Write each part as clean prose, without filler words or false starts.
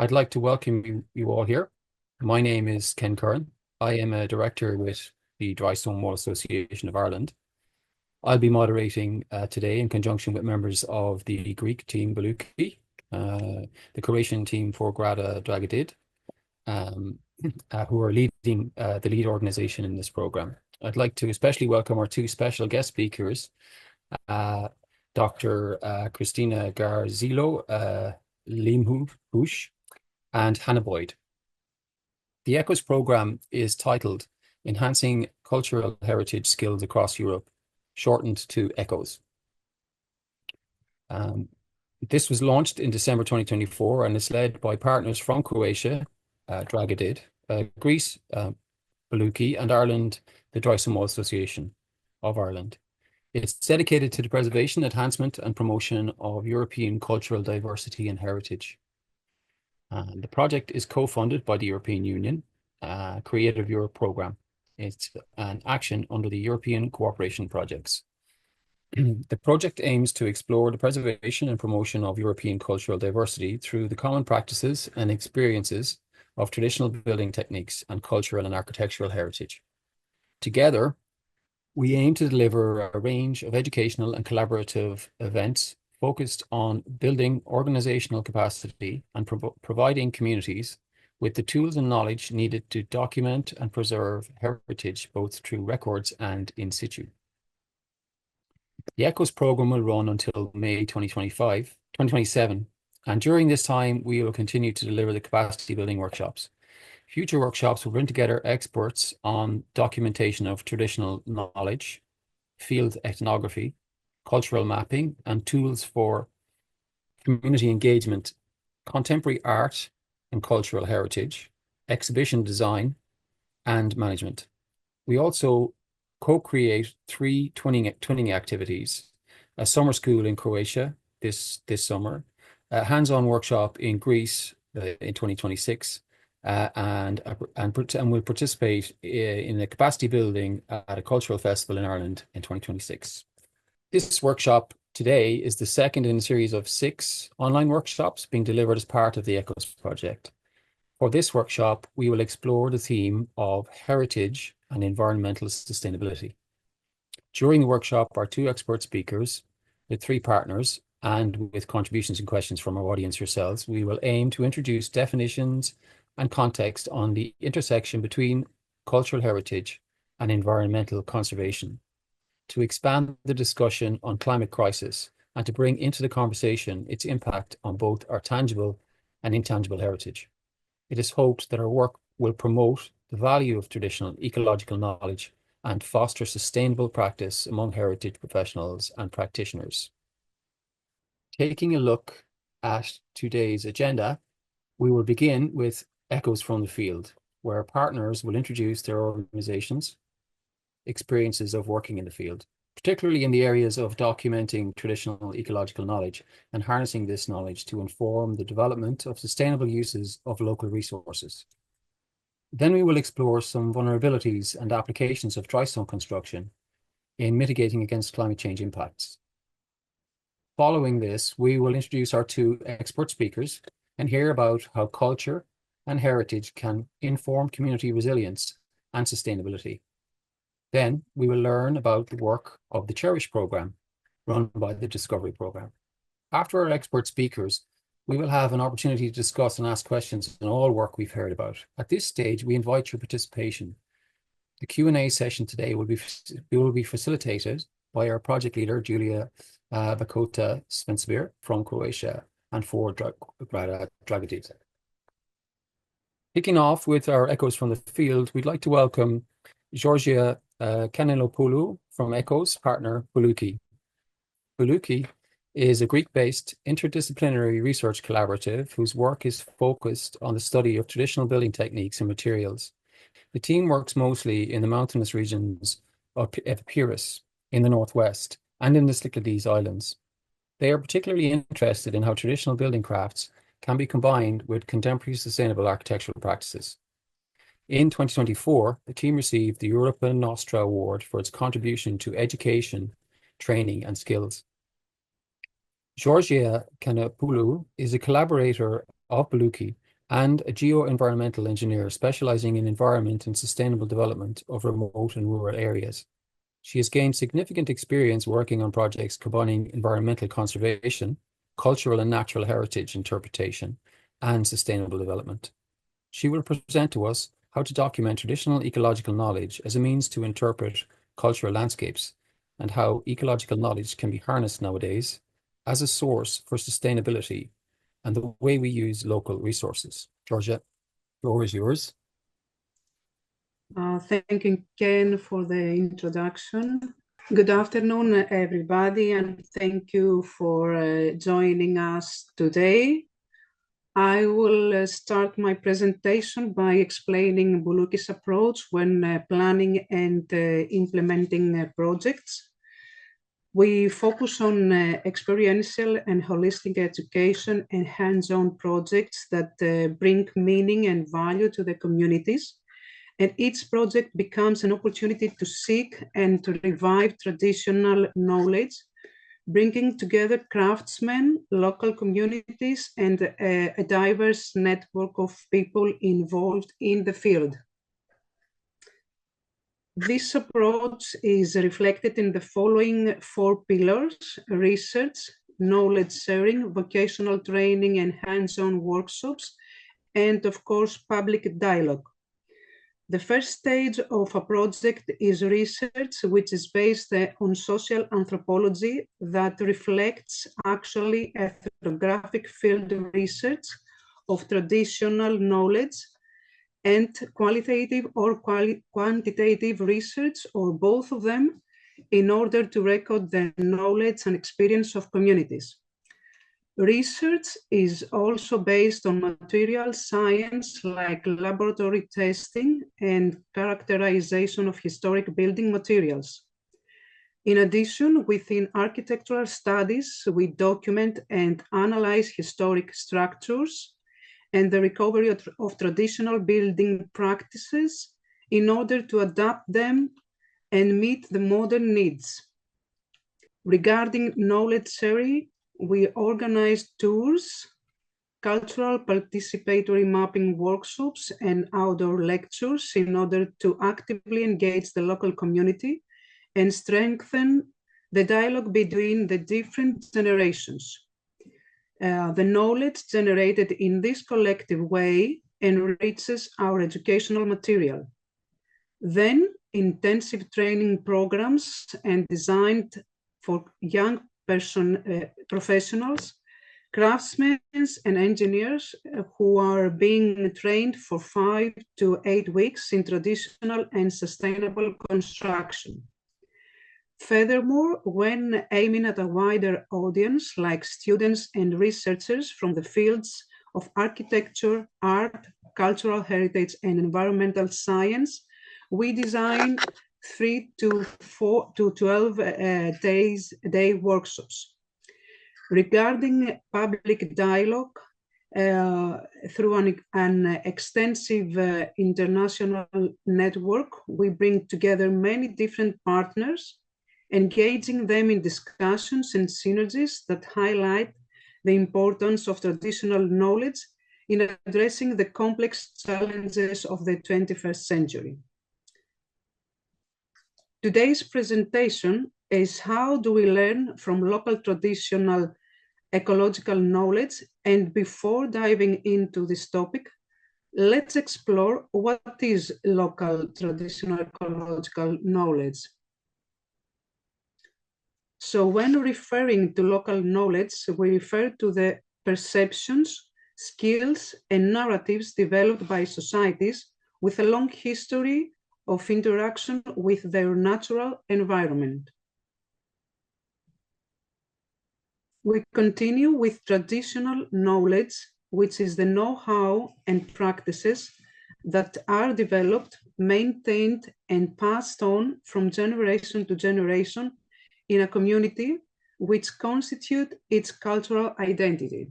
I'd like to welcome you all here. My name is Ken Curran. I am a director with the Dry Stone Wall Association of Ireland. I'll be moderating today in conjunction with members of the Greek team Boulouki, the Croatian team for DRAGODID, who are leading the lead organization in this program. I'd like to especially welcome our two special guest speakers, Dr. Cristina Garzillo, Leemhuis, and Hannah Boyd. The ECHOES program is titled Enhancing Cultural Heritage Skills Across Europe, shortened to ECHOES. This was launched in December 2024 and is led by partners from Croatia, DRAGODID, Greece, Boulouki, and Ireland, the Dry Stone Wall Association of Ireland. It's dedicated to the preservation, enhancement, and promotion of European cultural diversity and heritage. The project is co-funded by the European Union, Creative Europe Programme. It's an action under the European Cooperation Projects. The project aims to explore the preservation and promotion of European cultural diversity through the common practices and experiences of traditional building techniques and cultural and architectural heritage. Together, we aim to deliver a range of educational and collaborative events focused on building organizational capacity and providing communities with the tools and knowledge needed to document and preserve heritage both through records and in situ. The ECHOES program will run until May 2027, and during this time, we will continue to deliver the capacity building workshops. Future workshops will bring together experts on documentation of traditional knowledge, field ethnography, cultural mapping, and tools for community engagement, contemporary art and cultural heritage, exhibition design, and management. We also co-create 3 twinning activities: a summer school in Croatia this summer, a hands-on workshop in Greece in 2026, and will participate in a capacity building at a cultural festival in Ireland in 2026. This workshop today is the second in a series of 6 online workshops being delivered as part of the ECHOES project. For this workshop, we will explore the theme of heritage and environmental sustainability. During the workshop, our 2 expert speakers with 3 partners and with contributions and questions from our audience yourselves, we will aim to introduce definitions and context on the intersection between cultural heritage and environmental conservation, to expand the discussion on climate crisis and to bring into the conversation its impact on both our tangible and intangible heritage. It is hoped that our work will promote the value of traditional ecological knowledge and foster sustainable practice among heritage professionals and practitioners. Taking a look at today's agenda, we will begin with Echoes from the Field, where partners will introduce their organizations' experiences of working in the field, particularly in the areas of documenting traditional ecological knowledge and harnessing this knowledge to inform the development of sustainable uses of local resources. Then we will explore some vulnerabilities and applications of dry stone construction in mitigating against climate change impacts. Following this, we will introduce our 2 expert speakers and hear about how culture and heritage can inform community resilience and sustainability. Then we will learn about the work of the CHERISH program run by the Discovery program. After our expert speakers, we will have an opportunity to discuss and ask questions on all work we've heard about. At this stage, we invite your participation. The Q&A session today will be facilitated by our project leader, Julia Bakota-Svensvir from Croatia and for DRAGODID. Kicking off with our Echoes from the Field, we'd like to welcome Georgia Kanelopoulou from ECHOES partner Boulouki. Boulouki is a Greek-based interdisciplinary research collaborative whose work is focused on the study of traditional building techniques and materials. The team works mostly in the mountainous regions of Epirus in the northwest and in the Cyclades Islands. They are particularly interested in how traditional building crafts can be combined with contemporary sustainable architectural practices. In 2024, the team received the Europa Nostra Award for its contribution to education, training, and skills. Georgia Kanelopoulou is a collaborator of Boulouki and a geo-environmental engineer specializing in environment and sustainable development of remote and rural areas. She has gained significant experience working on projects combining environmental conservation, cultural and natural heritage interpretation, and sustainable development. She will present to us how to document traditional ecological knowledge as a means to interpret cultural landscapes, and how ecological knowledge can be harnessed nowadays as a source for sustainability and the way we use local resources. Georgia, the floor is yours. Thank you, Ken, for the introduction. Good afternoon, everybody, and thank you for joining us today. I will start my presentation by explaining Boulouki's approach when planning and implementing projects. We focus on experiential and holistic education and hands-on projects that bring meaning and value to the communities. And each project becomes an opportunity to seek and to revive traditional knowledge, bringing together craftsmen, local communities, and a diverse network of people involved in the field. This approach is reflected in the following 4 pillars: research, knowledge sharing, vocational training and hands-on workshops, and of course, public dialogue. The first stage of a project is research, which is based on social anthropology that reflects actually ethnographic field research of traditional knowledge, and qualitative or quantitative research, or both of them, in order to record the knowledge and experience of communities. Research is also based on material science like laboratory testing and characterization of historic building materials. In addition, within architectural studies, we document and analyze historic structures and the recovery of traditional building practices in order to adapt them and meet the modern needs. Regarding knowledge sharing, we organize tours, cultural participatory mapping workshops, and outdoor lectures in order to actively engage the local community and strengthen the dialogue between the different generations. The knowledge generated in this collective way enriches our educational material. Then, intensive training programs and designed for young professionals, craftsmen and engineers who are being trained for 5 to 8 weeks in traditional and sustainable construction. Furthermore, when aiming at a wider audience like students and researchers from the fields of architecture, art, cultural heritage, and environmental science, we design 3 to 12 day workshops. Regarding public dialogue, through an extensive international network, we bring together many different partners, engaging them in discussions and synergies that highlight the importance of traditional knowledge in addressing the complex challenges of the 21st century. Today's presentation is how do we learn from local traditional ecological knowledge, and before diving into this topic, let's explore what is local traditional ecological knowledge. So when referring to local knowledge, we refer to the perceptions, skills, and narratives developed by societies with a long history of interaction with their natural environment. We continue with traditional knowledge, which is the know-how and practices that are developed, maintained, and passed on from generation to generation in a community, which constitute its cultural identity.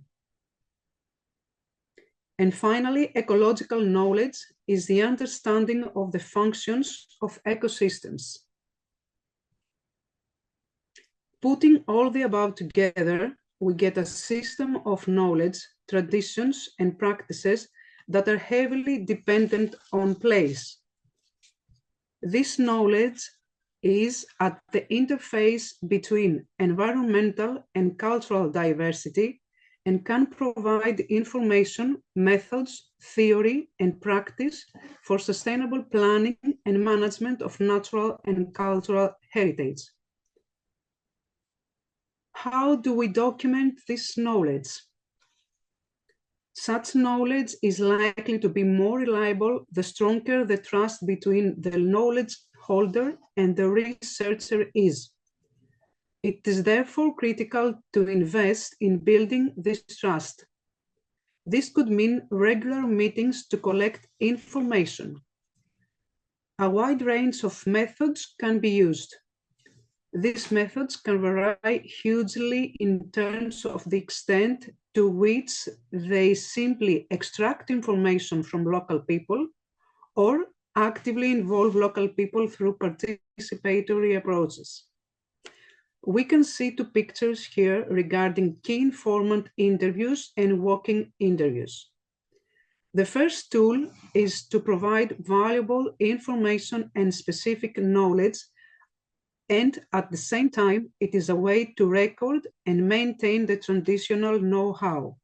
And finally, ecological knowledge is the understanding of the functions of ecosystems. Putting all the above together, we get a system of knowledge, traditions, and practices that are heavily dependent on place. This knowledge is at the interface between environmental and cultural diversity and can provide information, methods, theory, and practice for sustainable planning and management of natural and cultural heritage. How do we document this knowledge? Such knowledge is likely to be more reliable the stronger the trust between the knowledge holder and the researcher is. It is therefore critical to invest in building this trust. This could mean regular meetings to collect information. A wide range of methods can be used. These methods can vary hugely in terms of the extent to which they simply extract information from local people or actively involve local people through participatory approaches. We can see two pictures here regarding key informant interviews and walking interviews. The first tool is to provide valuable information and specific knowledge, and at the same time, it is a way to record and maintain the traditional know-how.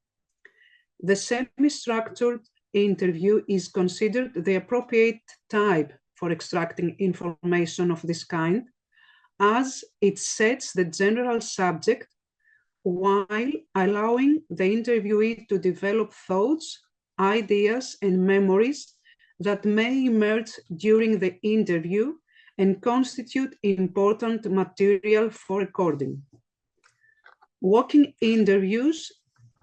The semi-structured interview is considered the appropriate type for extracting information of this kind, as it sets the general subject while allowing the interviewee to develop thoughts, ideas, and memories that may emerge during the interview and constitute important material for recording. Walking interviews,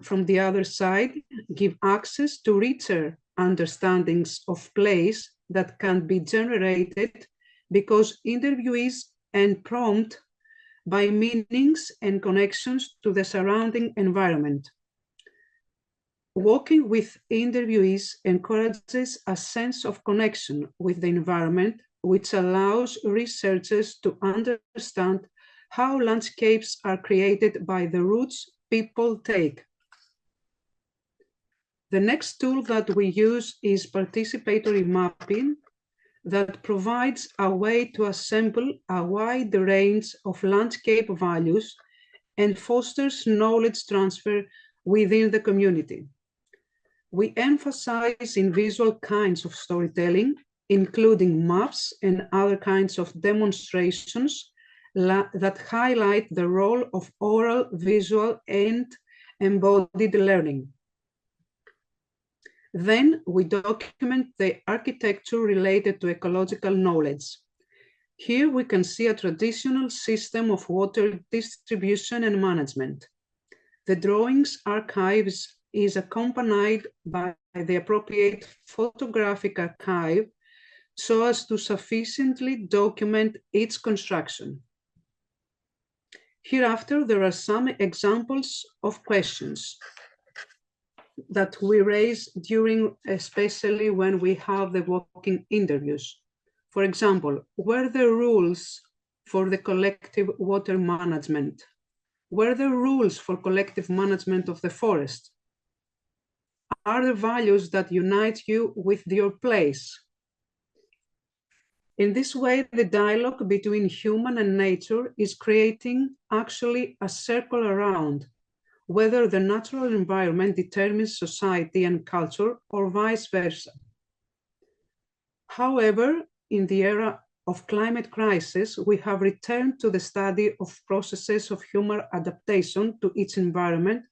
from the other side, give access to richer understandings of place that can be generated because interviewees and prompt by meanings and connections to the surrounding environment. Walking with interviewees encourages a sense of connection with the environment, which allows researchers to understand how landscapes are created by the routes people take. The next tool that we use is participatory mapping, that provides a way to assemble a wide range of landscape values and fosters knowledge transfer within the community. We emphasize in visual kinds of storytelling, including maps and other kinds of demonstrations that highlight the role of oral, visual, and embodied learning. Then we document the architecture related to ecological knowledge. Here we can see a traditional system of water distribution and management. The drawings archive is accompanied by the appropriate photographic archive so as to sufficiently document its construction. Hereafter, there are some examples of questions that we raise during, especially when we have the walking interviews. For example, were there rules for the collective water management? Were there rules for collective management of the forest? Are there values that unite you with your place? In this way, the dialogue between human and nature is creating actually a circle around whether the natural environment determines society and culture or vice versa. However, in the era of climate crisis, we have returned to the study of processes of human adaptation to its environment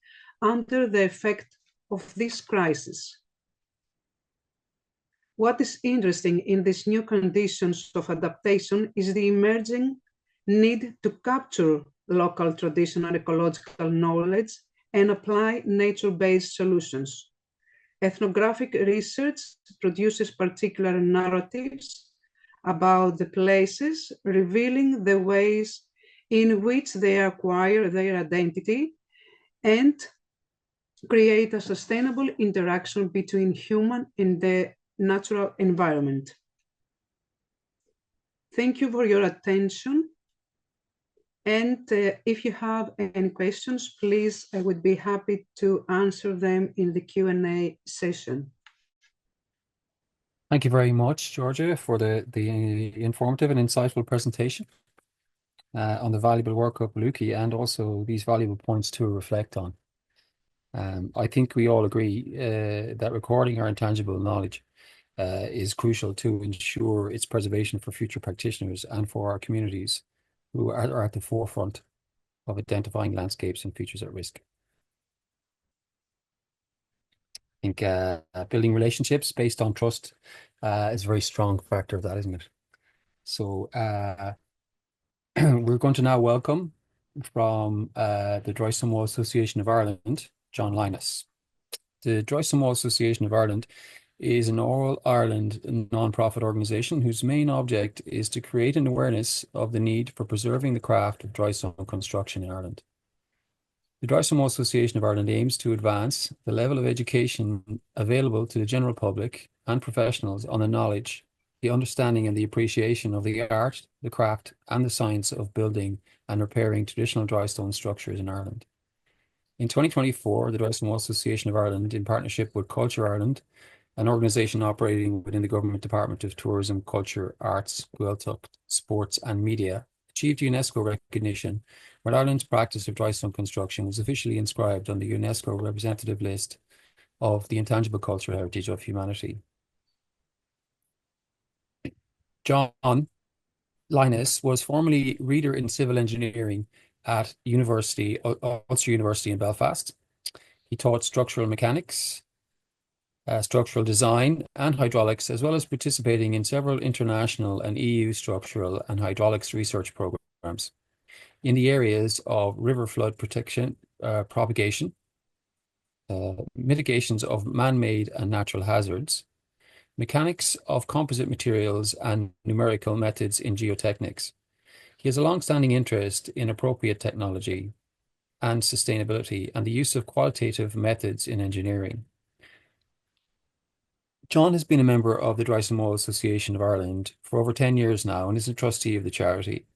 under the effect of this crisis. What is interesting in these new conditions of adaptation is the emerging need to capture local traditional ecological knowledge and apply nature-based solutions. Ethnographic research produces particular narratives about the places, revealing the ways in which they acquire their identity and create a sustainable interaction between human and the natural environment. Thank you for your attention. And if you have any questions, please, I would be happy to answer them in the Q&A session. Thank you very much, Georgia, for the informative and insightful presentation on the valuable work of Boulouki and also these valuable points to reflect on. I think we all agree that recording our intangible knowledge is crucial to ensure its preservation for future practitioners and for our communities who are at the forefront of identifying landscapes and features at risk. I think building relationships based on trust is a very strong factor of that, isn't it? So we're going to now welcome from the Dry Stone Wall Association of Ireland, John Linus. The Dry Stone Wall Association of Ireland is an All Ireland non-profit organisation whose main object is to create an awareness of the need for preserving the craft of dry stone construction in Ireland. The Dry Stone Wall Association of Ireland aims to advance the level of education available to the general public and professionals on the knowledge, the understanding and the appreciation of the art, the craft and the science of building and repairing traditional dry stone structures in Ireland. In 2024, the Dry Stone Wall Association of Ireland, in partnership with Culture Ireland, an organisation operating within the Government Department of Tourism, Culture, Arts, Gaeltacht, Sports and Media, achieved UNESCO recognition, where Ireland's practice of dry stone construction was officially inscribed on the UNESCO representative list of the intangible cultural heritage of humanity. John Linus was formerly Reader in Civil Engineering at Ulster University in Belfast. He taught structural mechanics, structural design and hydraulics, as well as participating in several international and EU structural and hydraulics research programs in the areas of river flood protection, propagation, mitigations of man-made and natural hazards, mechanics of composite materials and numerical methods in geotechnics. He has a long-standing interest in appropriate technology and sustainability and the use of qualitative methods in engineering. John has been a member of the Dry Stone Wall Association of Ireland for over 10 years now and is a trustee of the charity.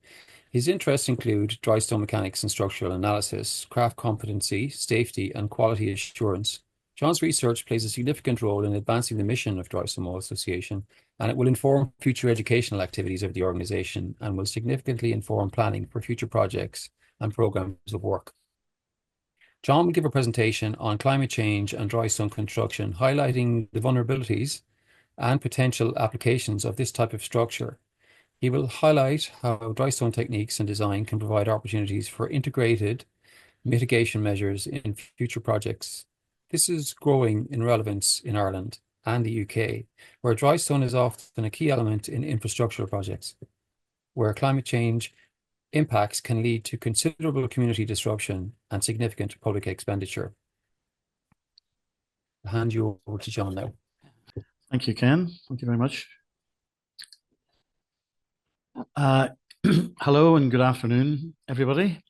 His interests include dry stone mechanics and structural analysis, craft competency, safety and quality assurance. John's research plays a significant role in advancing the mission of Dry Stone Wall Association, and it will inform future educational activities of the organisation and will significantly inform planning for future projects and programmes of work. John will give a presentation on climate change and dry stone construction, highlighting the vulnerabilities and potential applications of this type of structure. He will highlight how dry stone techniques and design can provide opportunities for integrated mitigation measures in future projects. This is growing in relevance in Ireland and the UK, where dry stone is often a key element in infrastructural projects, where climate change impacts can lead to considerable community disruption and significant public expenditure. I'll hand you over to John now. Thank you, Ken. Thank you very much. Hello and good afternoon, everybody.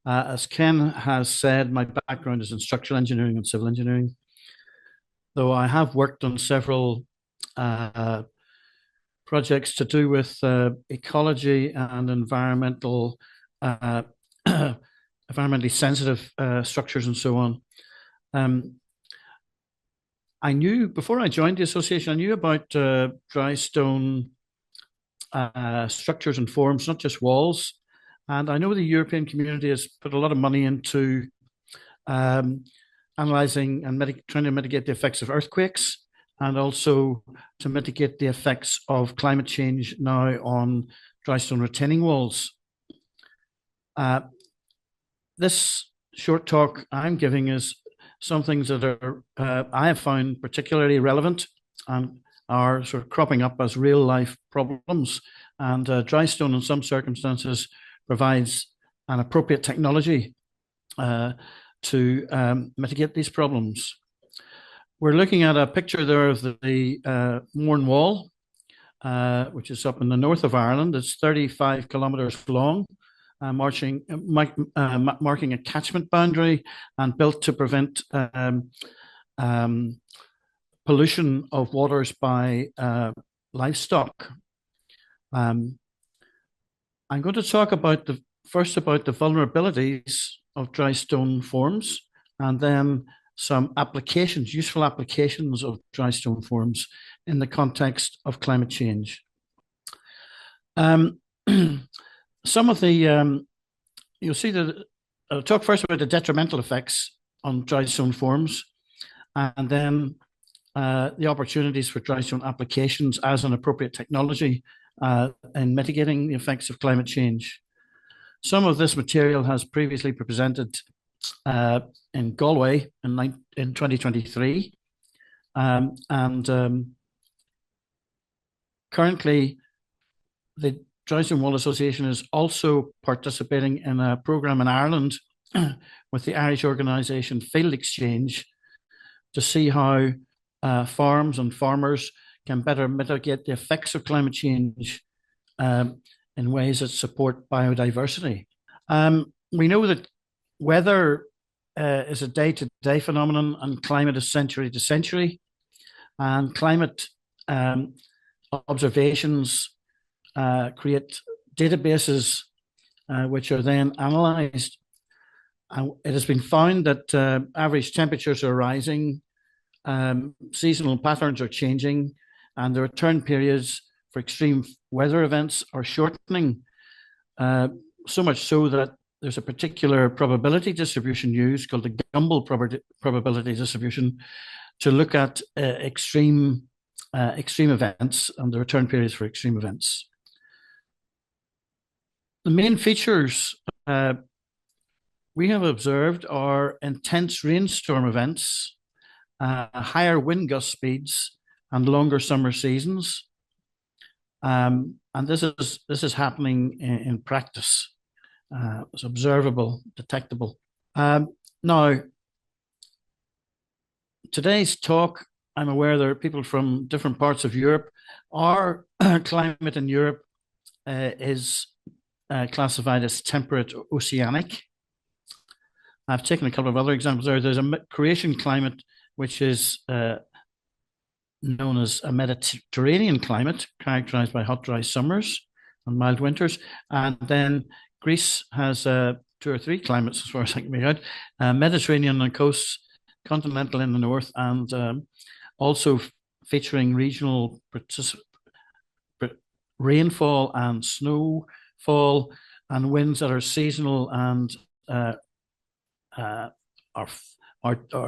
As Ken has said, my background is in structural engineering and civil engineering, though I have worked on several projects to do with ecology and environmentally sensitive structures and so on. I knew, before I joined the association, I knew about dry stone structures and forms, not just walls. And I know the European community has put a lot of money into analysing and trying to mitigate the effects of earthquakes, and also to mitigate the effects of climate change now on dry stone retaining walls. This short talk I'm giving is some things that are I have found particularly relevant and are sort of cropping up as real life problems. And dry stone in some circumstances provides an appropriate technology to mitigate these problems. We're looking at a picture there of the Mourne Wall, which is up in the north of Ireland. It's 35 kilometres long, marking a catchment boundary and built to prevent pollution of waters by livestock. I'm going to talk first about the vulnerabilities of dry stone forms, and then some applications, useful applications of dry stone forms in the context of climate change. Some of the, you'll see that I'll talk first about the detrimental effects on dry stone forms, and then the opportunities for dry stone applications as an appropriate technology in mitigating the effects of climate change. Some of this material has previously been presented in Galway in 2023, and currently the Dry Stone Wall Association is also participating in a program in Ireland with the Irish organisation Field Exchange to see how farms and farmers can better mitigate the effects of climate change in ways that support biodiversity. We know that weather is a day-to-day phenomenon and climate is century to century, and climate observations create databases which are then analysed. It has been found that average temperatures are rising, seasonal patterns are changing, and the return periods for extreme weather events are shortening, so much so that there's a particular probability distribution used called the Gumbel probability distribution to look at extreme events and the return periods for extreme events. The main features we have observed are intense rainstorm events, higher wind gust speeds, and longer summer seasons. And this is happening in practice. It's observable, detectable. Now, today's talk, I'm aware there are people from different parts of Europe. Our climate in Europe is classified as temperate oceanic. I've taken a couple of other examples there. There's a Croatian climate, which is known as a Mediterranean climate, characterized by hot, dry summers and mild winters. And then Greece has 2 or 3 climates, as far as I can make out, Mediterranean on the coast, continental in the north, and also featuring regional rainfall and snowfall and winds that are seasonal and are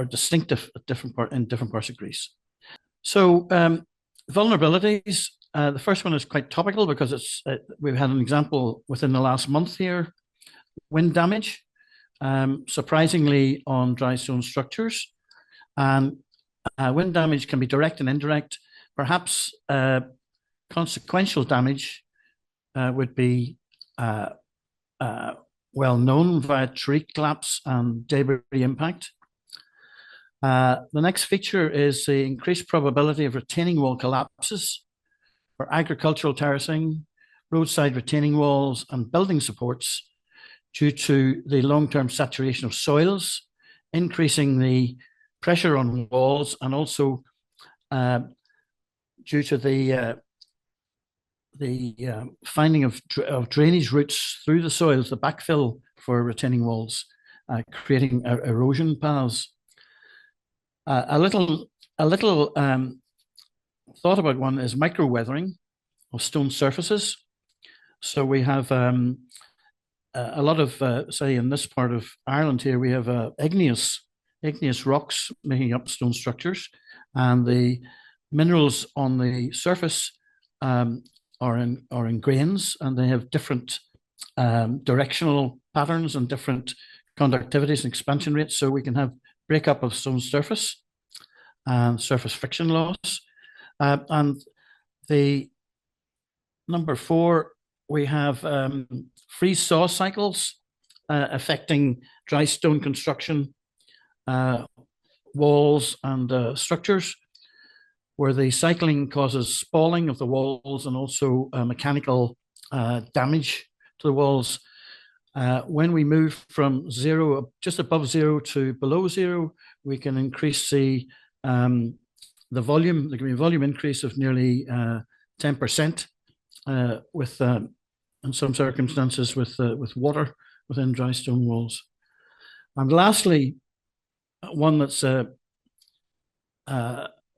distinctive at different parts of Greece. So vulnerabilities. The first one is quite topical because we've had an example within the last month here. Wind damage, surprisingly on dry stone structures, and wind damage can be direct and indirect. Perhaps consequential damage would be well known via tree collapse and debris impact. The next feature is the increased probability of retaining wall collapses for agricultural terracing, roadside retaining walls, and building supports due to the long-term saturation of soils, increasing the pressure on walls, and also due to the finding of drainage routes through the soils, the backfill for retaining walls, creating erosion paths. A little thought about one is micro-weathering of stone surfaces. So we have a lot of, say in this part of Ireland here, we have igneous rocks making up stone structures, and the minerals on the surface are in grains, and they have different directional patterns and different conductivities and expansion rates. So we can have breakup of stone surface and surface friction loss. And the number 4, we have freeze-thaw cycles affecting dry stone construction, walls and structures, where the cycling causes spalling of the walls and also mechanical damage to the walls. When we move from just above 0 to below 0, we can increase the volume. There can be a volume increase of nearly 10% with, in some circumstances, with water within dry stone walls. And lastly, one that's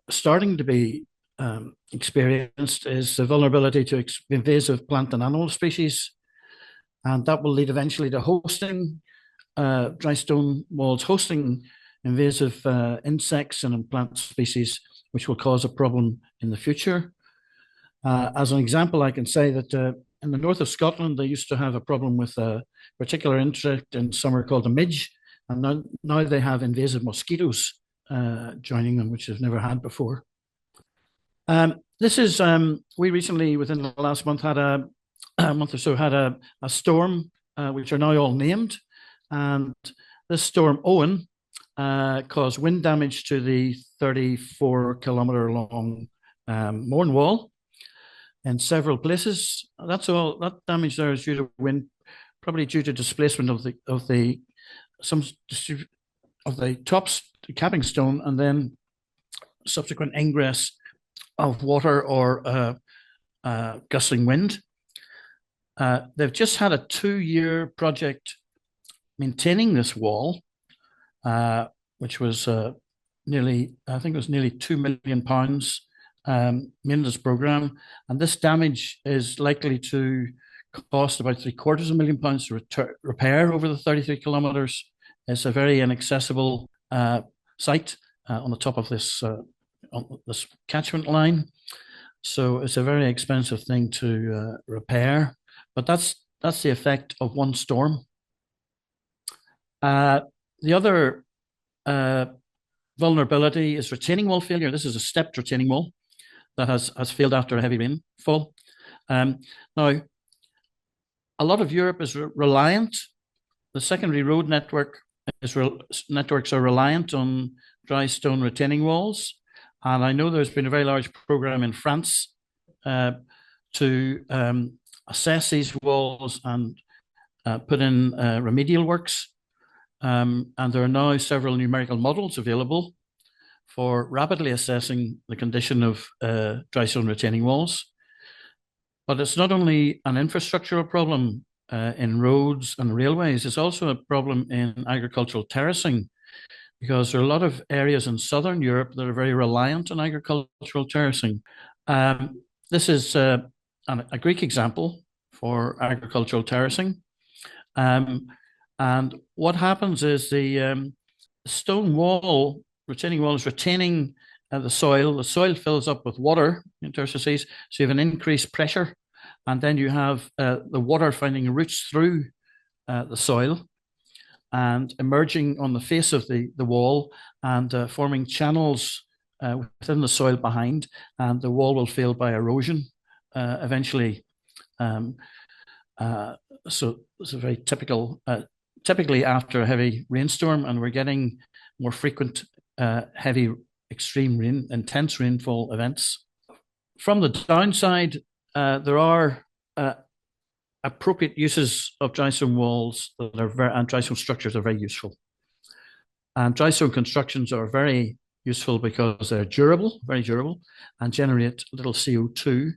starting to be experienced is the vulnerability to invasive plant and animal species. And that will lead eventually to hosting dry stone walls, hosting invasive insects and plant species, which will cause a problem in the future. As an example, I can say that in the north of Scotland, they used to have a problem with a particular insect in summer called the midge, and now they have invasive mosquitoes joining them, which they've never had before. This is, we recently, within the last month, had a month or so, had a storm, which are now all named. And this storm, Owen, caused wind damage to the 34-kilometer long Mourne Wall in several places. That's all. That damage there is due to wind, probably due to displacement of the tops, the capping stone, and then subsequent ingress of water or gusting wind. They've just had a 2-year project maintaining this wall, which was nearly £2 million maintenance program, and this damage is likely to cost about £750,000 to repair over the 33 kilometres. It's a very inaccessible site on the top of this catchment line, so it's a very expensive thing to repair. But that's the effect of one storm. The other vulnerability is retaining wall failure. This is a stepped retaining wall that has failed after a heavy rainfall. Now, a lot of Europe is reliant. The secondary road networks are reliant on dry stone retaining walls, and I know there's been a very large program in France to assess these walls and put in remedial works. And there are now several numerical models available for rapidly assessing the condition of dry stone retaining walls. But it's not only an infrastructural problem in roads and railways, it's also a problem in agricultural terracing, because there are a lot of areas in southern Europe that are very reliant on agricultural terracing. This is a Greek example for agricultural terracing. And what happens is the stone wall, retaining wall, is retaining the soil. The soil fills up with water in interstices, so you have an increased pressure, and then you have the water finding roots through the soil and emerging on the face of the wall and forming channels within the soil behind, and the wall will fail by erosion eventually. So it's a very typically after a heavy rainstorm, and we're getting more frequent heavy, extreme rain, intense rainfall events. From the downside, there are appropriate uses of dry stone walls that are and dry stone structures are very useful. And dry stone constructions are very useful because they're durable, very durable, and generate little CO2.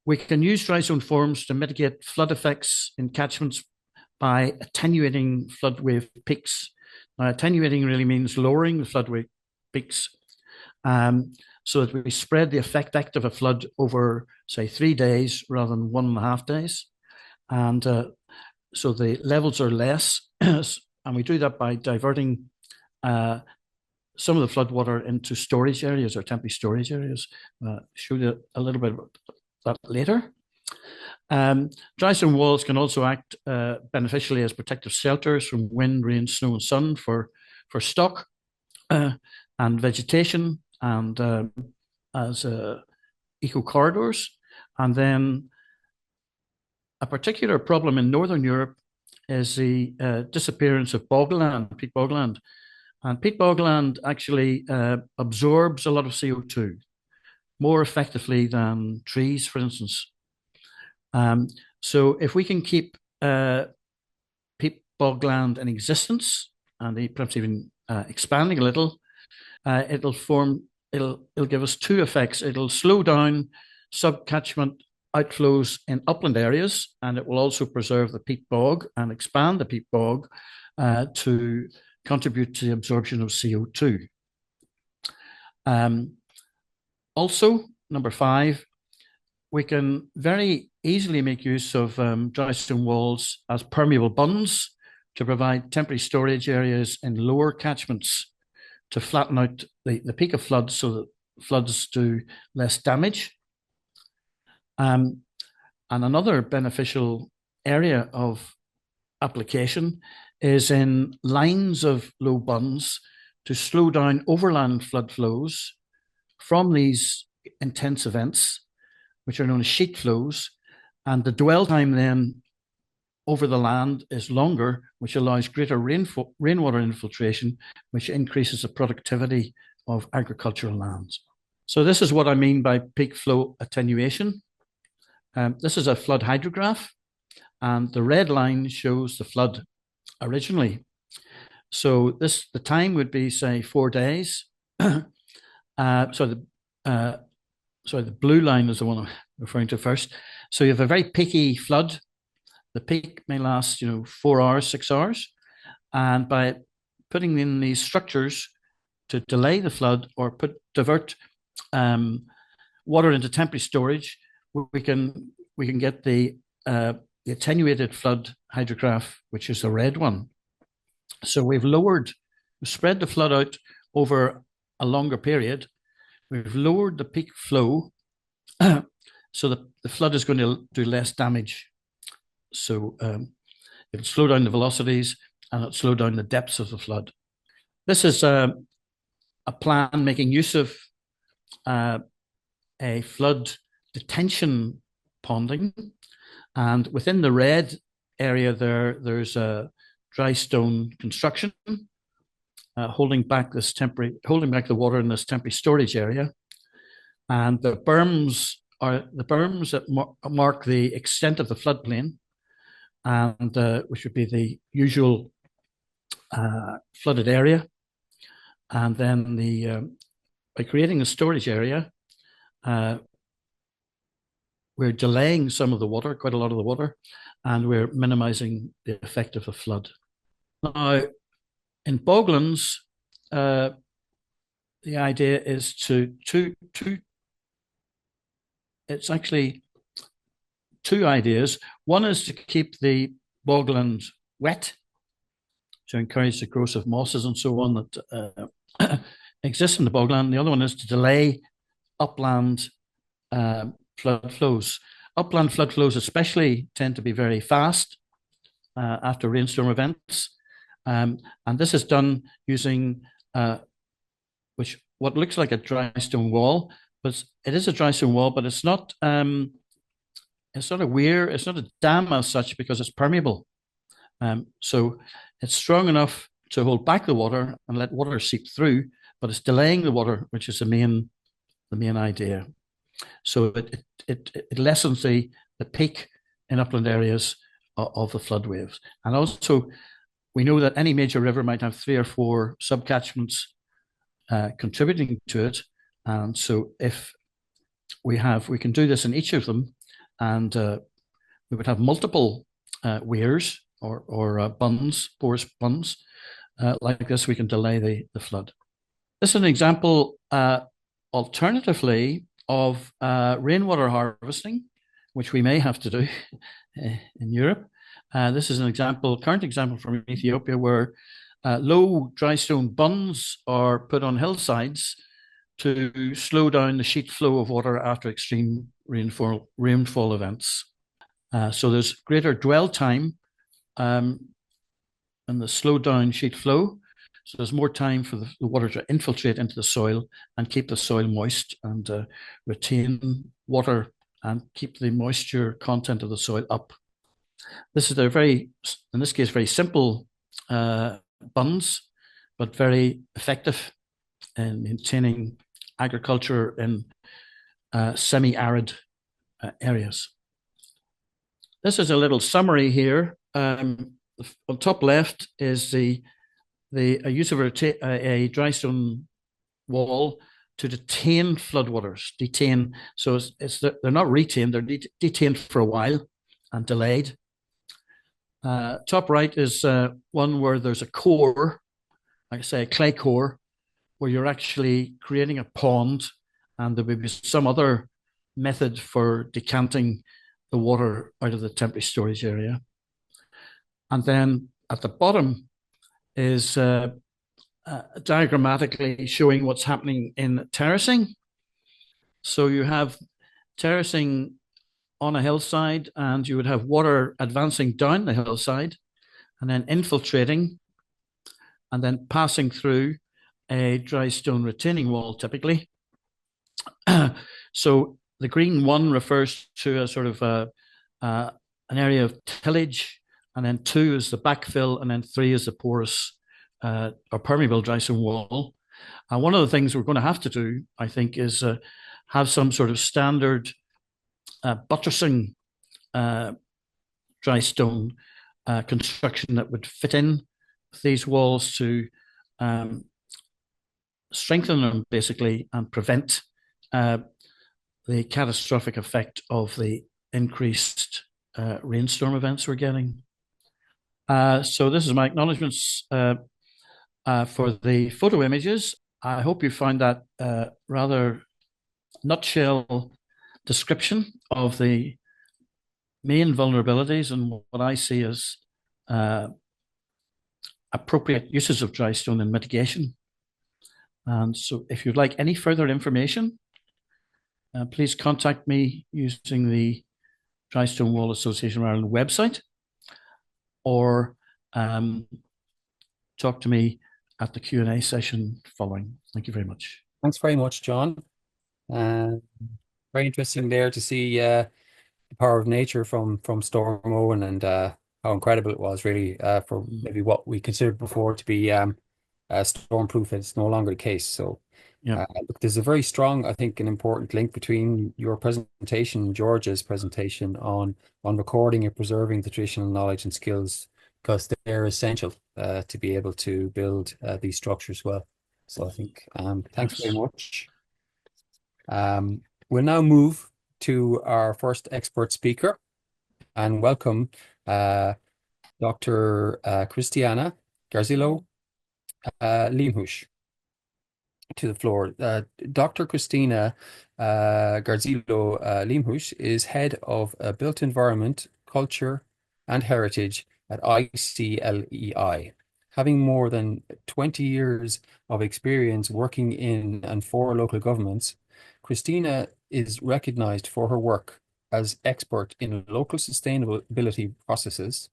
We can use dry stone forms to mitigate flood effects in catchments by attenuating flood wave peaks. Now, attenuating really means lowering the flood wave peaks so that we spread the effect of a flood over, say, 3 days rather than 1.5 days. And so the levels are less, and we do that by diverting some of the flood water into storage areas or temporary storage areas. Show you a little bit about that later. Dry stone walls can also act beneficially as protective shelters from wind, rain, snow, and sun for stock and vegetation, and as eco corridors. And then a particular problem in Northern Europe is the disappearance of bogland, peat bogland. And peat bogland actually absorbs a lot of CO2 more effectively than trees, for instance. So if we can keep peat bogland in existence, and perhaps even expanding a little, it'll give us two effects. It'll slow down subcatchment outflows in upland areas, and it will also preserve the peat bog and expand the peat bog to contribute to the absorption of CO2. Also, number 5, we can very easily make use of dry stone walls as permeable bunds to provide temporary storage areas in lower catchments to flatten out the peak of floods so that floods do less damage. And another beneficial area of application is in lines of low bunds to slow down overland flood flows from these intense events, which are known as sheet flows, and the dwell time then over the land is longer, which allows greater rainwater infiltration, which increases the productivity of agricultural lands. So this is what I mean by peak flow attenuation. This is a flood hydrograph, and the red line shows the flood originally. So the time would be, say, 4 days. So the blue line is the one I'm referring to first. So you have a very peaky flood. The peak may last, 4 hours, 6 hours. And by putting in these structures to delay the flood or divert water into temporary storage, we can get the attenuated flood hydrograph, which is the red one. So we've spread the flood out over a longer period. We've lowered the peak flow so that the flood is going to do less damage. So it'll slow down the velocities and it'll slow down the depths of the flood. This is a plan making use of a flood detention ponding. And within the red area there's a dry stone construction holding back the water in this temporary storage area. And the berms are the berms that mark the extent of the floodplain, and which would be the usual flooded area. And then by creating a storage area, we're delaying some of the water, quite a lot of the water, and we're minimizing the effect of the flood. Now, in boglands, the idea is it's actually 2 ideas. One is to keep the bogland wet, to encourage the growth of mosses and so on that exist in the bogland. The other one is to delay upland flood flows. Upland flood flows especially tend to be very fast after rainstorm events. And this is done using what looks like a dry stone wall, but it is a dry stone wall, but it's not a weir, it's not a dam as such because it's permeable. So it's strong enough to hold back the water and let water seep through, but it's delaying the water, which is the main idea. So it lessens the peak in upland areas of the flood waves. And also, we know that any major river might have 3 or 4 subcatchments contributing to it. And so if we can do this in each of them, and we would have multiple weirs or bunds, porous bunds. Like this, we can delay the flood. This is an example, alternatively, of rainwater harvesting, which we may have to do in Europe. This is current example from Ethiopia, where low dry stone bunds are put on hillsides to slow down the sheet flow of water after extreme rainfall events. So there's greater dwell time in the slowed down sheet flow. So there's more time for the water to infiltrate into the soil and keep the soil moist and retain water and keep the moisture content of the soil up. This is in this case, very simple bunds, but very effective in maintaining agriculture in semi-arid areas. This is a little summary here. On top left is the use of a dry stone wall to detain floodwaters. Detain, so they're not retained; they're detained for a while and delayed. Top right is one where there's a core like I say, a clay core, where you're actually creating a pond, and there would be some other method for decanting the water out of the temporary storage area. And then at the bottom is diagrammatically showing what's happening in terracing. So you have terracing on a hillside, and you would have water advancing down the hillside and then infiltrating and then passing through a dry stone retaining wall, typically. So the green one refers to a sort of an area of tillage, and then 2 is the backfill, and then 3 is the porous or permeable dry stone wall. And one of the things we're going to have to do, I think, is have some sort of standard buttressing dry stone construction that would fit in these walls to strengthen them, basically, and prevent the catastrophic effect of the increased rainstorm events we're getting. So this is my acknowledgements for the photo images. I hope you find that rather nutshell description of the main vulnerabilities and what I see as appropriate uses of dry stone and mitigation. And so if you'd like any further information, please contact me using the Dry Stone Wall Association of Ireland website, or talk to me at the Q&A session following. Thank you very much. Thanks very much, John. Very interesting there to see the power of nature from Storm Owen, and how incredible it was, really, for maybe what we considered before to be storm-proof. It's no longer the case. So yeah, look, there's a very strong, I think, an important link between your presentation, George's presentation, on recording and preserving the traditional knowledge and skills, because they're essential to be able to build these structures well. So I think thanks very much. We'll now move to our first expert speaker, and welcome Dr. Cristina Garzillo Leemhuis to the floor. Dr. Cristina Garzillo Leemhuis is head of Built Environment, Culture and Heritage at ICLEI. Having more than 20 years of experience working in and for local governments, Cristina is recognized for her work as expert in local sustainability processes,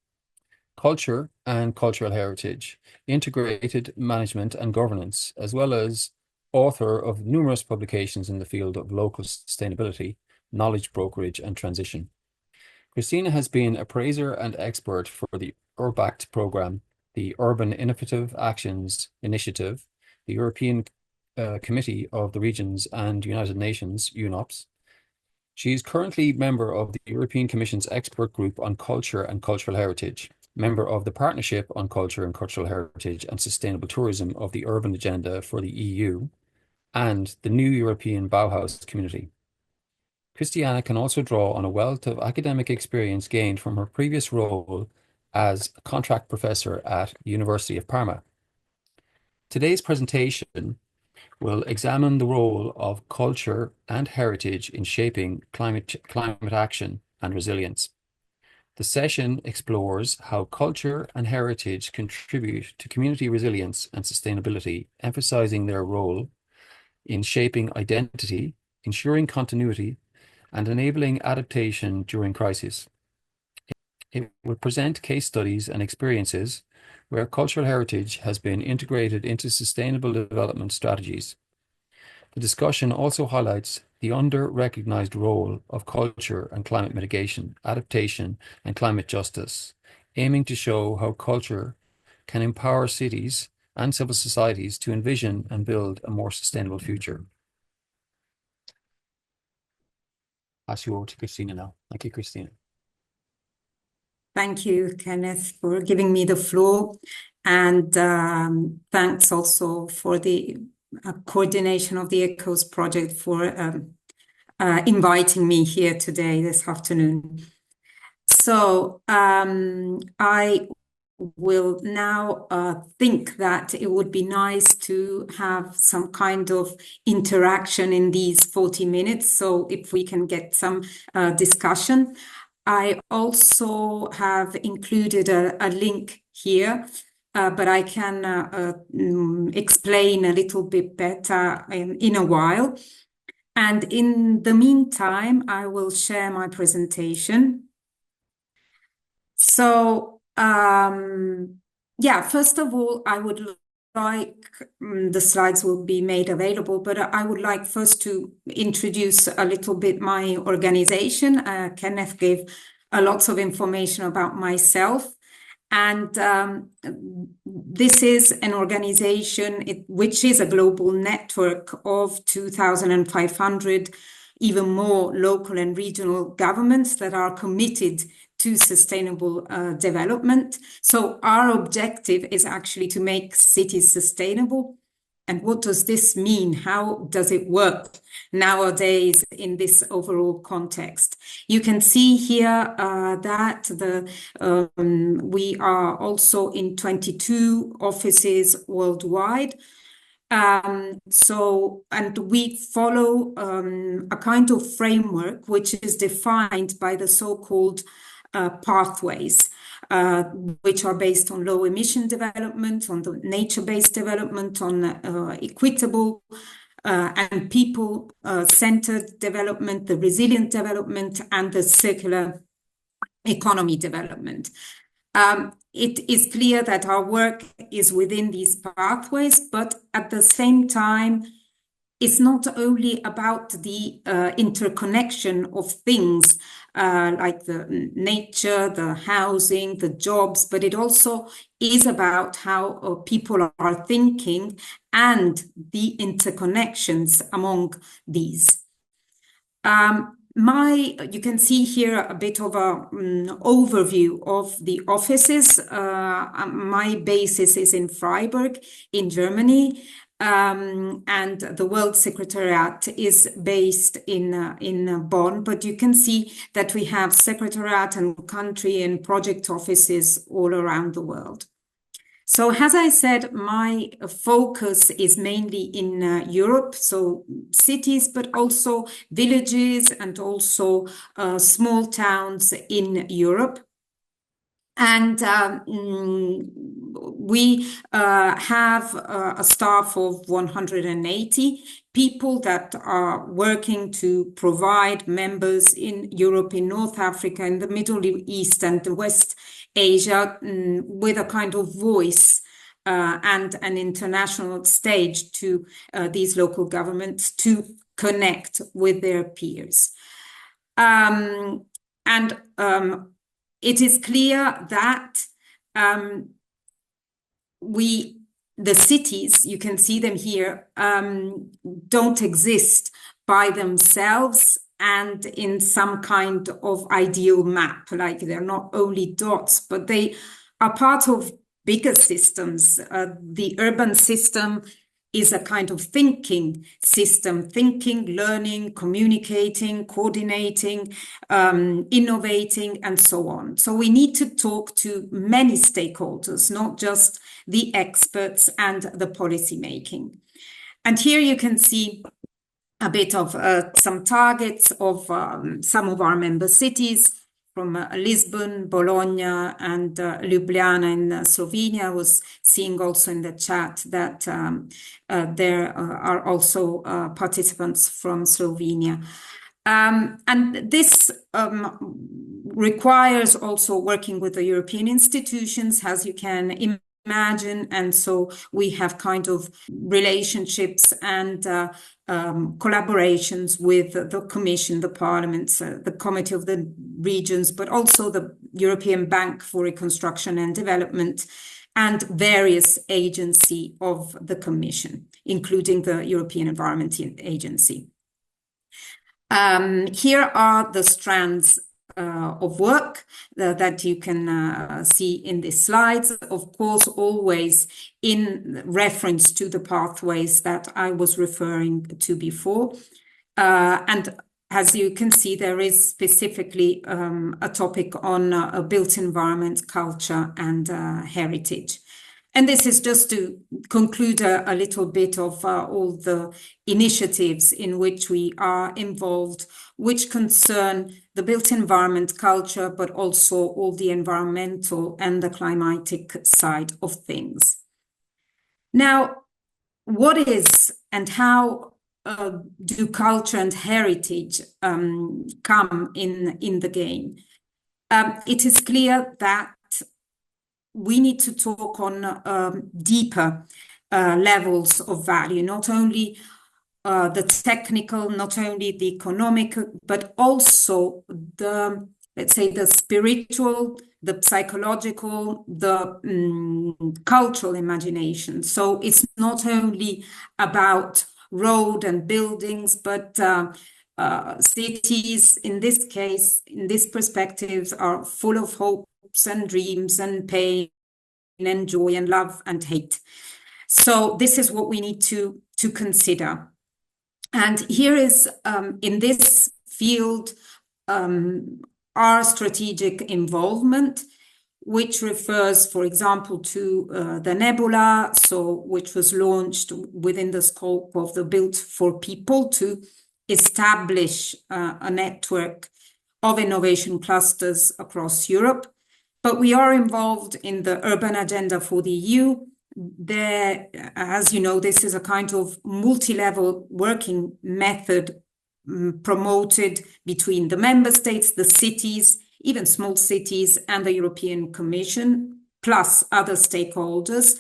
culture and cultural heritage, integrated management and governance, as well as author of numerous publications in the field of local sustainability, knowledge brokerage and transition. Cristina has been appraiser and expert for the URBACT program, the Urban Innovative Actions Initiative, the European Committee of the Regions and United Nations, UNOPS. She is currently member of the European Commission's Expert Group on Culture and Cultural Heritage, member of the Partnership on Culture and Cultural Heritage and Sustainable Tourism of the Urban Agenda for the EU, and the New European Bauhaus Community. Cristina can also draw on a wealth of academic experience gained from her previous role as a contract professor at University of Parma. Today's presentation will examine the role of culture and heritage in shaping climate action and resilience. The session explores how culture and heritage contribute to community resilience and sustainability, emphasizing their role in shaping identity, ensuring continuity, and enabling adaptation during crises. It will present case studies and experiences where cultural heritage has been integrated into sustainable development strategies. The discussion also highlights the under-recognized role of culture and climate mitigation, adaptation, and climate justice, aiming to show how culture can empower cities and civil societies to envision and build a more sustainable future. Pass you over to Cristina now. Thank you, Cristina. Thank you, Kenneth, for giving me the floor. And thanks also for the coordination of the ECHOES project for inviting me here today, this afternoon. So I will now think that it would be nice to have some kind of interaction in these 40 minutes. So if we can get some discussion. I also have included a link here, but I can explain a little bit better in a while. And in the meantime, I will share my presentation. So, yeah, first of all, I would like, the slides will be made available, but I would like first to introduce a little bit my organization. Kenneth gave lots of information about myself. And this is an organization which is a global network of 2,500, even more local and regional governments that are committed to sustainable development. So our objective is actually to make cities sustainable. And what does this mean? How does it work nowadays in this overall context? You can see here that we are also in 22 offices worldwide. And we follow a kind of framework which is defined by the so-called pathways, which are based on low emission development, on the nature-based development, on equitable and people-centered development, the resilient development, and the circular economy development. It is clear that our work is within these pathways, but at the same time, it's not only about the interconnection of things like the nature, the housing, the jobs, but it also is about how people are thinking and the interconnections among these. You can see here a bit of an overview of the offices. My basis is in Freiburg in Germany. And the World Secretariat is based in Bonn, but you can see that we have Secretariat and country and project offices all around the world. So as I said, my focus is mainly in Europe, so cities, but also villages and also small towns in Europe. And we have a staff of 180 people that are working to provide members in Europe, in North Africa, in the Middle East and the West Asia with a kind of voice and an international stage to these local governments to connect with their peers. It is clear that the cities, you can see them here, don't exist by themselves and in some kind of ideal map, like they're not only dots, but they are part of bigger systems. The urban system is a kind of thinking system, thinking, learning, communicating, coordinating, innovating, and so on. So we need to talk to many stakeholders, not just the experts and the policy making. And here you can see a bit of some targets of some of our member cities, from Lisbon, Bologna, and Ljubljana in Slovenia. I was seeing also in the chat that there are also participants from Slovenia. And this requires also working with the European institutions, as you can imagine. And so we have kind of relationships and collaborations with the Commission, the Parliaments, the Committee of the Regions, but also the European Bank for Reconstruction and Development and various agencies of the Commission, including the European Environment Agency. Here are the strands of work that you can see in the slides, of course, always in reference to the pathways that I was referring to before. And as you can see, there is specifically a topic on a built environment, culture, and heritage. And this is just to conclude a little bit of all the initiatives in which we are involved, which concern the built environment, culture, but also all the environmental and the climatic side of things. Now, what is and how do culture and heritage come in the game? It is clear that we need to talk on deeper levels of value, not only the technical, not only the economic, but also the, let's say, the spiritual, the psychological, the cultural imagination. So it's not only about road and buildings, but cities, in this case, in this perspective, are full of hopes and dreams and pain and joy and love and hate. So this is what we need to consider. And here is, in this field, our strategic involvement, which refers, for example, to the Nebula, which was launched within the scope of the Built for People to establish a network of innovation clusters across Europe. But we are involved in the urban agenda for the EU. There, as you know, this is a kind of multi-level working method promoted between the member states, the cities, even small cities, and the European Commission, plus other stakeholders,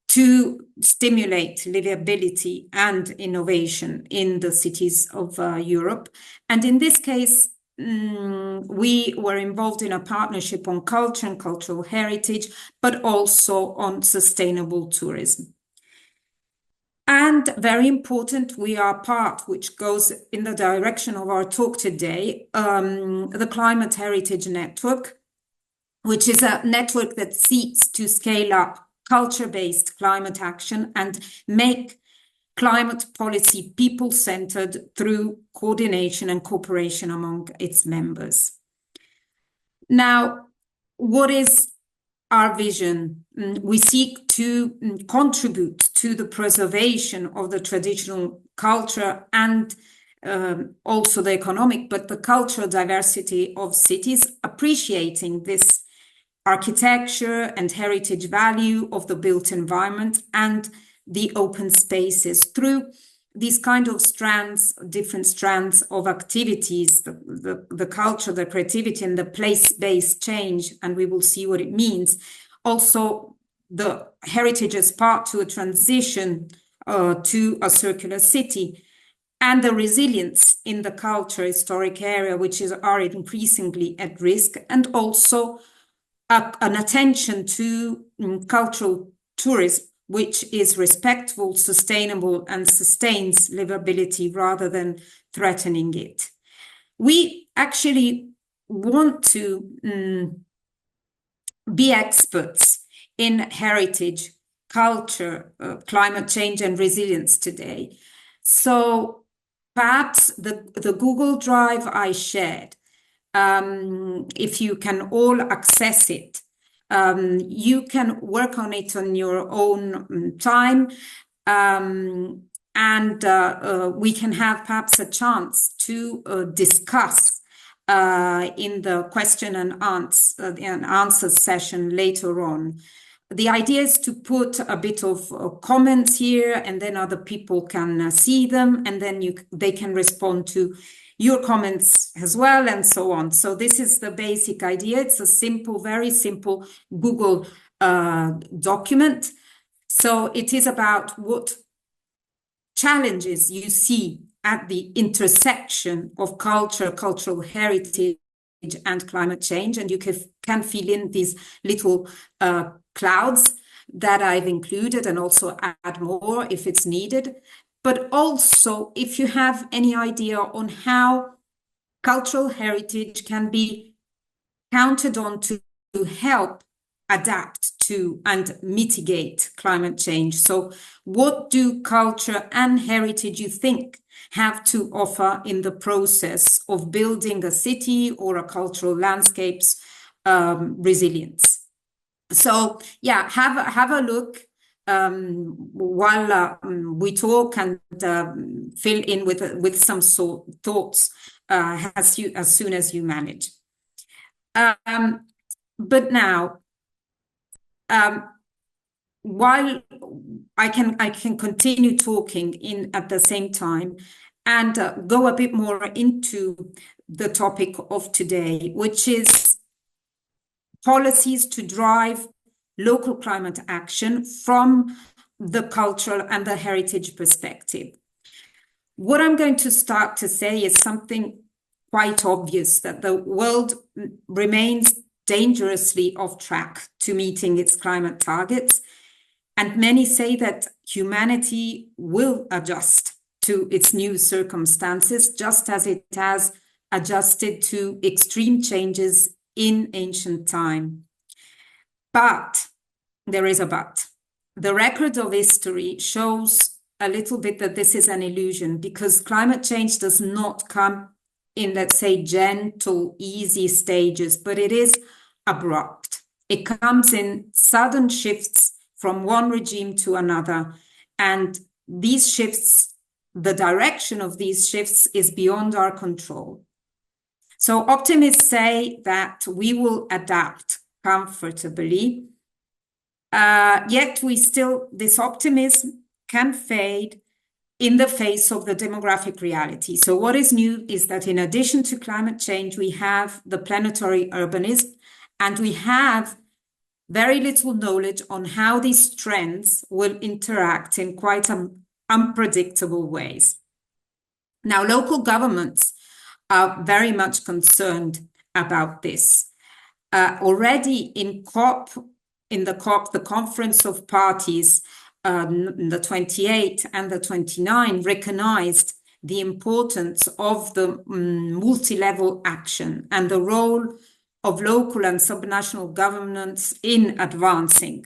to stimulate livability and innovation in the cities of Europe. And in this case, we were involved in a partnership on culture and cultural heritage, but also on sustainable tourism. And very important, we are part, which goes in the direction of our talk today, the Climate Heritage Network, which is a network that seeks to scale up culture-based climate action and make climate policy people-centered through coordination and cooperation among its members. Now, what is our vision? We seek to contribute to the preservation of the traditional culture and also the economic, but the cultural diversity of cities, appreciating this architecture and heritage value of the built environment and the open spaces through these kind of strands, different strands of activities, the culture, the creativity, and the place-based change, and we will see what it means. Also, the heritage as part to a transition to a circular city, and the resilience in the culture historic area, which are increasingly at risk, and also an attention to cultural tourism, which is respectful, sustainable, and sustains livability rather than threatening it. We actually want to be experts in heritage, culture, climate change, and resilience today. So perhaps the Google Drive I shared, if you can all access it, you can work on it on your own time, and we can have perhaps a chance to discuss in the question and answer session later on. The idea is to put a bit of comments here, and then other people can see them, and then they can respond to your comments as well, and so on. So this is the basic idea. It's a simple, very simple Google document. So it is about what challenges you see at the intersection of culture, cultural heritage, and climate change. And you can fill in these little clouds that I've included, and also add more if it's needed. But also, if you have any idea on how cultural heritage can be counted on to help adapt to and mitigate climate change. So what do culture and heritage, you think, have to offer in the process of building a city or a cultural landscape's resilience? So yeah, have a look while we talk, and fill in with some thoughts as soon as you manage. But now, while I can continue talking at the same time and go a bit more into the topic of today, which is policies to drive local climate action from the cultural and the heritage perspective. What I'm going to start to say is something quite obvious, that the world remains dangerously off track to meeting its climate targets. And many say that humanity will adjust to its new circumstances, just as it has adjusted to extreme changes in ancient time. But there is a but. The record of history shows a little bit that this is an illusion, because climate change does not come in, let's say, gentle, easy stages, but it is abrupt. It comes in sudden shifts from one regime to another. And these shifts, the direction of these shifts is beyond our control. So optimists say that we will adapt comfortably. Yet this optimism can fade in the face of the demographic reality. So what is new is that in addition to climate change, we have the planetary urbanism, and we have very little knowledge on how these trends will interact in quite unpredictable ways. Now, local governments are very much concerned about this. Already in the Conference of Parties, the 28 and the 29 recognized the importance of the multi-level action and the role of local and subnational governments in advancing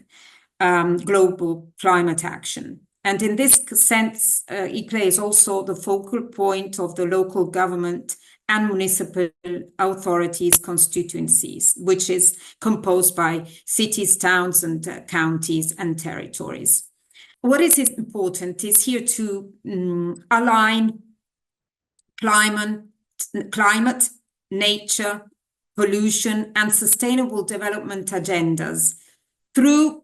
global climate action. And in this sense, ICLEI is also the focal point of the local government and municipal authorities constituencies, which is composed by cities, towns, and counties and territories. What is important is here to align climate, nature, pollution, and sustainable development agendas through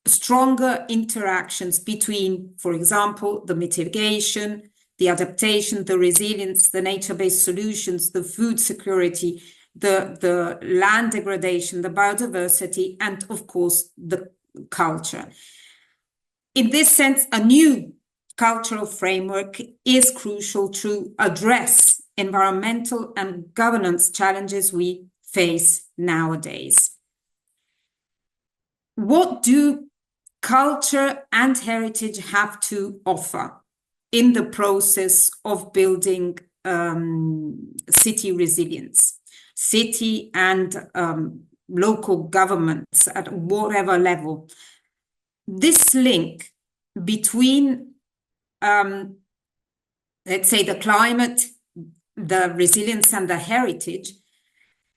stronger interactions between, for example, the mitigation, the adaptation, the resilience, the nature-based solutions, the food security, the land degradation, the biodiversity, and of course, the culture. In this sense, a new cultural framework is crucial to address environmental and governance challenges we face nowadays. What do culture and heritage have to offer in the process of building city resilience, city and local governments at whatever level? This link between, let's say, the climate, the resilience, and the heritage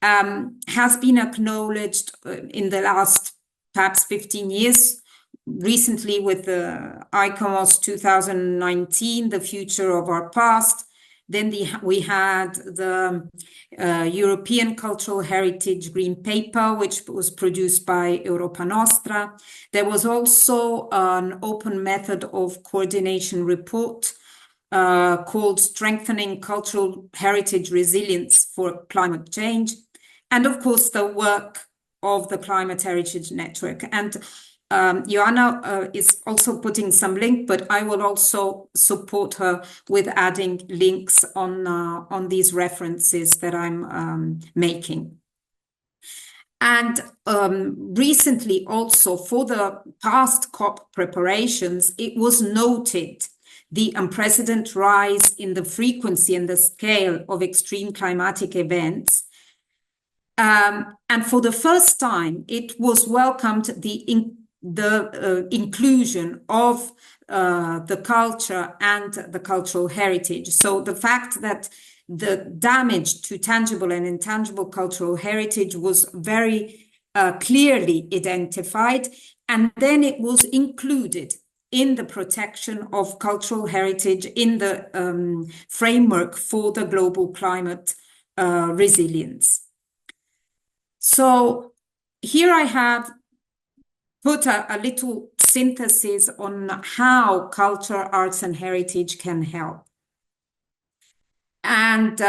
has been acknowledged in the last perhaps 15 years, recently with the ICOMOS 2019, The Future of Our Past. Then we had the European Cultural Heritage Green Paper, which was produced by Europa Nostra. There was also an open method of coordination report called Strengthening Cultural Heritage Resilience for Climate Change. And of course, the work of the Climate Heritage Network. And Ηannah is also putting some link, but I will also support her with adding links on these references that I'm making. And recently also for the past COP preparations, it was noted the unprecedented rise in the frequency and the scale of extreme climatic events, And for the first time, it was welcomed the inclusion of the culture and the cultural heritage. So the fact that the damage to tangible and intangible cultural heritage was very clearly identified, and then it was included in the protection of cultural heritage in the framework for the global climate resilience. So here I have put a little synthesis on how culture, arts, and heritage can help. And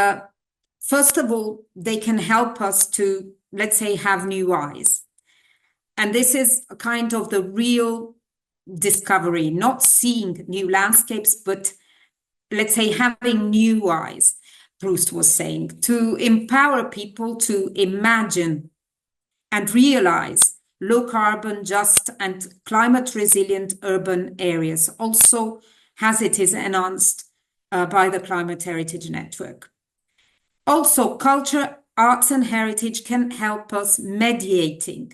first of all, they can help us to, let's say, have new eyes. And this is a kind of the real discovery, not seeing new landscapes, but let's say having new eyes, Proust was saying, to empower people to imagine and realize low carbon, just, and climate resilient urban areas, also as it is announced by the Climate Heritage Network. Also, culture, arts, and heritage can help us mediating.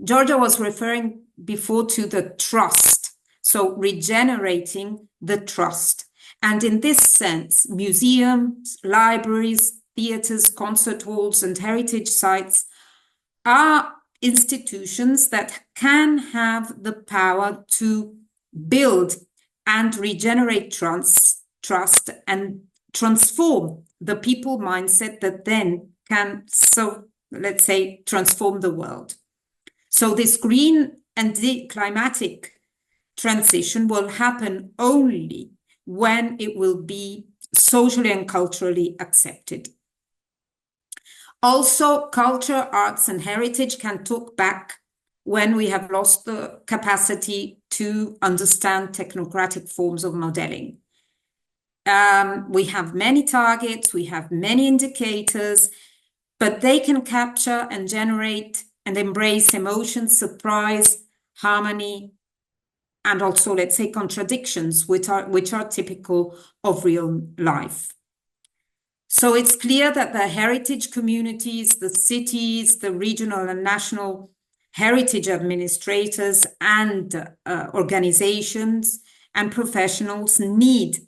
Georgia was referring before to the trust, so regenerating the trust. And in this sense, museums, libraries, theaters, concert halls, and heritage sites are institutions that can have the power to build and regenerate trust and transform the people mindset that then can, so let's say, transform the world. So this green and climatic transition will happen only when it will be socially and culturally accepted. Also, culture, arts, and heritage can talk back when we have lost the capacity to understand technocratic forms of modeling. We have many targets, we have many indicators, but they can capture and generate and embrace emotions, surprise, harmony, and also, let's say, contradictions, which are typical of real life. So it's clear that the heritage communities, the cities, the regional and national heritage administrators and organizations and professionals need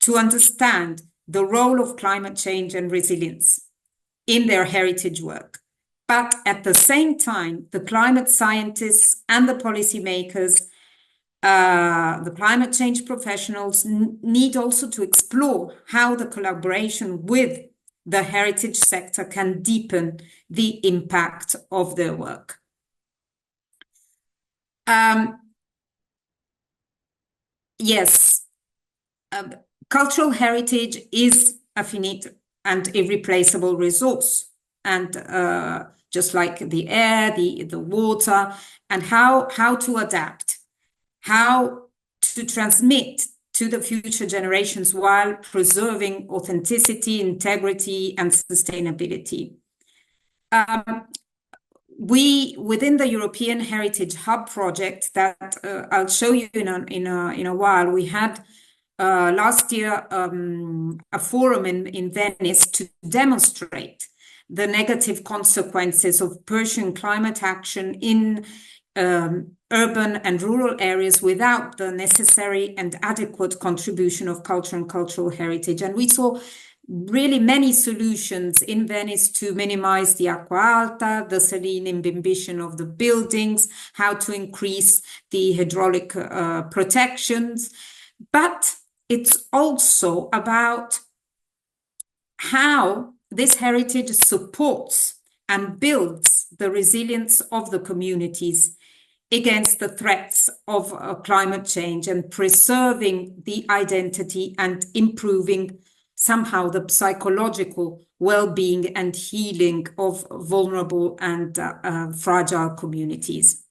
to understand the role of climate change and resilience in their heritage work. But at the same time, the climate scientists and the policymakers, the climate change professionals need also to explore how the collaboration with the heritage sector can deepen the impact of their work. Yes, cultural heritage is a finite and irreplaceable resource, and just like the air, the water, and how to adapt, how to transmit to the future generations while preserving authenticity, integrity, and sustainability. We, within the European Heritage Hub project that I'll show you in a while, we had last year a forum in Venice to demonstrate the negative consequences of pursuing climate action in urban and rural areas without the necessary and adequate contribution of culture and cultural heritage. And we saw really many solutions in Venice to minimize the acqua alta, the saline imbibition of the buildings, how to increase the hydraulic protections. But it's also about how this heritage supports and builds the resilience of the communities against the threats of climate change and preserving the identity and improving somehow the psychological well-being and healing of vulnerable and fragile communities.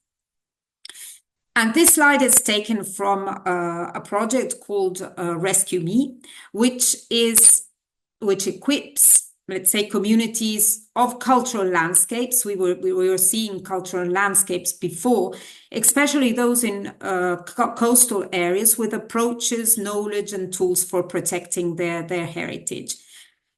And this slide is taken from a project called Rescue Me, which equips, let's say, communities of cultural landscapes. We were seeing cultural landscapes before, especially those in coastal areas, with approaches, knowledge, and tools for protecting their heritage.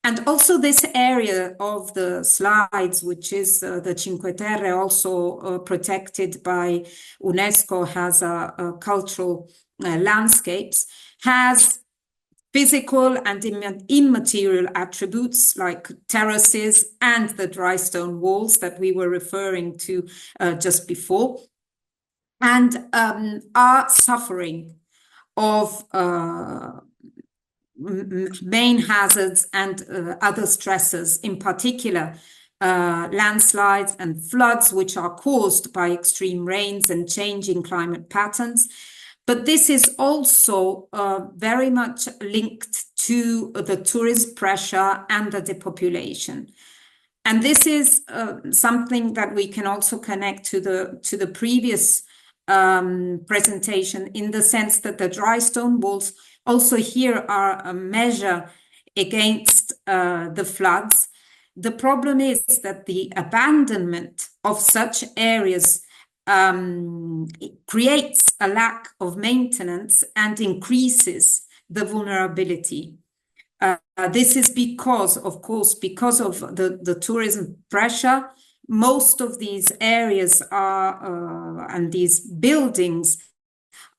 And also this area of the slides, which is the Cinque Terre, also protected by UNESCO, has a cultural landscapes, has physical and immaterial attributes like terraces and the dry stone walls that we were referring to just before, and are suffering of main hazards and other stresses, in particular landslides and floods, which are caused by extreme rains and changing climate patterns. But this is also very much linked to the tourist pressure and the depopulation. And this is something that we can also connect to the previous presentation, in the sense that the dry stone walls also here are a measure against the floods. The problem is that the abandonment of such areas creates a lack of maintenance and increases the vulnerability. This is because, of course, because of the tourism pressure, most of these areas are, and these buildings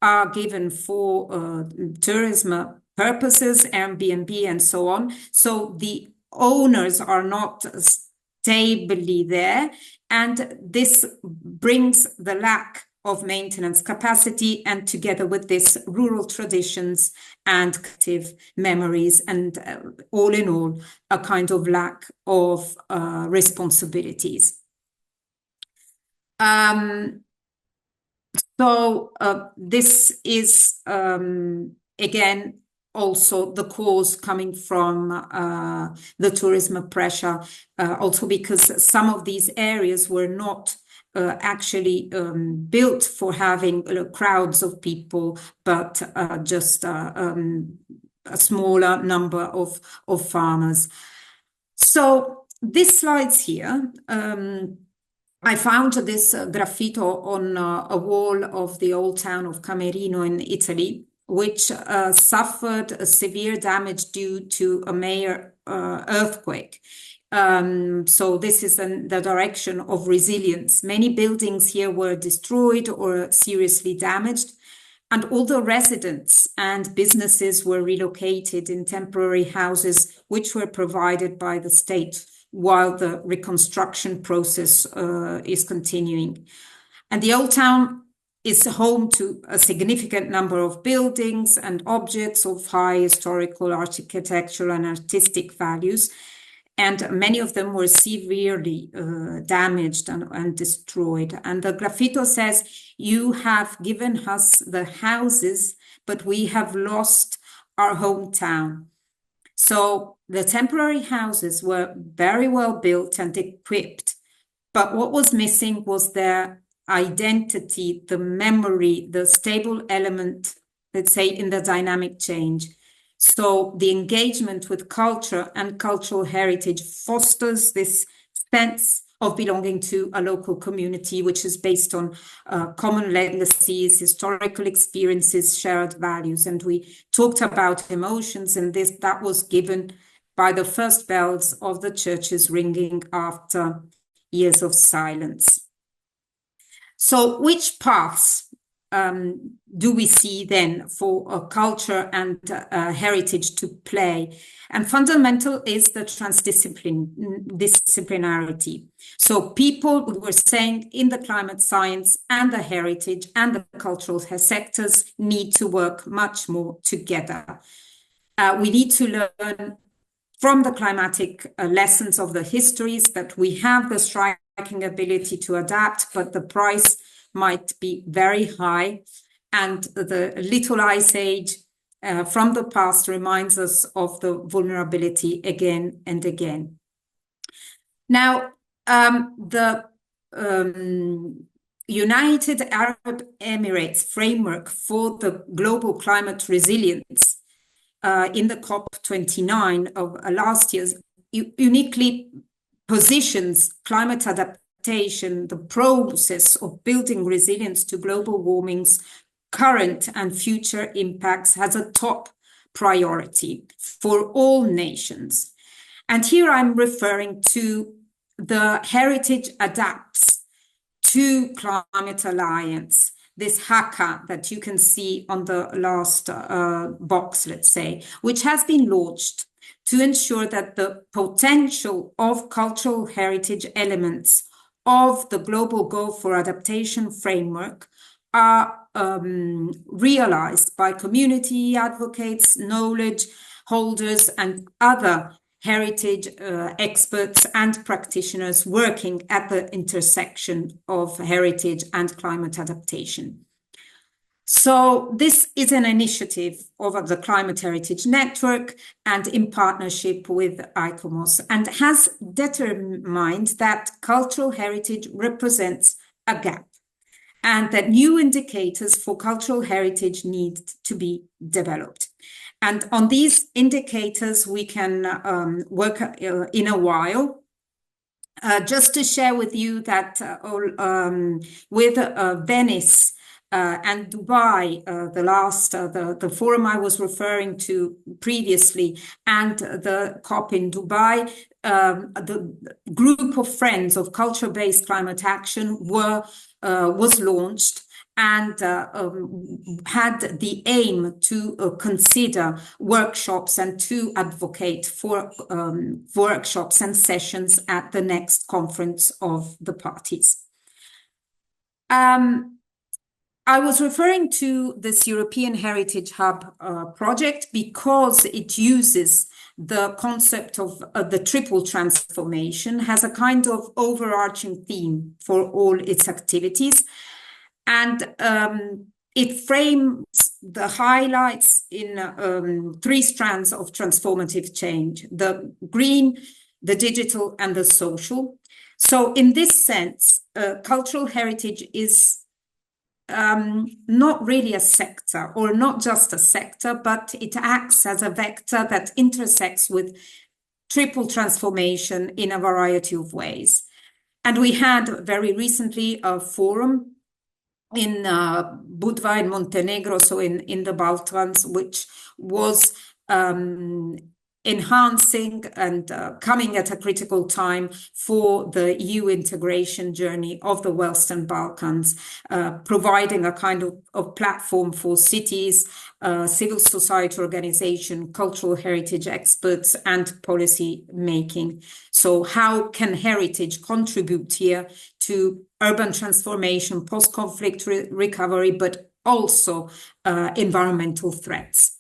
are given for tourism purposes, Airbnb and so on. So the owners are not stably there, and this brings the lack of maintenance capacity, and together with this, rural traditions and collective memories, and all in all, a kind of lack of responsibilities. So this is, again, also the cause coming from the tourism pressure, also because some of these areas were not actually built for having crowds of people, but just a smaller number of farmers. So these slides here, I found this graffito on a wall of the old town of Camerino in Italy, which suffered a severe damage due to a major earthquake. So this is in the direction of resilience. Many buildings here were destroyed or seriously damaged, and all the residents and businesses were relocated in temporary houses, which were provided by the state while the reconstruction process is continuing. And the old town is home to a significant number of buildings and objects of high historical, architectural, and artistic values. And many of them were severely damaged and destroyed. And the graffito says, "You have given us the houses, but we have lost our hometown." So the temporary houses were very well built and equipped, but what was missing was their identity, the memory, the stable element, let's say, in the dynamic change. So the engagement with culture and cultural heritage fosters this sense of belonging to a local community, which is based on common legacies, historical experiences, shared values. And we talked about emotions, and that was given by the first bells of the churches ringing after years of silence. So which paths do we see then for culture and heritage to play? And fundamental is the transdisciplinarity. So people, we were saying, in the climate science and the heritage and the cultural sectors need to work much more together. We need to learn from the climatic lessons of the histories that we have the striking ability to adapt, but the price might be very high. And the little ice age from the past reminds us of the vulnerability again and again. Now, the United Arab Emirates framework for the global climate resilience in the COP29 of last year uniquely positions climate adaptation, the process of building resilience to global warming's current and future impacts, has a top priority for all nations. And here I'm referring to the Heritage Adapts to Climate Alliance, this haka that you can see on the last box, let's say, which has been launched to ensure that the potential of cultural heritage elements of the Global Goal for Adaptation framework are realized by community advocates, knowledge holders, and other heritage experts and practitioners working at the intersection of heritage and climate adaptation. So this is an initiative of the Climate Heritage Network and in partnership with ICOMOS, and has determined that cultural heritage represents a gap and that new indicators for cultural heritage need to be developed. And on these indicators, we can work in a while. Just to share with you that with Venice and Dubai, the forum I was referring to previously, and the COP in Dubai, the group of friends of culture-based climate action was launched and had the aim to consider workshops and to advocate for workshops and sessions at the next conference of the parties. I was referring to this European Heritage Hub project because it uses the concept of the triple transformation, has a kind of overarching theme for all its activities. And it frames the highlights in 3 strands of transformative change: the green, the digital, and the social. So in this sense, cultural heritage is not really a sector, or not just a sector, but it acts as a vector that intersects with triple transformation in a variety of ways. And we had very recently a forum in Budva in Montenegro, so in the Balkans, which was enhancing and coming at a critical time for the EU integration journey of the Western Balkans, providing a kind of platform for cities, civil society organization, cultural heritage experts, and policy making. So how can heritage contribute here to urban transformation, post-conflict recovery, but also environmental threats?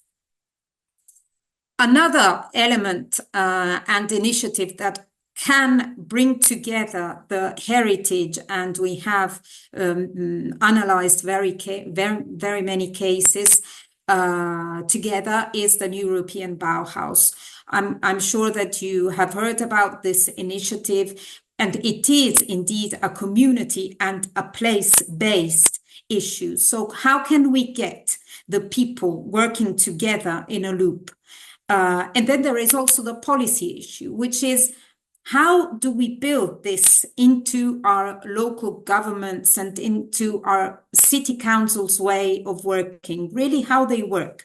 Another element and initiative that can bring together the heritage, and we have analyzed very many cases together, is the New European Bauhaus. I'm sure that you have heard about this initiative, and it is indeed a community and a place-based issue. So how can we get the people working together in a loop? And then there is also the policy issue, which is how do we build this into our local governments and into our city councils' way of working, really how they work.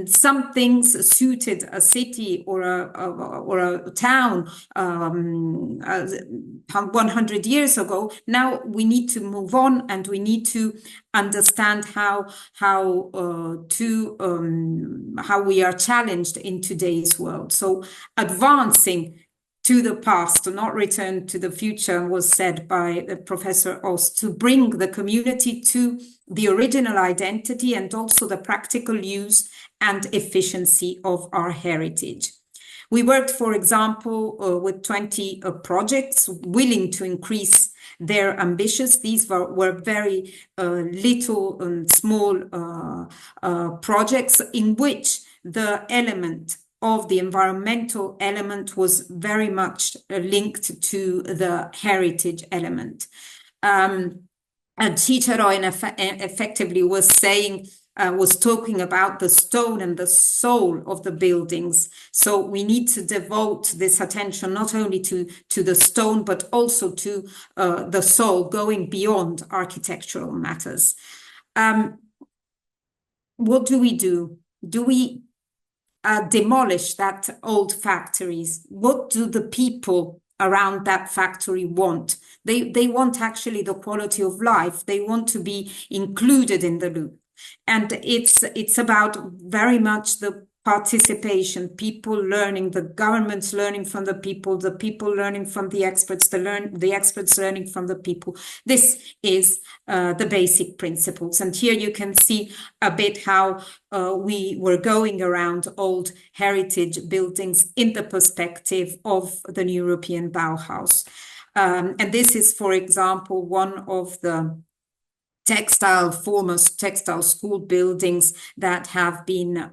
Some things suited a city or a town 100 years ago. Now we need to move on, and we need to understand how we are challenged in today's world. So advancing to the past, to not return to the future, was said by Professor Ost, to bring the community to the original identity and also the practical use and efficiency of our heritage. We worked, for example, with 20 projects willing to increase their ambitions. These were very little and small projects in which the element of the environmental element was very much linked to the heritage element. And Cicero effectively was talking about the stone and the soul of the buildings. So we need to devote this attention not only to the stone, but also to the soul, going beyond architectural matters. What do we do? Do we demolish that old factories, what do the people around that factory want? They want actually the quality of life. They want to be included in the loop. And it's about very much the participation, people learning, the governments learning from the people learning from the experts, the experts learning from the people. This is the basic principles. And here you can see a bit how we were going around old heritage buildings in the perspective of the European Bauhaus. And this is, for example, one of the former textile school buildings that have been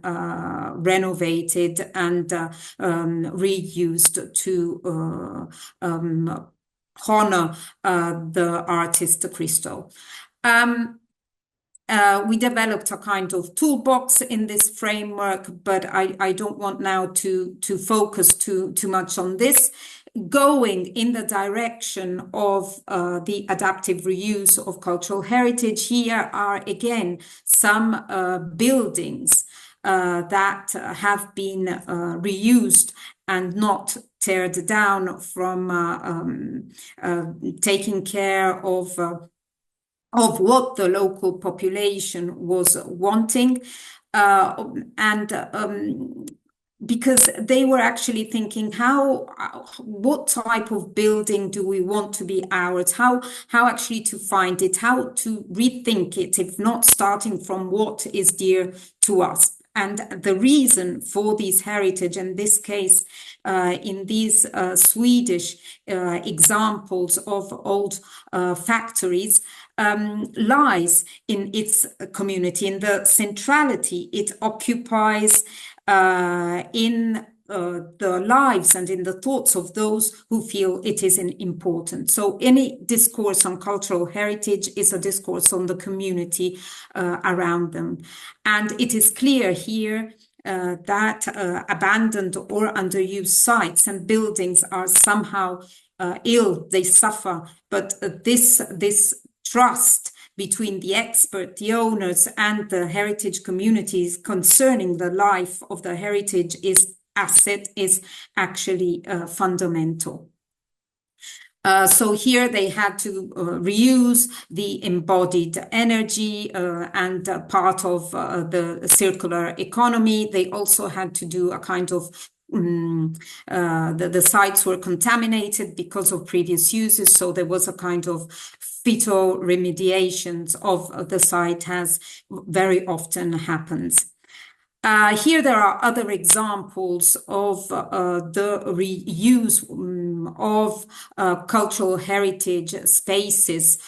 renovated and reused to honor the artist Cristo. We developed a kind of toolbox in this framework, but I don't want now to focus too much on this. Going in the direction of the adaptive reuse of cultural heritage, here are again some buildings that have been reused and not teared down from taking care of what the local population was wanting, because they were actually thinking, what type of building do we want to be ours? How actually to find it, how to rethink it, if not starting from what is dear to us. And the reason for these heritage, in this case, in these Swedish examples of old factories, lies in its community, in the centrality it occupies in the lives and in the thoughts of those who feel it is important. So any discourse on cultural heritage is a discourse on the community around them. And it is clear here that abandoned or underused sites and buildings are somehow ill, they suffer, but this trust between the expert, the owners, and the heritage communities concerning the life of the heritage asset is actually fundamental. So here they had to reuse the embodied energy and part of the circular economy. They also had to do a kind of the sites were contaminated because of previous uses, so there was a kind of phytoremediations of the site, as very often happens. Here there are other examples of the reuse of cultural heritage spaces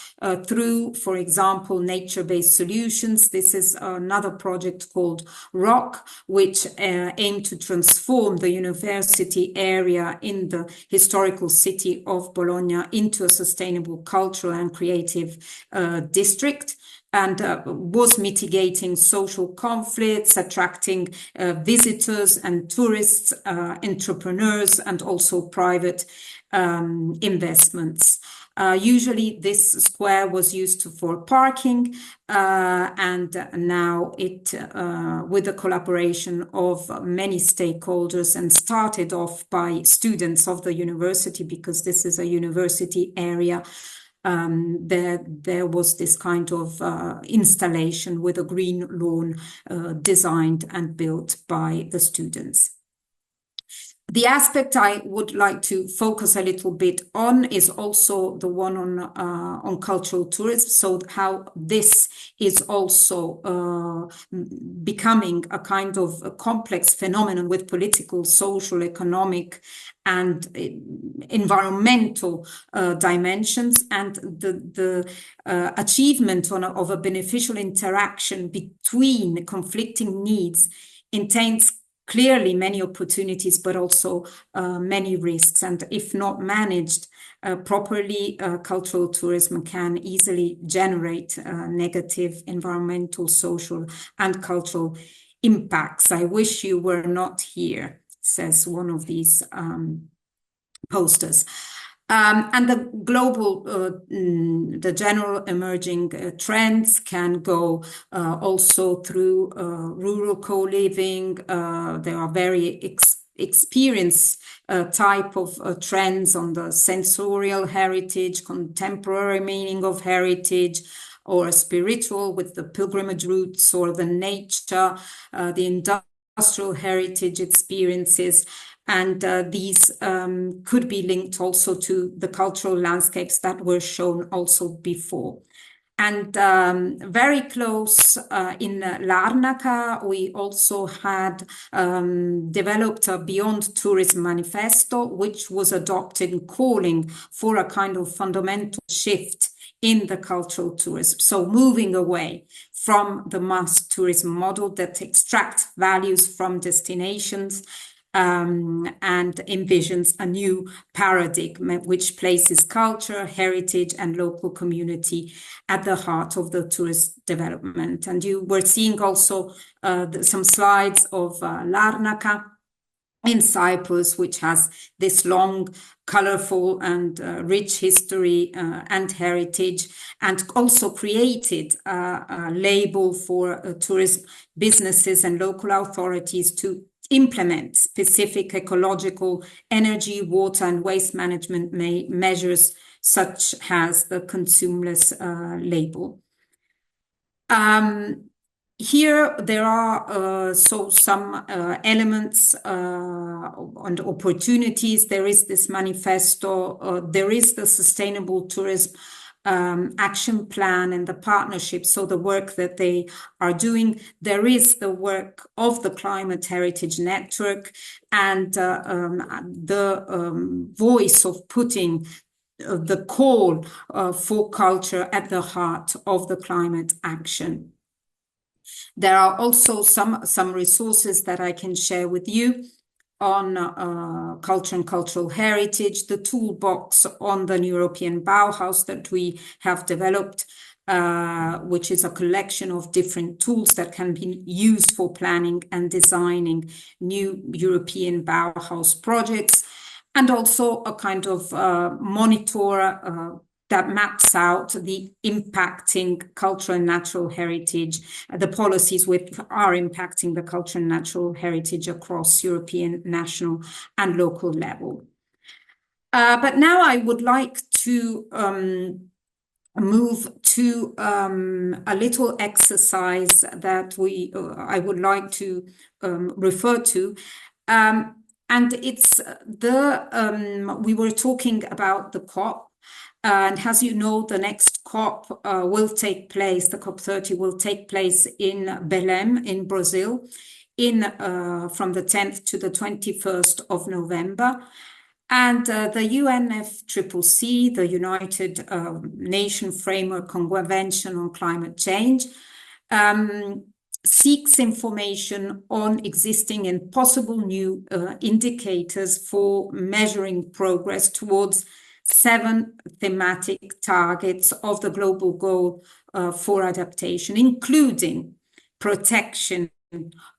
through, for example, nature-based solutions. This is another project called ROC, which aimed to transform the university area in the historical city of Bologna into a sustainable cultural and creative district, and was mitigating social conflicts, attracting visitors and tourists, entrepreneurs, and also private investments. Usually this square was used for parking, and now it, with the collaboration of many stakeholders, and started off by students of the university, because this is a university area, there was this kind of installation with a green lawn designed and built by the students. The aspect I would like to focus a little bit on is also the one on cultural tourism. So how this is also becoming a kind of a complex phenomenon with political, social, economic, and environmental dimensions, and the achievement of a beneficial interaction between conflicting needs entails clearly many opportunities, but also many risks. And if not managed properly, cultural tourism can easily generate negative environmental, social, and cultural impacts. I wish you were not here, says one of these posters. And the global, the general emerging trends can go also through rural co-living. There are very experienced type of trends on the sensorial heritage, contemporary meaning of heritage, or spiritual with the pilgrimage routes, or the nature, the industrial heritage experiences. And these could be linked also to the cultural landscapes that were shown also before. And very close in Larnaca, we also had developed a Beyond Tourism Manifesto, which was adopted, calling for a kind of fundamental shift in the cultural tourism. So moving away from the mass tourism model that extracts values from destinations and envisions a new paradigm which places culture, heritage, and local community at the heart of the tourist development. And you were seeing also some slides of Larnaca in Cyprus, which has this long, colorful and rich history and heritage, and also created a label for tourism businesses and local authorities to implement specific ecological, energy, water, and waste management measures, such as the consumerless label. Here there are some elements and opportunities. There is this manifesto, there is the Sustainable Tourism Action Plan and the partnership, so the work that they are doing. There is the work of the Climate Heritage Network and the voice of putting the call for culture at the heart of the climate action. There are also some resources that I can share with you on culture and cultural heritage, the toolbox on the European Bauhaus that we have developed, which is a collection of different tools that can be used for planning and designing new European Bauhaus projects, and also a kind of monitor that maps out the impacting cultural and natural heritage, the policies which are impacting the cultural and natural heritage across European, national, and local level. But now I would like to move to a little exercise that I would like to refer to. And it's we were talking about the COP. And as you know, the next COP will take place, the COP30 will take place in Belém, in Brazil, from the 10th to the 21st of November. And the UNFCCC, the United Nations Framework Convention on Climate Change, seeks information on existing and possible new indicators for measuring progress towards 7 thematic targets of the global goal for adaptation, including protection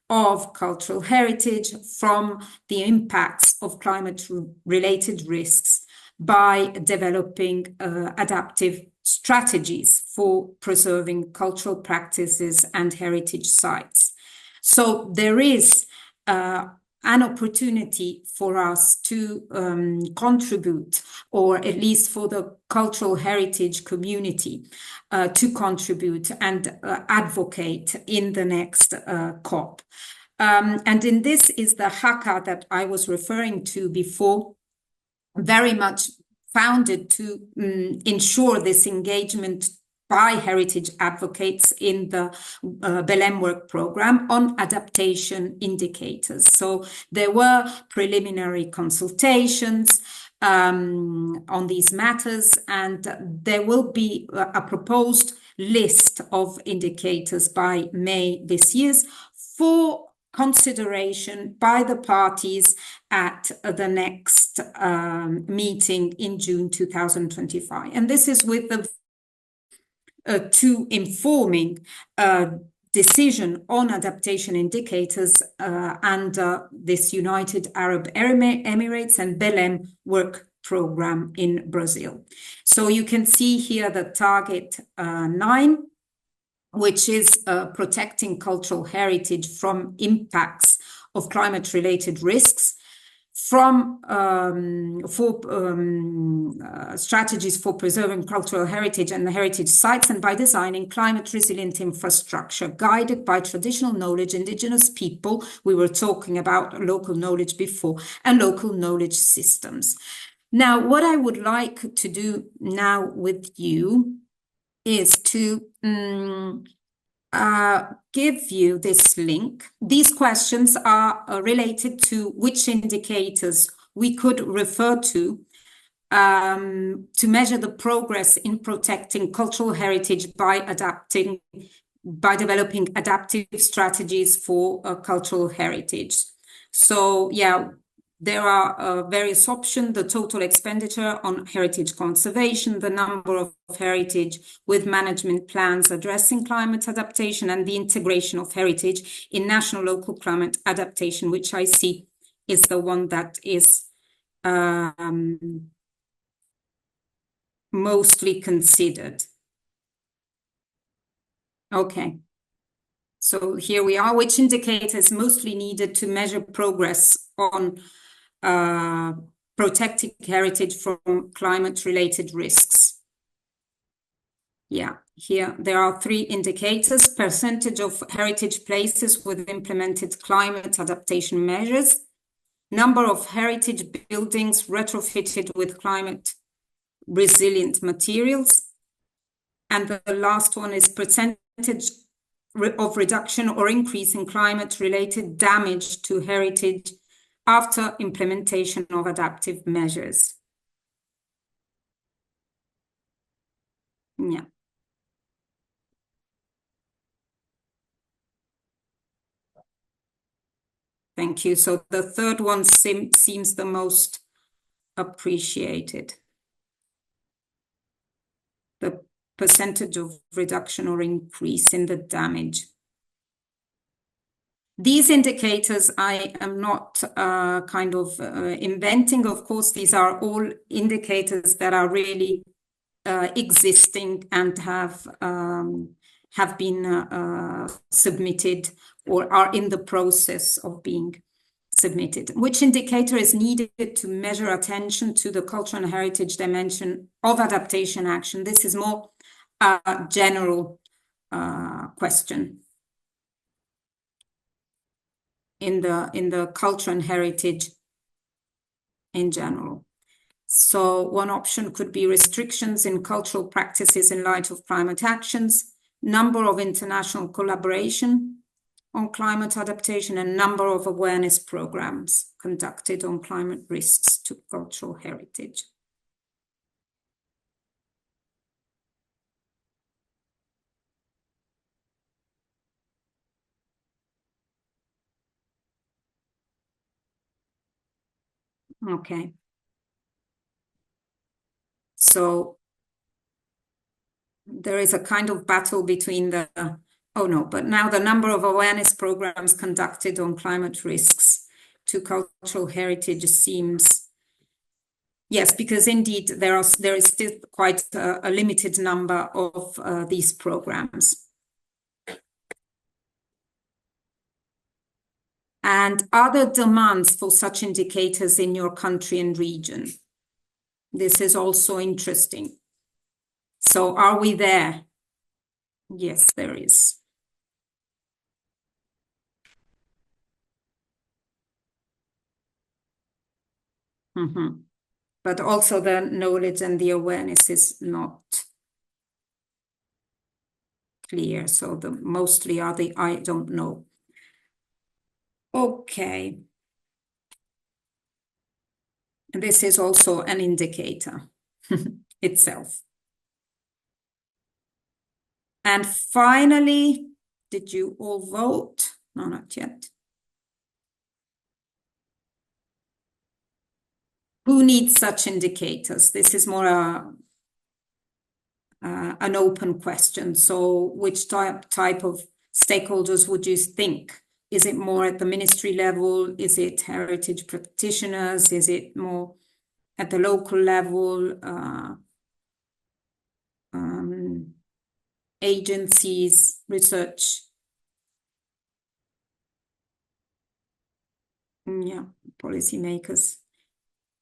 of cultural heritage from the impacts of climate-related risks by developing adaptive strategies for preserving cultural practices and heritage sites. So there is an opportunity for us to contribute, or at least for the cultural heritage community to contribute and advocate in the next COP. And in this is the HACA that I was referring to before, very much founded to ensure this engagement by heritage advocates in the Belém work program on adaptation indicators. So there were preliminary consultations on these matters, and there will be a proposed list of indicators by May this year for consideration by the parties at the next meeting in June 2025. And this is with the to informing decision on adaptation indicators and this United Arab Emirates and Belém work program in Brazil. So you can see here the target 9, which is protecting cultural heritage from impacts of climate-related risks, from strategies for preserving cultural heritage and the heritage sites, and by designing climate-resilient infrastructure guided by traditional knowledge, indigenous people, we were talking about local knowledge before, and local knowledge systems. Now, what I would like to do now with you is to give you this link. These questions are related to which indicators we could refer to measure the progress in protecting cultural heritage by developing adaptive strategies for cultural heritage. So yeah, there are various options: the total expenditure on heritage conservation, the number of heritage with management plans addressing climate adaptation, and the integration of heritage in national local climate adaptation, which I see is the one that is mostly considered. Okay. So here we are. Which indicators mostly needed to measure progress on protecting heritage from climate-related risks? Yeah, here there are 3 indicators: percentage of heritage places with implemented climate adaptation measures, number of heritage buildings retrofitted with climate-resilient materials, and the last one is percentage of reduction or increase in climate-related damage to heritage after implementation of adaptive measures. Yeah. Thank you. So the third one seems the most appreciated. The percentage of reduction or increase in the damage. These indicators I am not inventing. Of course, these are all indicators that are really existing and have been submitted or are in the process of being submitted. Which indicator is needed to measure attention to the cultural and heritage dimension of adaptation action? This is more a general question. In the culture and heritage in general. So one option could be restrictions in cultural practices in light of climate actions, number of international collaboration on climate adaptation, and number of awareness programs conducted on climate risks to cultural heritage. Okay. So there is a kind of battle between the, but now the number of awareness programs conducted on climate risks to cultural heritage seems, yes, because indeed there is still quite a limited number of these programs. And are there demands for such indicators in your country and region? This is also interesting. So are we there? Yes, there is. But also the knowledge and the awareness is not clear. So mostly are the I don't know. Okay. This is also an indicator itself. And finally, did you all vote? No, not yet. Who needs such indicators? This is more an open question. So which type of stakeholders would you think? Is it more at the ministry level? Is it heritage practitioners? Is it more at the local level, agencies, research, policymakers,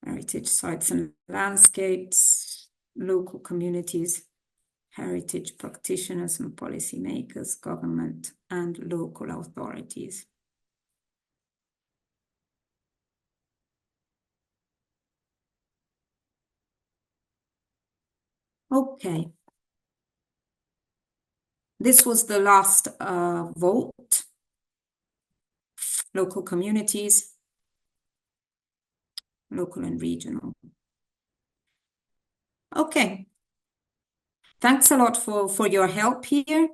heritage sites and landscapes, local communities, heritage practitioners and policymakers, government and local authorities. Okay. This was the last vote. Local communities, local and regional. Okay. Thanks a lot for your help here.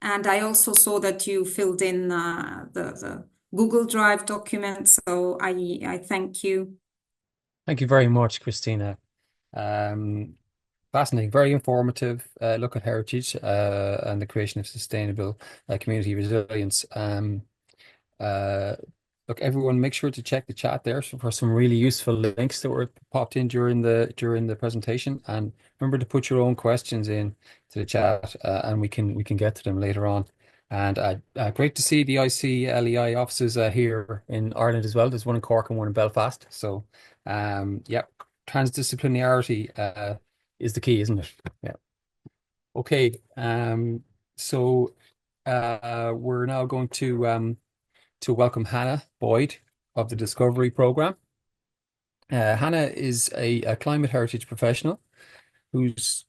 And I also saw that you filled in the Google Drive document, so I thank you. Thank you very much, Cristina. Fascinating, very informative look at heritage and the creation of sustainable community resilience. Look, everyone, make sure to check the chat there for some really useful links that were popped in during the presentation. And remember to put your own questions in to the chat, and we can get to them later on. And great to see the ICLEI offices here in Ireland as well. There's one in Cork and one in Belfast. So, yeah, transdisciplinarity is the key, isn't it? Yeah. Okay. So we're now going to welcome Ηannah Boyd of the Discovery Programme. Ηannah is a climate heritage professional whose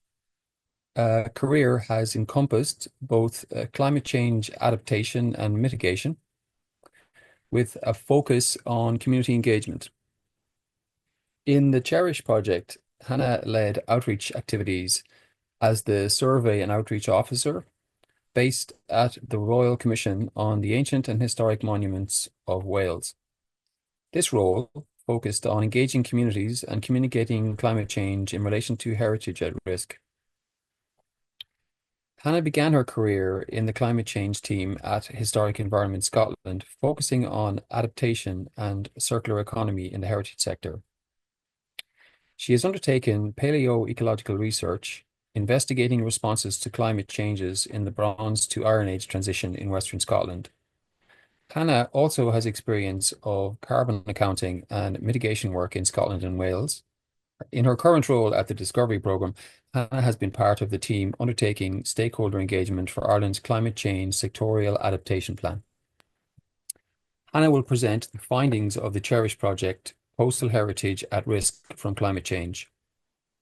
career has encompassed both climate change adaptation and mitigation, with a focus on community engagement. In the CHERISH project, Ηannah led outreach activities as the survey and outreach officer based at the Royal Commission on the Ancient and Historic Monuments of Wales. This role focused on engaging communities and communicating climate change in relation to heritage at risk. Ηannah began her career in the climate change team at Historic Environment Scotland, focusing on adaptation and circular economy in the heritage sector. She has undertaken paleoecological research, investigating responses to climate changes in the Bronze to Iron Age transition in Western Scotland. Ηannah also has experience of carbon accounting and mitigation work in Scotland and Wales. In her current role at the Discovery Programme, Ηannah has been part of the team undertaking stakeholder engagement for Ireland's climate change sectorial adaptation plan. Ηannah will present the findings of the CHERISH project, Coastal Heritage at Risk from Climate Change.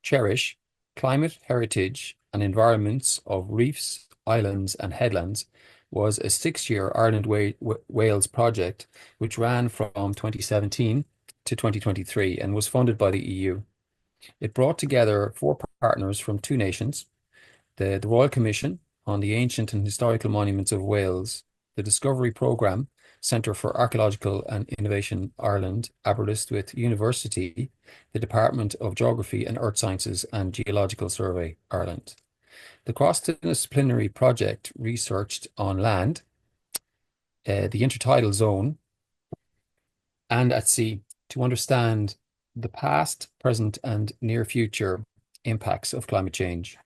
CHERISH, Climate, Heritage and Environments of Reefs, Islands and Headlands, was a 6-year Ireland-Wales project which ran from 2017 to 2023 and was funded by the EU. It brought together 4 partners from 2 nations, the Royal Commission on the Ancient and Historical Monuments of Wales, the Discovery Programme, Centre for Archaeological and Innovation Ireland, Aberystwyth University, the Department of Geography and Earth Sciences and Geological Survey Ireland. The cross-disciplinary project researched on land, the intertidal zone, and at sea to understand the past, present and near future impacts of climate change.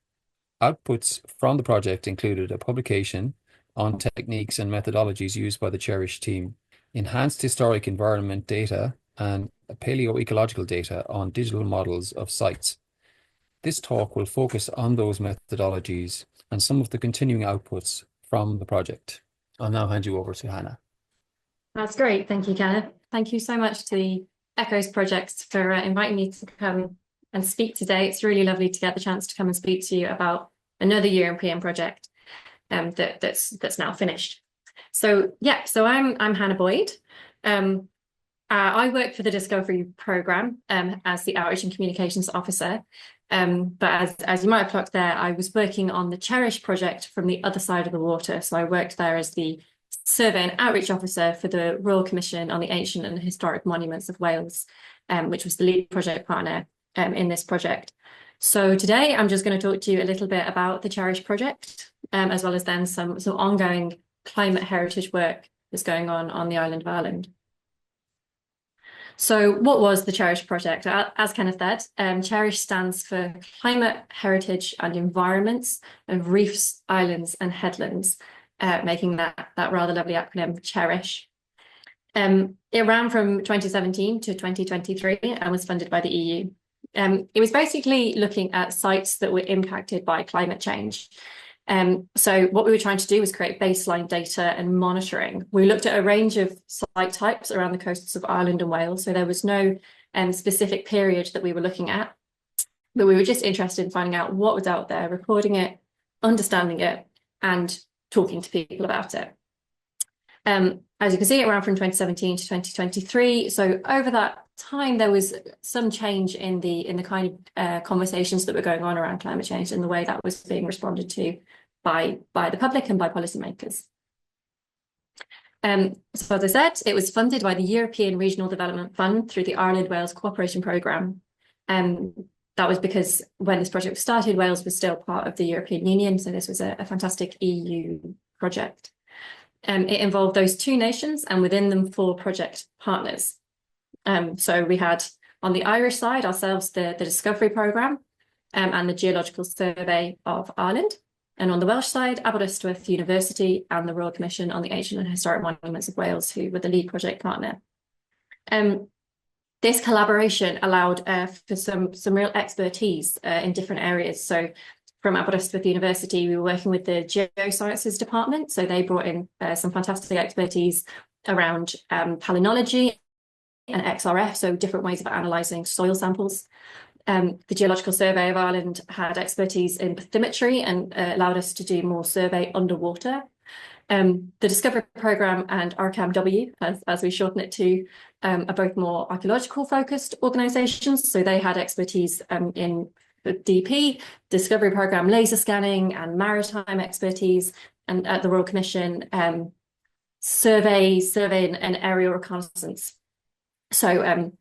Outputs from the project included a publication on techniques and methodologies used by the CHERISH team, enhanced historic environment data and paleoecological data on digital models of sites. This talk will focus on those methodologies and some of the continuing outputs from the project. I'll now hand you over to Ηannah. That's great. Thank you, Kenneth. Thank you so much to the ECHOES project for inviting me to come and speak today. It's really lovely to get the chance to come and speak to you about another European project that's now finished. So yeah, so I'm Ηannah Boyd. I work for the Discovery Programme as the Outreach and Communications Officer. But as you might have clocked there, I was working on the CHERISH project from the other side of the water. So I worked there as the Survey and Outreach Officer for the Royal Commission on the Ancient and Historic Monuments of Wales, which was the lead project partner in this project. So today I'm just going to talk to you a little bit about the CHERISH project, as well as then some ongoing climate heritage work that's going on the island of Ireland. So what was the CHERISH project? As Kenneth said, CHERISH stands for Climate, Heritage and Environments of Reefs, Islands and Headlands, making that rather lovely acronym CHERISH. It ran from 2017 to 2023 and was funded by the EU. It was basically looking at sites that were impacted by climate change. So what we were trying to do was create baseline data and monitoring. We looked at a range of site types around the coasts of Ireland and Wales. So there was no specific period that we were looking at, but we were just interested in finding out what was out there, recording it, understanding it, and talking to people about it. As you can see, it ran from 2017 to 2023. So over that time, there was some change in the kind of conversations that were going on around climate change and the way that was being responded to by the public and by policymakers. So as I said, it was funded by the European Regional Development Fund through the Ireland-Wales Cooperation Programme. That was because when this project was started, Wales was still part of the European Union. So this was a fantastic EU project. It involved those two nations and within them 4 project partners. So we had on the Irish side ourselves the Discovery Programme and the Geological Survey of Ireland. And on the Welsh side, Aberystwyth University and the Royal Commission on the Ancient and Historic Monuments of Wales, who were the lead project partner. This collaboration allowed for some real expertise in different areas. So from Aberystwyth University, we were working with the Geosciences department. So they brought in some fantastic expertise around palynology and XRF, so different ways of analysing soil samples. The Geological Survey of Ireland had expertise in bathymetry and allowed us to do more survey underwater. The Discovery Programme and RCAMW, as we shorten it to, are both more archaeological focused organisations. So they had expertise in the DP, Discovery Programme laser scanning and maritime expertise, and at the Royal Commission, survey and aerial reconnaissance. So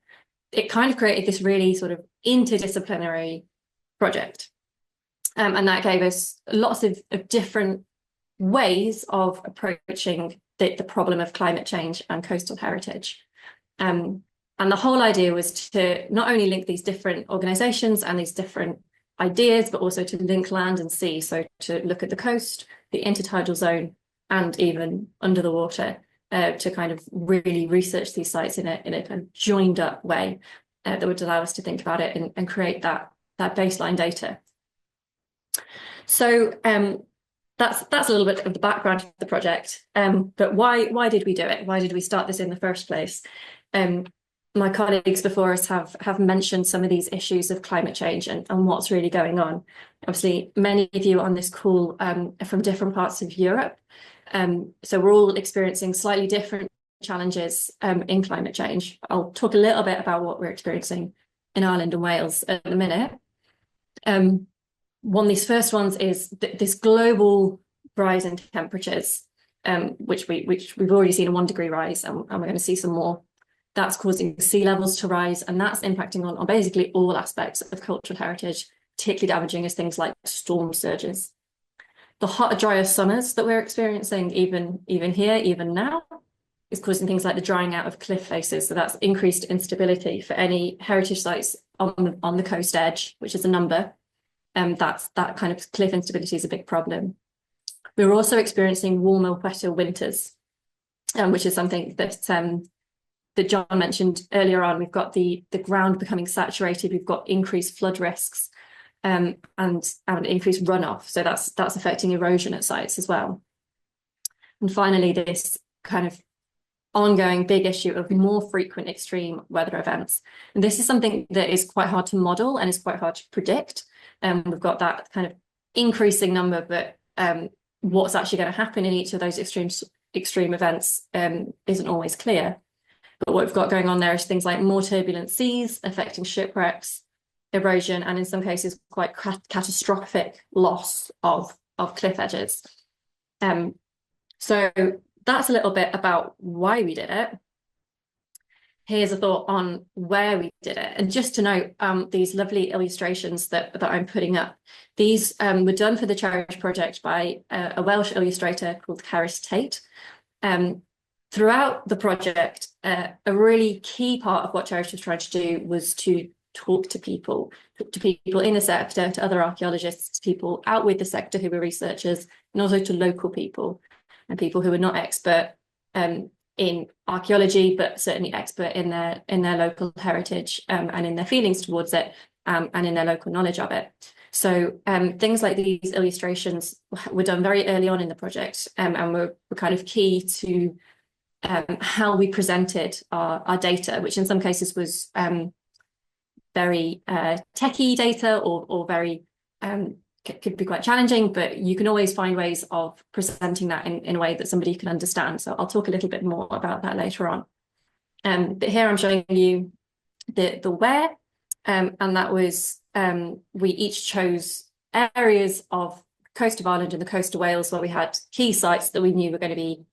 it kind of created this really sort of interdisciplinary project. And that gave us lots of different ways of approaching the problem of climate change and coastal heritage. And the whole idea was to not only link these different organisations and these different ideas, but also to link land and sea. So to look at the coast, the intertidal zone, and even under the water, to kind of really research these sites in a kind of joined up way that would allow us to think about it and create that baseline data. So that's a little bit of the background of the project. But why did we do it? Why did we start this in the first place? My colleagues before us have mentioned some of these issues of climate change and what's really going on. Obviously, many of you on this call are from different parts of Europe. So we're all experiencing slightly different challenges in climate change. I'll talk a little bit about what we're experiencing in Ireland and Wales in a minute. One of these first ones is this global rise in temperatures, which we've already seen a 1 degree rise, and we're going to see some more. That's causing sea levels to rise, and that's impacting on basically all aspects of cultural heritage, particularly damaging as things like storm surges. The hotter, drier summers that we're experiencing even here, even now, is causing things like the drying out of cliff faces. So that's increased instability for any heritage sites on the coast edge, which is a number. That kind of cliff instability is a big problem. We're also experiencing warmer, wetter winters, which is something that John mentioned earlier on. We've got the ground becoming saturated. We've got increased flood risks and increased runoff. So that's affecting erosion at sites as well. And finally, this kind of ongoing big issue of more frequent extreme weather events. And this is something that is quite hard to model and is quite hard to predict. We've got that kind of increasing number, but what's actually going to happen in each of those extreme events isn't always clear. But what we've got going on there is things like more turbulent seas affecting shipwrecks, erosion, and in some cases quite catastrophic loss of cliff edges. So that's a little bit about why we did it. Here's a thought on where we did it. And just to note, these lovely illustrations that I'm putting up, these were done for the CHERISH project by a Welsh illustrator called Cerys Tate. throughout the project, a really key part of what CHERISH was trying to do was to talk to people in the sector, to other archaeologists, people out with the sector who were researchers, and also to local people and people who were not expert in archaeology, but certainly expert in their local heritage and in their feelings towards it and in their local knowledge of it. So things like these illustrations were done very early on in the project and were kind of key to how we presented our data, which in some cases was very techie data or very could be quite challenging, but you can always find ways of presenting that in a way that somebody can understand. So I'll talk a little bit more about that later on. But here I'm showing you the where, and that was we each chose areas of the coast of Ireland and the coast of Wales where we had key sites that we knew were going to be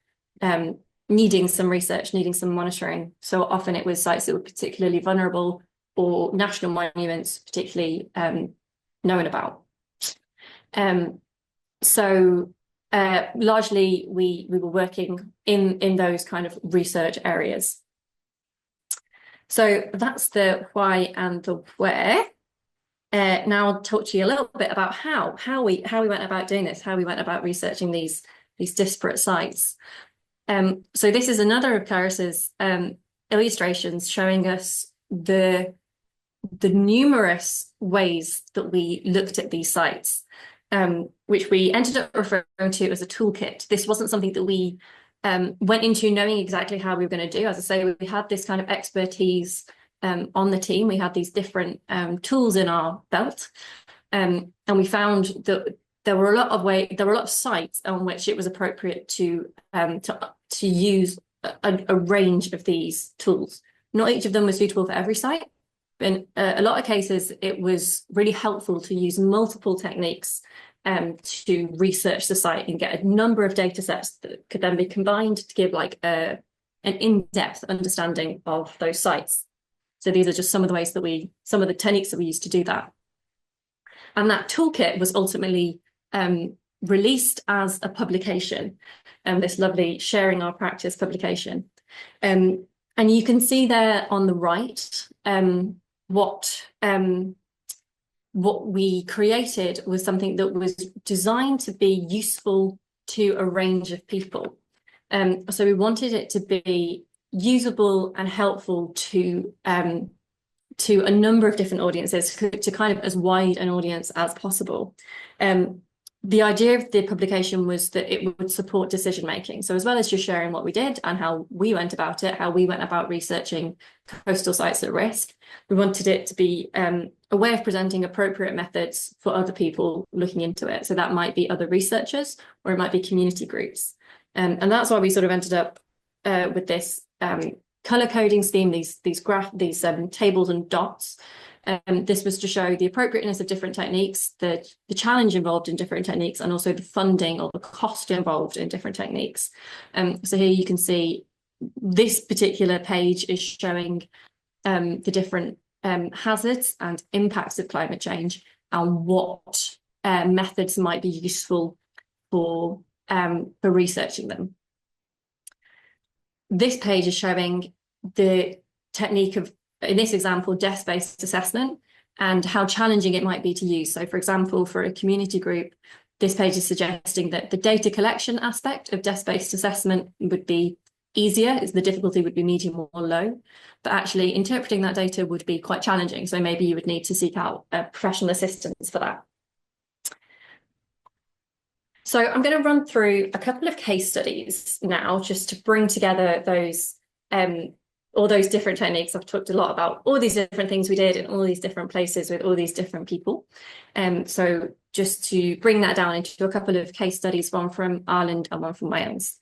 needing some research, needing some monitoring. So often it was sites that were particularly vulnerable or national monuments particularly known about. So largely we were working in those kind of research areas. So that's the why and the where. Now I'll talk to you a little bit about how we went about doing this, how we went about researching these disparate sites. So this is another of Claris's illustrations showing us the numerous ways that we looked at these sites, which we ended up referring to as a toolkit. This wasn't something that we went into knowing exactly how we were going to do. As I say, we had this kind of expertise on the team. We had these different tools in our belt, and we found that there were a lot of sites on which it was appropriate to use a range of these tools. Not each of them was suitable for every site. In a lot of cases, it was really helpful to use multiple techniques to research the site and get a number of data sets that could then be combined to give like an in-depth understanding of those sites. So these are just some of the ways that some of the techniques that we used to do that. And that toolkit was ultimately released as a publication, this lovely Sharing Our Practice publication. And you can see there on the right, what we created was something that was designed to be useful to a range of people. So we wanted it to be usable and helpful to a number of different audiences, to kind of as wide an audience as possible. The idea of the publication was that it would support decision making. So as well as just sharing what we did and how we went about it, how we went about researching coastal sites at risk, we wanted it to be a way of presenting appropriate methods for other people looking into it. So that might be other researchers, or it might be community groups. And that's why we sort of ended up with this color coding scheme, these tables and dots. This was to show the appropriateness of different techniques, the challenge involved in different techniques, and also the funding or the cost involved in different techniques. So here you can see this particular page is showing the different hazards and impacts of climate change and what methods might be useful for researching them. This page is showing the technique of, in this example, desk-based assessment and how challenging it might be to use. So for example, for a community group, this page is suggesting that the data collection aspect of desk-based assessment would be easier, as the difficulty would be medium or low, but actually interpreting that data would be quite challenging. So maybe you would need to seek out professional assistance for that. So I'm going to run through a couple of case studies now, just to bring together those all those different techniques. I've talked a lot about all these different things we did in all these different places with all these different people. So just to bring that down into a couple of case studies, one from Ireland and one from Wales.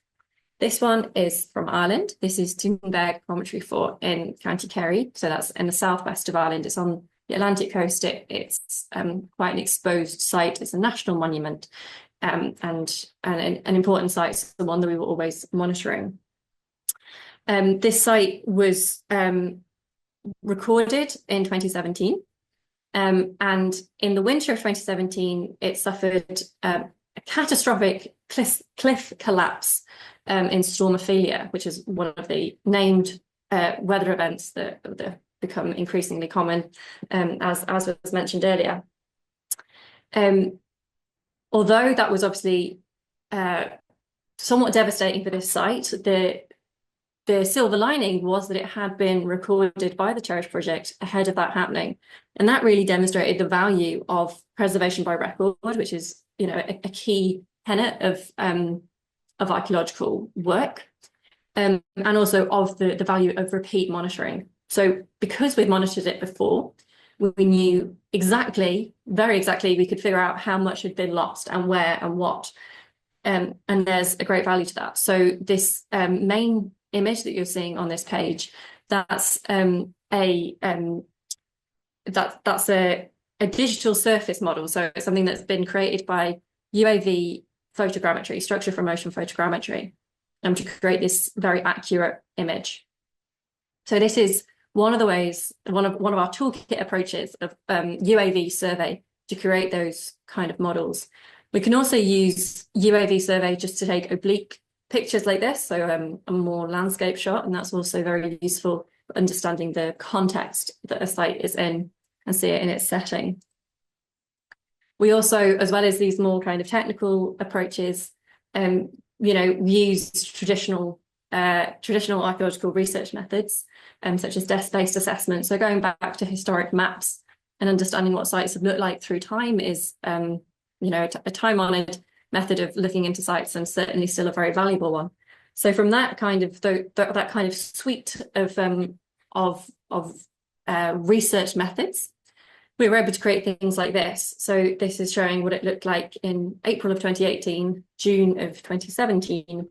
This one is from Ireland. This is Tunberg Promontory Fort in County Kerry. So that's in the southwest of Ireland. It's on the Atlantic coast. It's quite an exposed site. It's a national monument and an important site. It's the one that we were always monitoring. This site was recorded in 2017, and in the winter of 2017, it suffered a catastrophic cliff collapse in Storm Ophelia, which is one of the named weather events that become increasingly common, as was mentioned earlier. Although that was obviously somewhat devastating for this site, the silver lining was that it had been recorded by the CHERISH project ahead of that happening. And that really demonstrated the value of preservation by record, which is, you know, a key tenet of archaeological work, and also of the value of repeat monitoring. So because we'd monitored it before, we knew exactly, very exactly, we could figure out how much had been lost and where and what. And there's a great value to that. So this main image that you're seeing on this page, that's a digital surface model. So it's something that's been created by UAV photogrammetry, structure from motion photogrammetry, to create this very accurate image. So this is one of the ways, one of our toolkit approaches of UAV survey to create those kind of models. We can also use UAV survey just to take oblique pictures like this, so a more landscape shot, and that's also very useful for understanding the context that a site is in and see it in its setting. We also, as well as these more kind of technical approaches, you know, use traditional archaeological research methods, such as desk-based assessment. So going back to historic maps and understanding what sites have looked like through time is, you know, a time-honoured method of looking into sites, and certainly still a very valuable one. So from that kind of that kind of suite of research methods, we were able to create things like this. So this is showing what it looked like in April of 2018, June of 2017,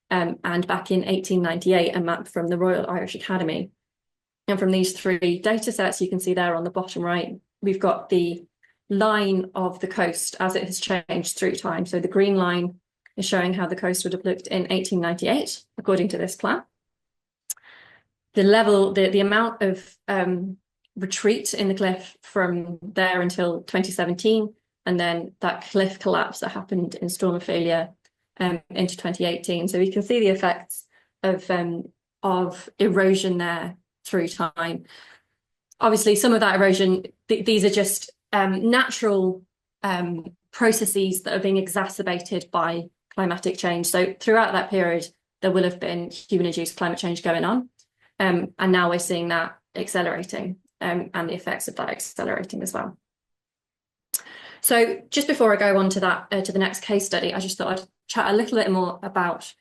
and back in 1898, a map from the Royal Irish Academy. And from these three data sets, you can see there on the bottom right, we've got the line of the coast as it has changed through time. So the green line is showing how the coast would have looked in 1898, according to this plan. The level, the amount of retreat in the cliff from there until 2017, and then that cliff collapse that happened in Storm Ophelia into 2018. So we can see the effects of erosion there through time. Obviously, some of that erosion, these are just natural processes that are being exacerbated by climatic change. So throughout that period, there will have been human-induced climate change going on. And now we're seeing that accelerating, and the effects of that accelerating as well. So just before I go on to that, to the next case study, I just thought I'd chat a little bit more about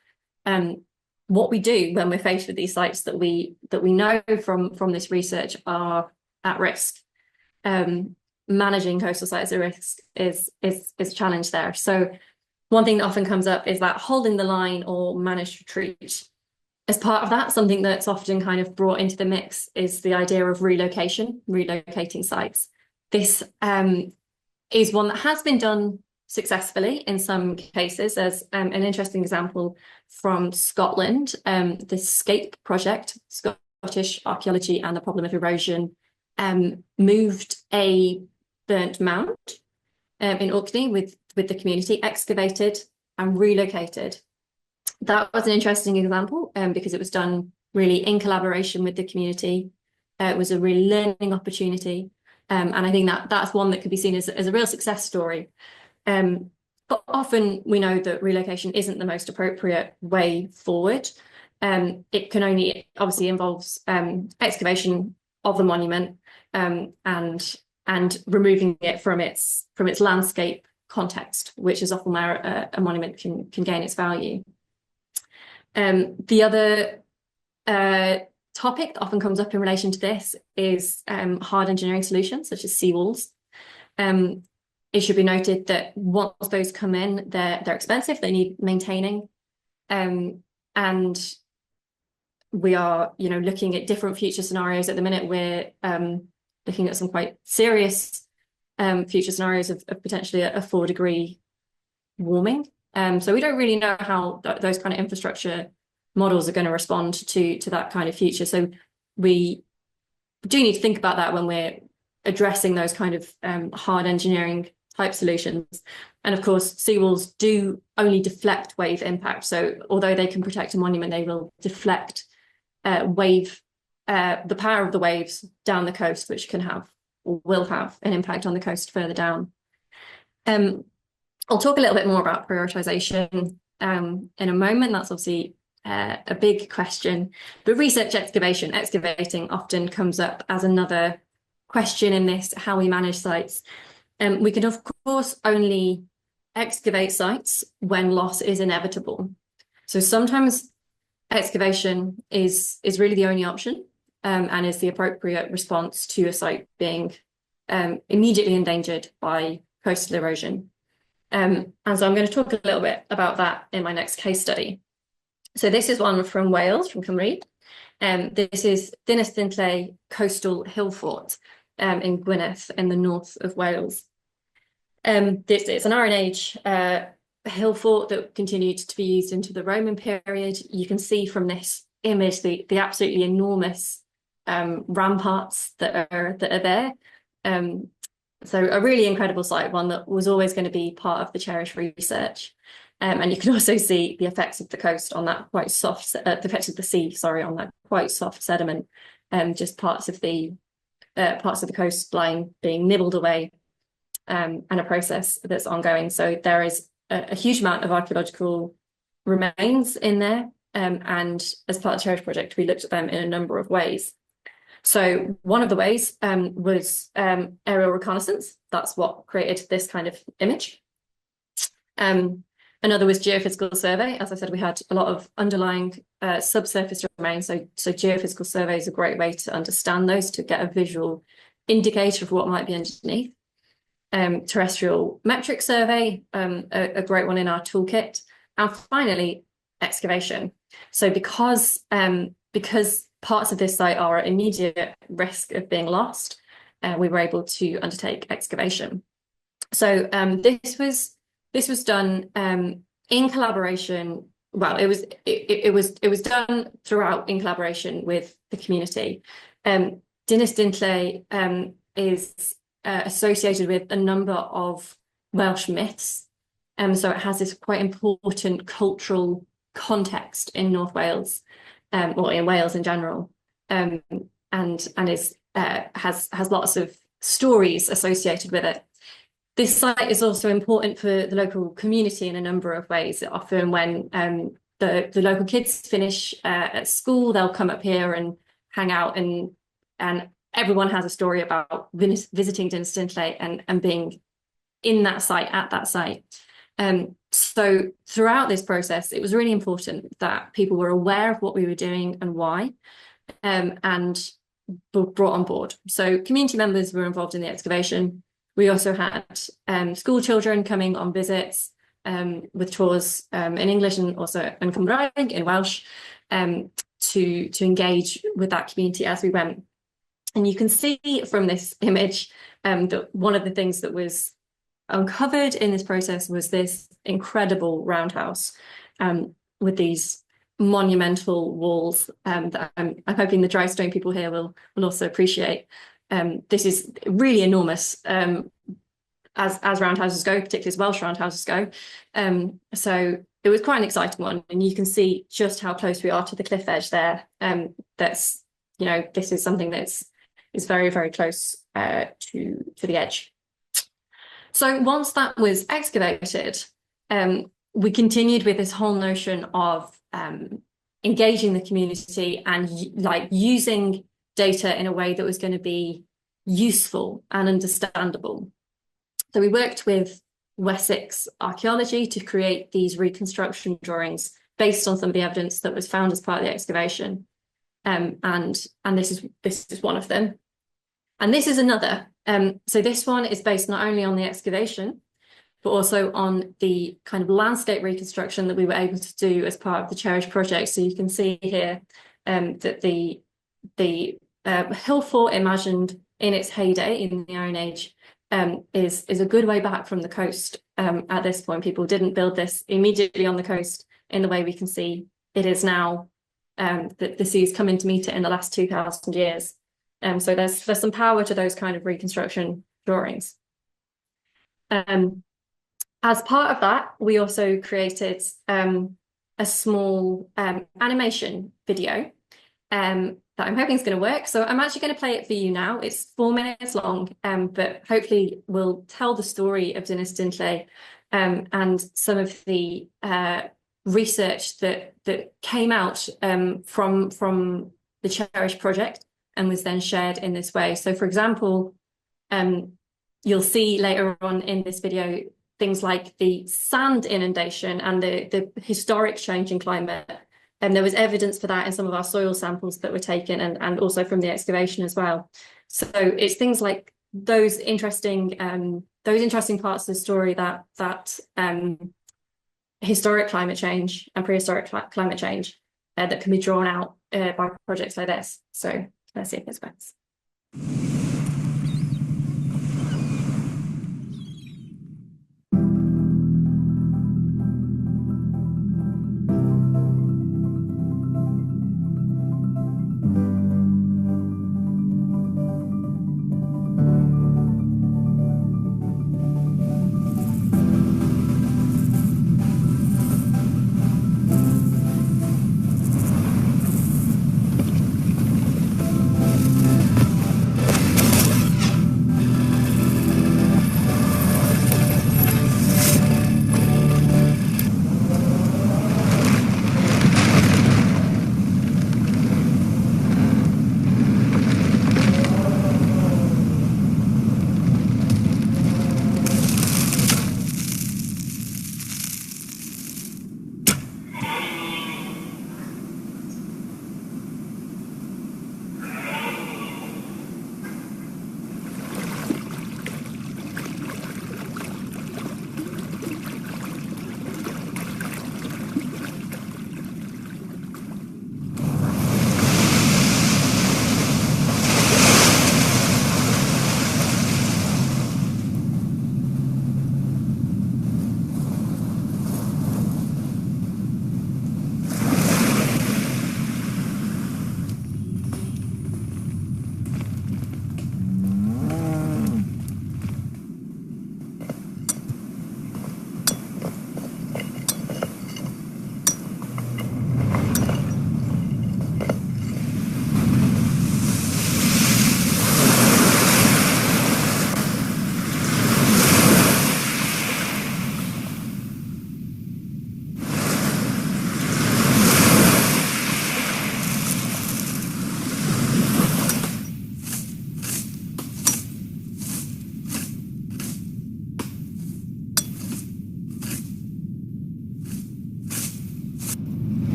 what we do when we're faced with these sites that we know from this research are at risk. Managing coastal sites at risk is a challenge there. So one thing that often comes up is that holding the line or managed retreat. As part of that, something that's often kind of brought into the mix is the idea of relocating sites. This is one that has been done successfully in some cases. There's an interesting example from Scotland, the SCAPE project, Scottish Archaeology and the Problem of Erosion, moved a burnt mound in Orkney with the community, excavated and relocated. That was an interesting example because it was done really in collaboration with the community. It was a real learning opportunity. And I think that's one that could be seen as a real success story. But often we know that relocation isn't the most appropriate way forward. It can only obviously involves excavation of the monument and removing it from its landscape context, which is often where a monument can gain its value. The other topic that often comes up in relation to this is hard engineering solutions, such as seawalls. It should be noted that once those come in, they're expensive, they need maintaining. And we are, looking at different future scenarios. At the minute, we're looking at some quite serious future scenarios of potentially a 4-degree warming. So we don't really know how those kind of infrastructure models are going to respond to that kind of future. So we do need to think about that when we're addressing those kind of hard engineering type solutions. And of course, seawalls do only deflect wave impact. So although they can protect a monument, they will deflect the power of the waves down the coast, which can have or will have an impact on the coast further down. I'll talk a little bit more about prioritisation in a moment. That's obviously a big question. But research excavating often comes up as another question in this, how we manage sites. We can, of course, only excavate sites when loss is inevitable. So sometimes excavation is really the only option and is the appropriate response to a site being immediately endangered by coastal erosion. And so I'm going to talk a little bit about that in my next case study. So this is one from Wales, from Cymru. This is Dinas Dinlley Coastal Hill Fort in Gwynedd in the north of Wales. This is an Iron Age hill fort that continued to be used into the Roman period. You can see from this image the absolutely enormous ramparts that are there. So a really incredible site, one that was always going to be part of the CHERISH research. And you can also see the effects of the coast on that quite soft, the effects of the sea, sorry, on that quite soft sediment, just parts of the coastline being nibbled away, and a process that's ongoing. So there is a huge amount of archaeological remains in there, and as part of the CHERISH project, we looked at them in a number of ways. So one of the ways was aerial reconnaissance. That's what created this kind of image. Another was geophysical survey. As I said, we had a lot of underlying subsurface remains. So geophysical survey is a great way to understand those, to get a visual indicator of what might be underneath. Terrestrial metric survey, a great one in our toolkit. And finally, excavation. So because parts of this site are at immediate risk of being lost, we were able to undertake excavation. So this was done in collaboration. Well, it was done throughout in collaboration with the community. Dinas Dinlley is associated with a number of Welsh myths, so it has this quite important cultural context in North Wales, or in Wales in general, and is has lots of stories associated with it. This site is also important for the local community in a number of ways. Often when the local kids finish at school, they'll come up here and hang out, and everyone has a story about visiting Dinas Dinlley and being in that site, at that site. So throughout this process, it was really important that people were aware of what we were doing and why, and were brought on board. So community members were involved in the excavation. We also had school children coming on visits with tours in English and also in Cymraeg, in Welsh, to engage with that community as we went. And you can see from this image that one of the things that was uncovered in this process was this incredible roundhouse with these monumental walls that I'm hoping the dry stone people here will also appreciate. This is really enormous, as roundhouses go, particularly as Welsh roundhouses go. So it was quite an exciting one, and you can see just how close we are to the cliff edge there. That's, you know, this is something that's very, very close to the edge. So once that was excavated, we continued with this whole notion of engaging the community and using data in a way that was going to be useful and understandable. So we worked with Wessex Archaeology to create these reconstruction drawings based on some of the evidence that was found as part of the excavation, and this is one of them, and this is another. So this one is based not only on the excavation, but also on the kind of landscape reconstruction that we were able to do as part of the CHERISH project. So you can see here that the hill fort imagined in its heyday in the Iron Age is a good way back from the coast. At this point, people didn't build this immediately on the coast in the way we can see it is now, that the sea's come in to meet it in the last 2,000 years. So there's some power to those kind of reconstruction drawings. As part of that, we also created a small animation video that I'm hoping is going to work. So I'm actually going to play it for you now. It's 4 minutes long, but hopefully will tell the story of Dynasty ICLEI and some of the research that came out from the CHERISH project and was then shared in this way. So, for example, you'll see later on in this video things like the sand inundation and the historic change in climate. And there was evidence for that in some of our soil samples that were taken and also from the excavation as well. So it's things like those interesting parts of the story that historic climate change and prehistoric climate change that can be drawn out by projects like this. So let's see if this works.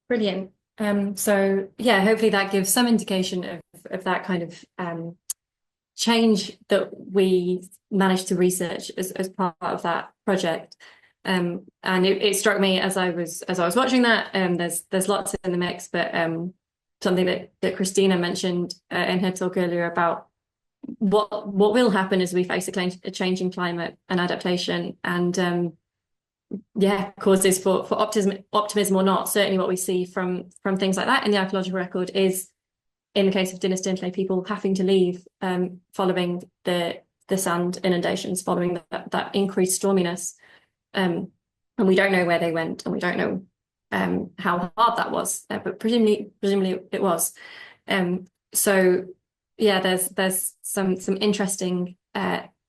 Brilliant. So yeah, hopefully that gives some indication of that kind of change that we managed to research as part of that project. And it struck me as I was watching that, there's lots in the mix, but something that Cristina mentioned in her talk earlier about what will happen as we face a changing climate and adaptation, and yeah, causes for optimism or not. Certainly what we see from things like that in the archaeological record is, in the case of Dinas Dintley, people having to leave following the sand inundations, following that increased storminess. And we don't know where they went, and we don't know how hard that was, but presumably it was. So yeah, there's some interesting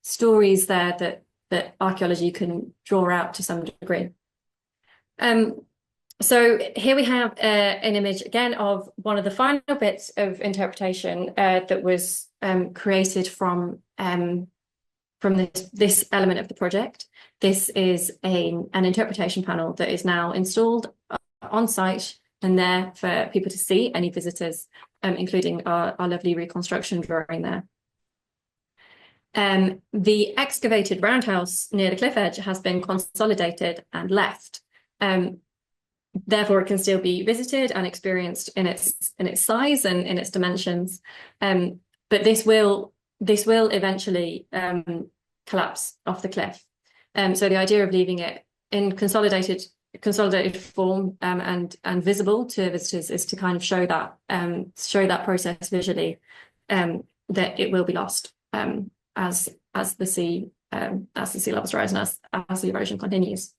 stories there that archaeology can draw out to some degree. So here we have an image again of one of the final bits of interpretation that was created from this element of the project. This is an interpretation panel that is now installed on site and there for people to see, any visitors, including our lovely reconstruction drawing there. The excavated roundhouse near the cliff edge has been consolidated and left. Therefore, it can still be visited and experienced in its size and in its dimensions. But this will eventually collapse off the cliff. So the idea of leaving it in consolidated form and visible to visitors is to kind of show that process visually, that it will be lost as the sea levels rise and as the erosion continues.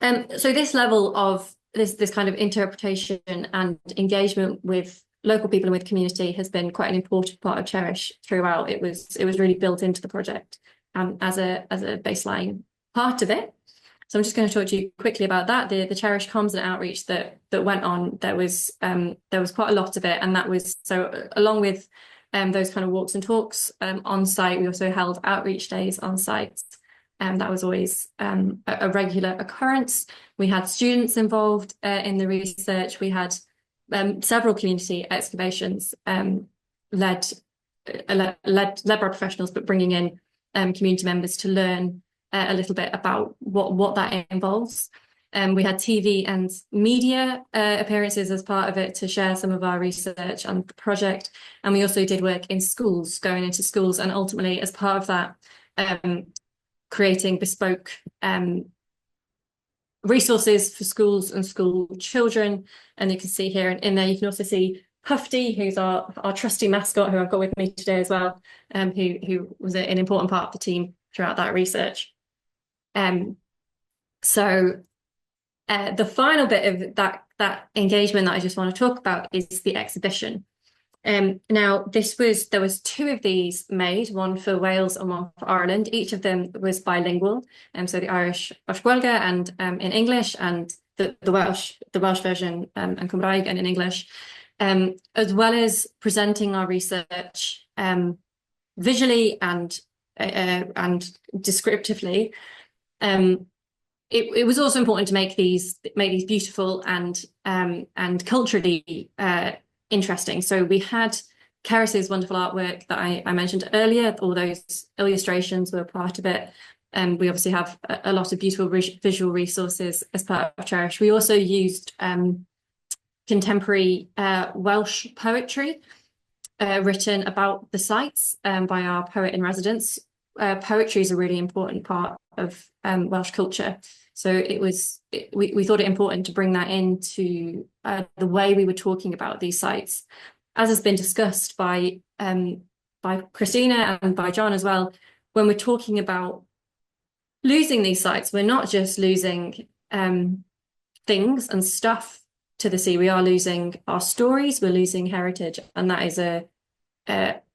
So this level of this kind of interpretation and engagement with local people and with community has been quite an important part of CHERISH throughout. It was really built into the project as a baseline part of it. So I'm just going to talk to you quickly about that. The CHERISH comms and outreach that went on. There was quite a lot of it, and that was so along with those kind of walks and talks on site. We also held outreach days on site. That was always a regular occurrence. We had students involved in the research. We had several community excavations led by professionals, but bringing in community members to learn a little bit about what that involves. We had TV and media appearances as part of it to share some of our research on the project. And we also did work in schools, going into schools, and ultimately as part of that, creating bespoke resources for schools and school children. And you can see here in there, you can also see Pufty, who's our trusty mascot, who I've got with me today as well, who was an important part of the team throughout that research. So the final bit of that engagement that I just want to talk about is the exhibition. Now, there was two of these made, one for Wales and one for Ireland. Each of them was bilingual, so the Irish Welga and in English, and the Welsh version and Cymraeg and in English, as well as presenting our research visually and descriptively. It was also important to make these beautiful and culturally interesting. So we had CHERISH's wonderful artwork that I mentioned earlier. All those illustrations were part of it. And we obviously have a lot of beautiful visual resources as part of CHERISH. We also used contemporary Welsh poetry written about the sites by our poet in residence. Poetry is a really important part of Welsh culture. So we thought it important to bring that into the way we were talking about these sites. As has been discussed by Cristina and by John as well, when we're talking about losing these sites, we're not just losing things and stuff to the sea. We are losing our stories, we're losing heritage, and that is an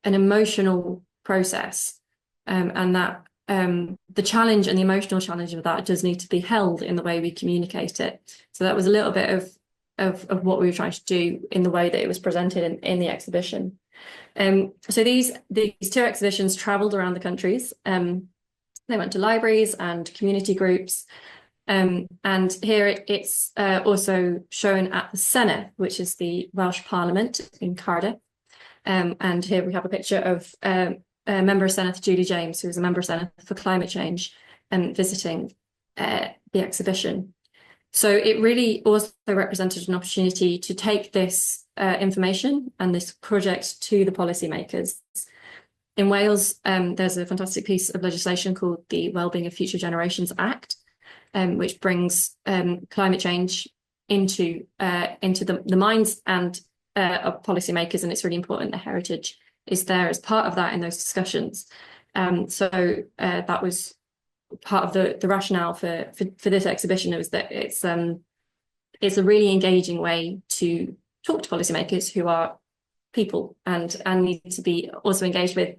emotional process. And that the challenge and the emotional challenge of that does need to be held in the way we communicate it. So that was a little bit of what we were trying to do in the way that it was presented in the exhibition. So these two exhibitions travelled around the countries. They went to libraries and community groups. And here it's also shown at the Senedd, which is the Welsh Parliament in Cardiff. And here we have a picture of Member of Senedd Julie James, who is a Member of Senedd for Climate Change, visiting the exhibition. So it really also represented an opportunity to take this information and this project to the policymakers. In Wales, there's a fantastic piece of legislation called the Wellbeing of Future Generations Act, which brings climate change into the minds and of policymakers, and it's really important that heritage is there as part of that in those discussions. So that was part of the rationale for this exhibition, was that it's a really engaging way to talk to policymakers who are people and need to be also engaged with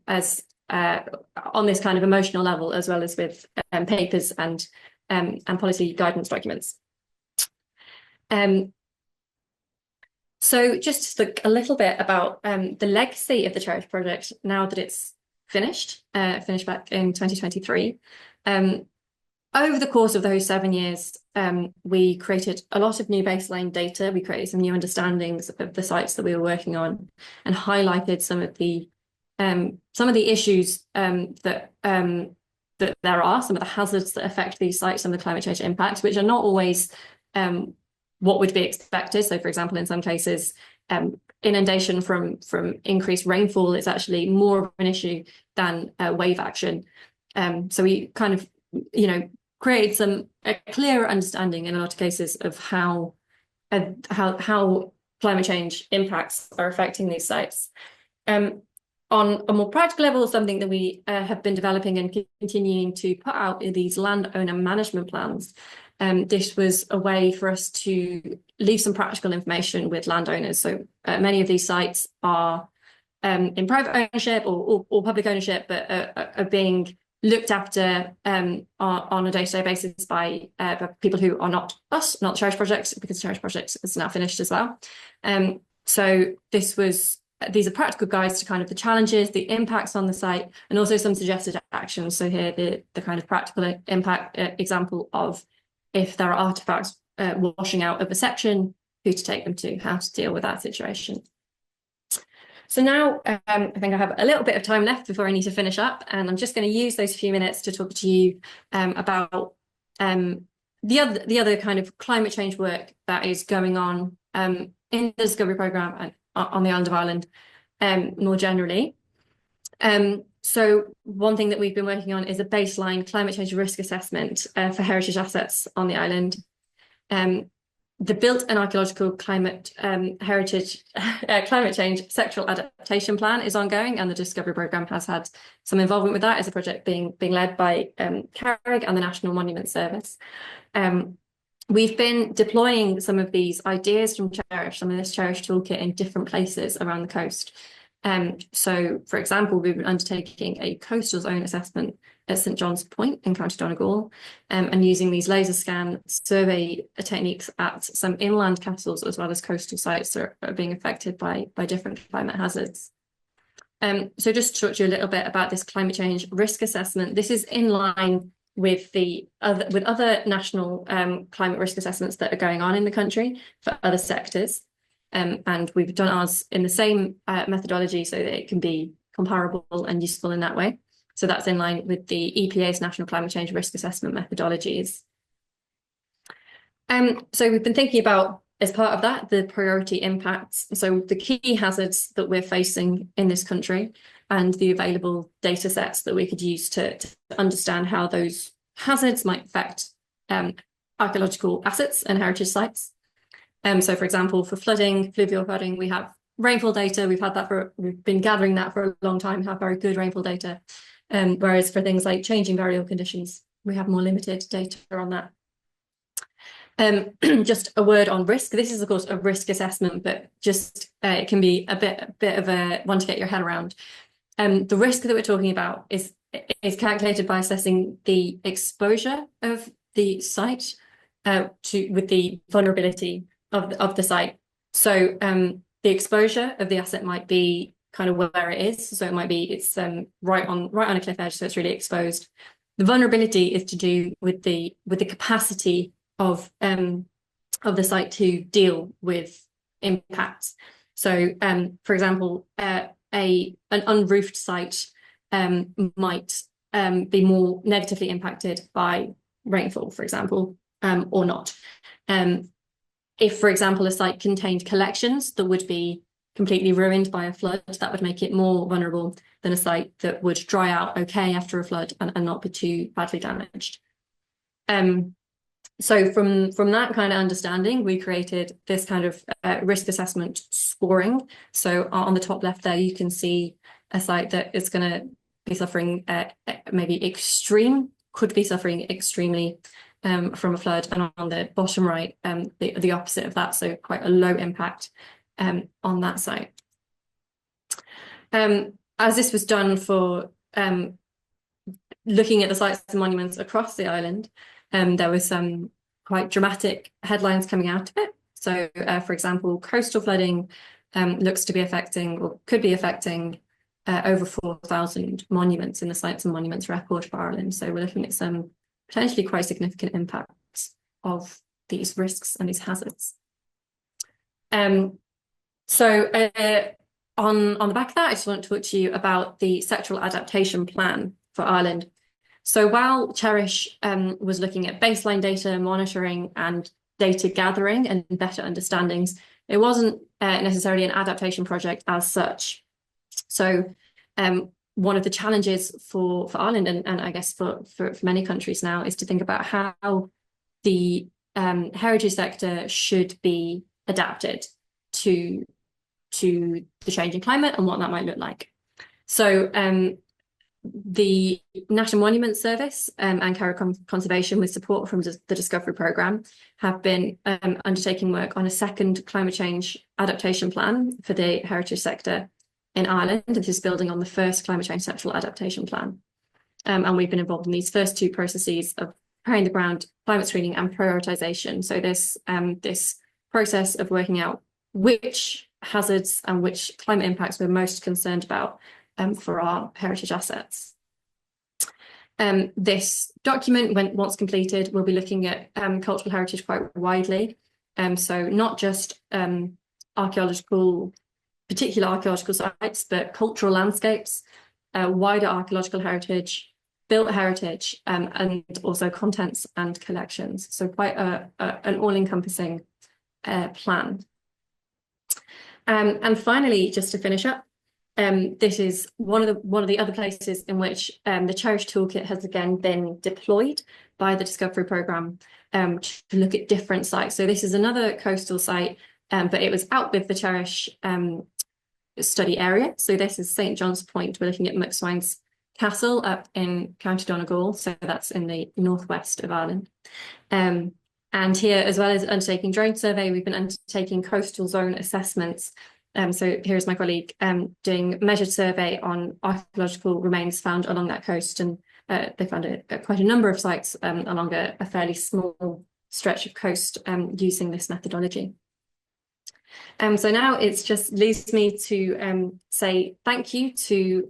as on this kind of emotional level, as well as with papers and policy guidance documents. So just to look a little bit about the legacy of the CHERISH project now that it's finished back in 2023. Over the course of those 7 years, we created a lot of new baseline data. We created some new understandings of the sites that we were working on, and highlighted some of the issues that there are, some of the hazards that affect these sites, some of the climate change impacts, which are not always what would be expected. So, for example, in some cases, inundation from increased rainfall is actually more of an issue than wave action. So we kind of, created a clearer understanding in a lot of cases of how climate change impacts are affecting these sites. On a more practical level, something that we have been developing and continuing to put out in these landowner management plans. This was a way for us to leave some practical information with landowners. So many of these sites are in private ownership or public ownership, but are being looked after on a day-to-day basis by people who are not us, not the CHERISH project, because the CHERISH project is now finished as well. So these are practical guides to kind of the challenges, the impacts on the site, and also some suggested actions. So here the kind of practical impact example of if there are artifacts washing out of a section, who to take them to, how to deal with that situation. So now I think I have a little bit of time left before I need to finish up, and I'm just going to use those few minutes to talk to you about the other kind of climate change work that is going on in the Discovery Programme and on the island of Ireland more generally. So one thing that we've been working on is a baseline climate change risk assessment for heritage assets on the island. The Built and Archaeological Climate Heritage Climate Change Sectoral Adaptation Plan is ongoing, and the Discovery Programme has had some involvement with that as a project being led by CARIG and the National Monument Service. We've been deploying some of these ideas from CHERISH, some of this CHERISH toolkit in different places around the coast. So, for example, we've been undertaking a coastal zone assessment at St John's Point in County Donegal, and using these laser scan survey techniques at some inland castles as well as coastal sites that are being affected by different climate hazards. So just to talk to you a little bit about this climate change risk assessment, this is in line with other national climate risk assessments that are going on in the country for other sectors. And we've done ours in the same methodology so that it can be comparable and useful in that way. So that's in line with the EPA's National Climate Change Risk Assessment methodologies. So we've been thinking about, as part of that, the priority impacts. So the key hazards that we're facing in this country and the available data sets that we could use to understand how those hazards might affect archaeological assets and heritage sites. So, for example, for flooding, fluvial flooding, we have rainfall data. We've been gathering that for a long time, have very good rainfall data. Whereas for things like changing burial conditions, we have more limited data on that. Just a word on risk. This is, of course, a risk assessment, but just it can be a bit of a one to get your head around. The risk that we're talking about is calculated by assessing the exposure of the site with the vulnerability of the site. So the exposure of the asset might be kind of where it is. So it might be it's right on a cliff edge, so it's really exposed. The vulnerability is to do with the capacity of the site to deal with impacts. So, for example, an unroofed site might be more negatively impacted by rainfall, for example, or not. If, for example, a site contained collections that would be completely ruined by a flood, that would make it more vulnerable than a site that would dry out okay after a flood and not be too badly damaged. So from that kind of understanding, we created this kind of risk assessment scoring. So on the top left there, you can see a site that is going to be suffering maybe extreme, could be suffering extremely from a flood, and on the bottom right, the opposite of that, so quite a low impact on that site. As this was done for looking at the sites and monuments across the island, there were some quite dramatic headlines coming out of it. So, for example, coastal flooding looks to be affecting, or could be affecting, over 4,000 monuments in the Sites and Monuments record for Ireland. So we're looking at some potentially quite significant impacts of these risks and these hazards. So on the back of that, I just want to talk to you about the sectoral adaptation plan for Ireland. So while CHERISH was looking at baseline data monitoring and data gathering and better understandings, it wasn't necessarily an adaptation project as such. So one of the challenges for Ireland, and I guess for many countries now, is to think about how the heritage sector should be adapted to the changing climate and what that might look like. So the National Monument Service and Carrick Conservation, with support from the Discovery Programme, have been undertaking work on a second climate change adaptation plan for the heritage sector in Ireland. This is building on the first climate change sectoral adaptation plan. And we've been involved in these first two processes of preparing the ground, climate screening and prioritisation. So this process of working out which hazards and which climate impacts we're most concerned about for our heritage assets. This document, once completed, will be looking at cultural heritage quite widely. So not just particular archaeological sites, but cultural landscapes, wider archaeological heritage, built heritage, and also contents and collections. So quite an all-encompassing plan. And finally, just to finish up, this is one of the other places in which the CHERISH toolkit has again been deployed by the Discovery Programme to look at different sites. So this is another coastal site, but it was out with the CHERISH study area. So this is St John's Point. We're looking at McSwine's Castle up in County Donegal. So that's in the northwest of Ireland. And here, as well as undertaking drone survey, we've been undertaking coastal zone assessments. So here's my colleague doing measured survey on archaeological remains found along that coast, and they found quite a number of sites along a fairly small stretch of coast using this methodology. So now it's just leaves me to say thank you to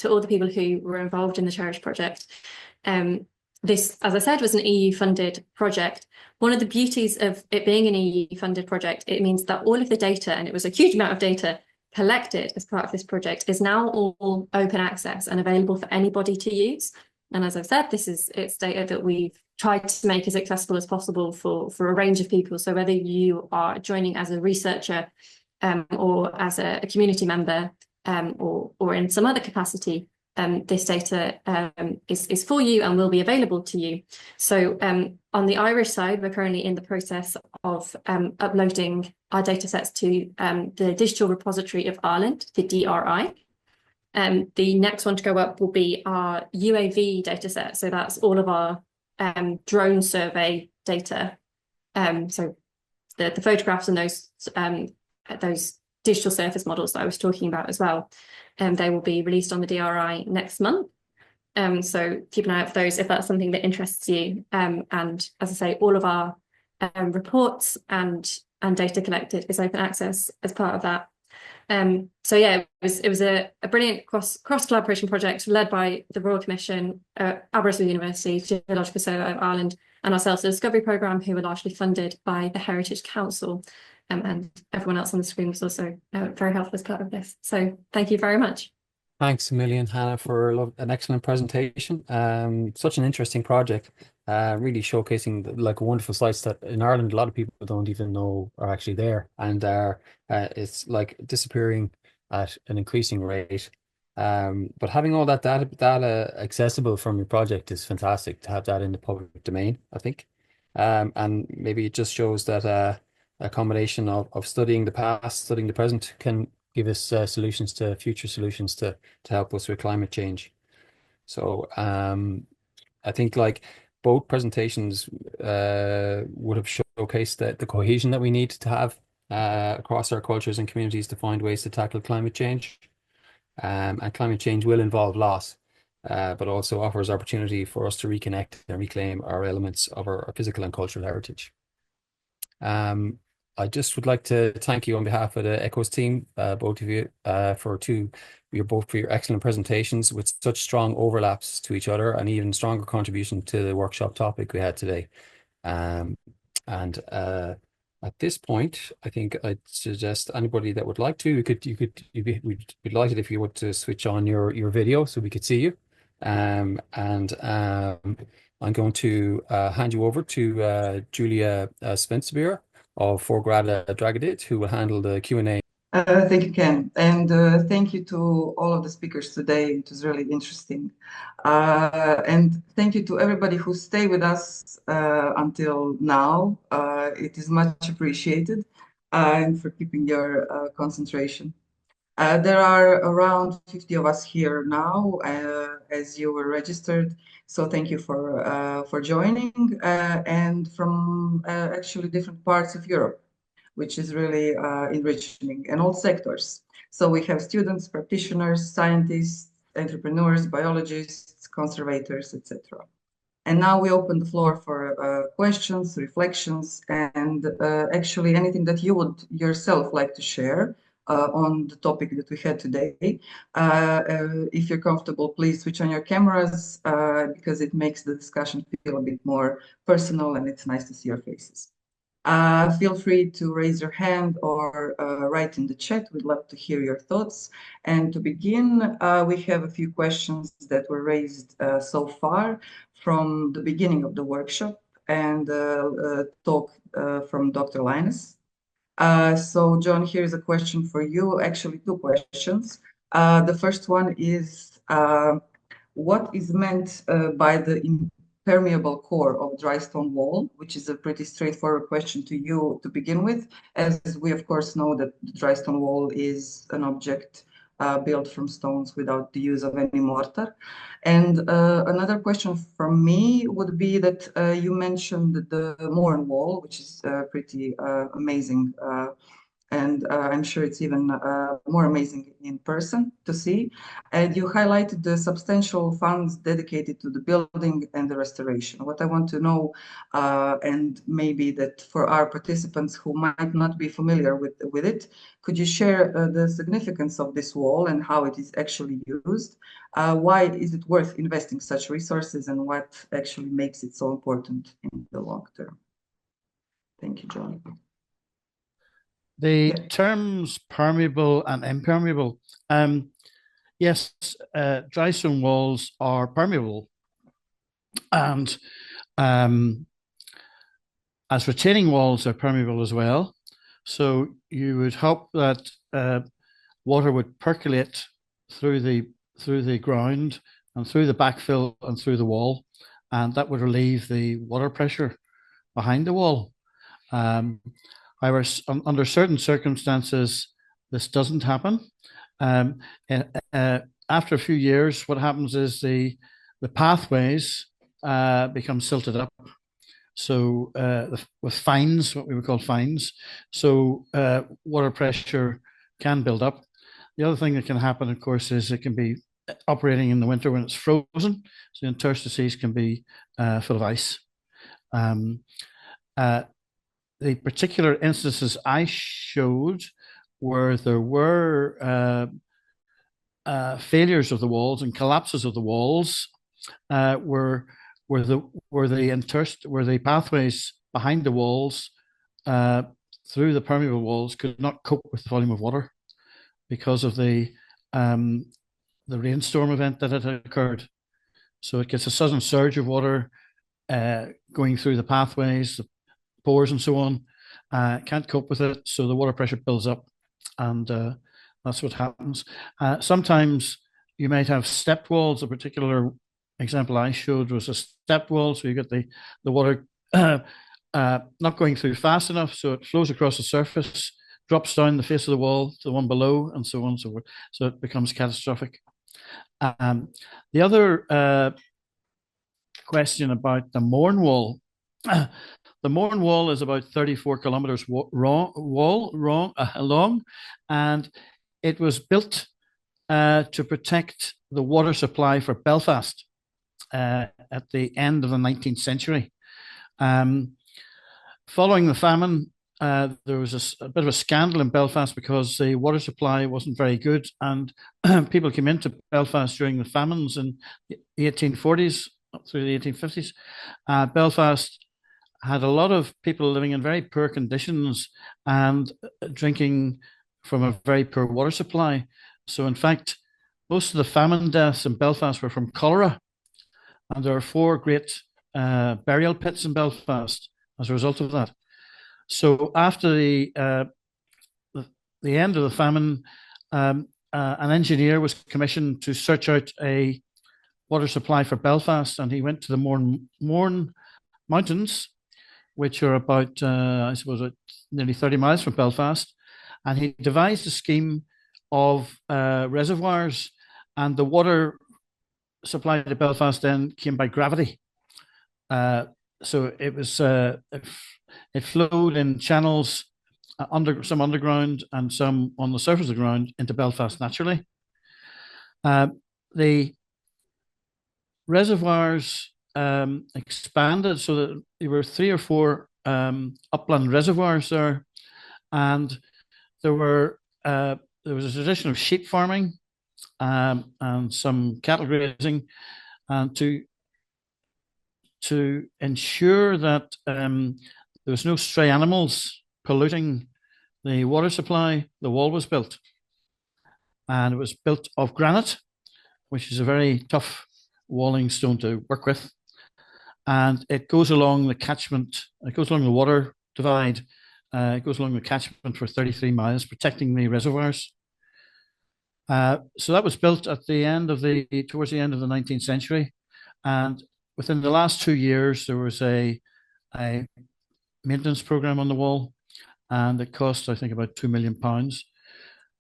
all the people who were involved in the CHERISH project. This, as I said, was an EU-funded project. One of the beauties of it being an EU-funded project, it means that all of the data, and it was a huge amount of data collected as part of this project, is now all open access and available for anybody to use. And as I've said, it's data that we've tried to make as accessible as possible for a range of people. So whether you are joining as a researcher or as a community member or in some other capacity, this data is for you and will be available to you. So on the Irish side, we're currently in the process of uploading our data sets to the Digital Repository of Ireland, the DRI. The next one to go up will be our UAV data set. So that's all of our drone survey data. So the photographs and those digital surface models that I was talking about as well. They will be released on the DRI next month. So keep an eye out for those if that's something that interests you. And as I say, all of our reports and data collected is open access as part of that. So yeah, it was a brilliant cross collaboration project led by the Royal Commission, Aberystwyth University, Geological Survey of Ireland, and ourselves, the Discovery Programme, who were largely funded by the Heritage Council, and everyone else on the screen was also very helpful as part of this. So thank you very much. Thanks a million, Hannah, for an excellent presentation. Such an interesting project, really showcasing like wonderful sites that in Ireland a lot of people don't even know are actually there, and it's like disappearing at an increasing rate. But having all that data accessible from your project is fantastic to have that in the public domain, I think. And maybe it just shows that a combination of studying the past, studying the present can give us solutions to future solutions to help us with climate change. So I think like both presentations would have showcased the cohesion that we need to have across our cultures and communities to find ways to tackle climate change. And climate change will involve loss, but also offers opportunity for us to reconnect and reclaim our elements of our physical and cultural heritage. I just would like to thank you on behalf of the ECHOES team, both of you, for your excellent presentations with such strong overlaps to each other and even stronger contribution to the workshop topic we had today. At this point, I think I'd suggest anybody that would like to, we'd be delighted if you would to switch on your video so we could see you. I'm going to hand you over to Julia Spencebeer of Forgrada DRAGODID, who will handle the Q&A. Thank you, Ken, and thank you to all of the speakers today. It was really interesting. And thank you to everybody who stayed with us until now. It is much appreciated, and for keeping your concentration. There are around 50 of us here now, as you were registered. So thank you for joining, and from actually different parts of Europe, which is really enriching, and all sectors. So we have students, practitioners, scientists, entrepreneurs, biologists, conservators, etc. And now we open the floor for questions, reflections, and actually anything that you would yourself like to share on the topic that we had today. If you're comfortable, please switch on your cameras because it makes the discussion feel a bit more personal, and it's nice to see your faces. Feel free to raise your hand or write in the chat. We'd love to hear your thoughts. And to begin, we have a few questions that were raised so far from the beginning of the workshop and talk from Dr. Leemhuis. So John, here's a question for you, actually two questions. The first one is, what is meant by the impermeable core of dry stone wall, which is a pretty straightforward question to you to begin with, as we of course know that the dry stone wall is an object built from stones without the use of any mortar. And another question from me would be that you mentioned the Moran wall, which is pretty amazing, and I'm sure it's even more amazing in person to see. And you highlighted the substantial funds dedicated to the building and the restoration. What I want to know, and maybe that for our participants who might not be familiar with it, could you share the significance of this wall and how it is actually used? Why is it worth investing such resources, and what actually makes it so important in the long term? Thank you, John. The terms permeable and impermeable. Yes, dry stone walls are permeable, and as retaining walls are permeable as well. So you would hope that water would percolate through the ground and through the backfill and through the wall, and that would relieve the water pressure behind the wall. However, under certain circumstances, this doesn't happen. After a few years, what happens is the pathways become silted up. So with fines, what we would call fines, so water pressure can build up. The other thing that can happen, of course, is it can be operating in the winter when it's frozen. So the interstices can be full of ice. The particular instances I showed where there were failures of the walls and collapses of the walls, where the pathways behind the walls through the permeable walls could not cope with the volume of water because of the rainstorm event that had occurred. So it gets a sudden surge of water going through the pathways, the pores, and so on. Can't cope with it, so the water pressure builds up, and that's what happens. Sometimes you might have stepped walls. A particular example I showed was a stepped wall, so you get the water not going through fast enough, so it flows across the surface, drops down the face of the wall to the one below, and so on and so forth. So it becomes catastrophic. The other question about the Mourne Wall. The Mourne Wall is about 34 kilometers long, and it was built to protect the water supply for Belfast at the end of the 19th century. Following the famine, there was a bit of a scandal in Belfast because the water supply wasn't very good, and people came into Belfast during the famines in the 1840s up through the 1850s. Belfast had a lot of people living in very poor conditions and drinking from a very poor water supply. So in fact, most of the famine deaths in Belfast were from cholera. And there are 4 great burial pits in Belfast as a result of that. So after the end of the famine, an engineer was commissioned to search out a water supply for Belfast, and he went to the Mourne Mountains, which are about, I suppose, nearly 30 miles from Belfast. And he devised a scheme of reservoirs, and the water supply to Belfast then came by gravity. So it was it flowed in channels some underground and some on the surface of the ground into Belfast naturally. The reservoirs expanded so that there were 3 or 4 upland reservoirs there, and there was a tradition of sheep farming and some cattle grazing, and to ensure that there was no stray animals polluting the water supply, the wall was built. And it was built of granite, which is a very tough walling stone to work with. And it goes along the catchment, it goes along the water divide, it goes along the catchment for 33 miles, protecting the reservoirs. So that was built at the end of towards the end of the 19th century. And within the last 2 years, there was a maintenance program on the wall, and it cost, I think, about £2 million.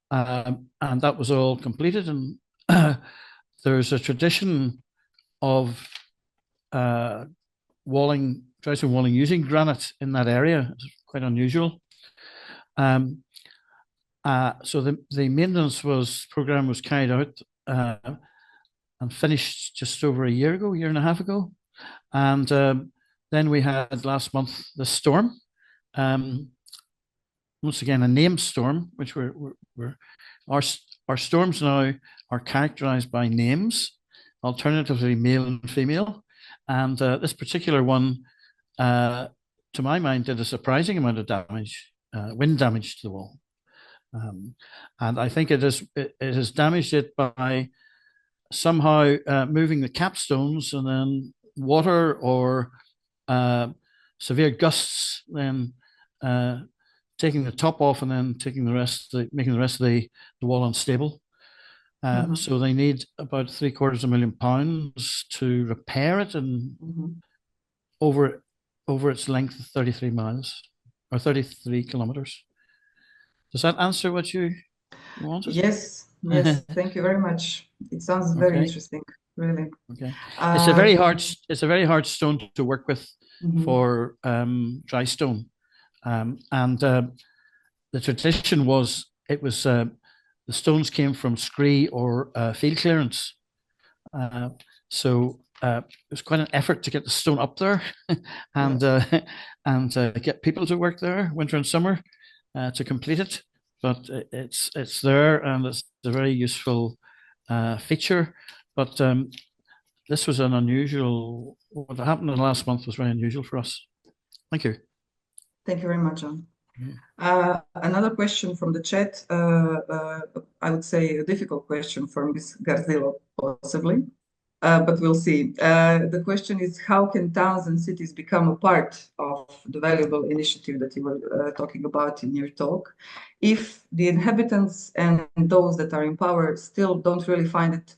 And that was all completed. And there's a tradition of walling, dry stone walling using granite in that area. It's quite unusual. So the maintenance program was carried out and finished just over a year and a half ago. And then we had last month the storm. Once again, a named storm, which our storms now are characterized by names, alternatively male and female. And this particular one, to my mind, did a surprising amount of damage, wind damage to the wall. And I think it has damaged it by somehow moving the capstones, and then water or severe gusts, then taking the top off, and then taking making the rest of the wall unstable. So they need about £750,000 to repair it, and over its length of 33 miles or 33 kilometers. Does that answer what you wanted? Yes, thank you very much. It sounds very interesting, really. Okay. It's a very hard stone to work with for dry stone. And the tradition was the stones came from scree or field clearance. So it was quite an effort to get the stone up there and get people to work there winter and summer to complete it. but it's there, and it's a very useful feature. But this was an unusual. What happened in the last month was very unusual for us. Thank you. Thank you very much, John. Yeah. Another question from the chat, I would say a difficult question for Ms. Garzillo, possibly, but we'll see. The question is, how can towns and cities become a part of the valuable initiative that you were talking about in your talk, if the inhabitants and those that are in power still don't really find it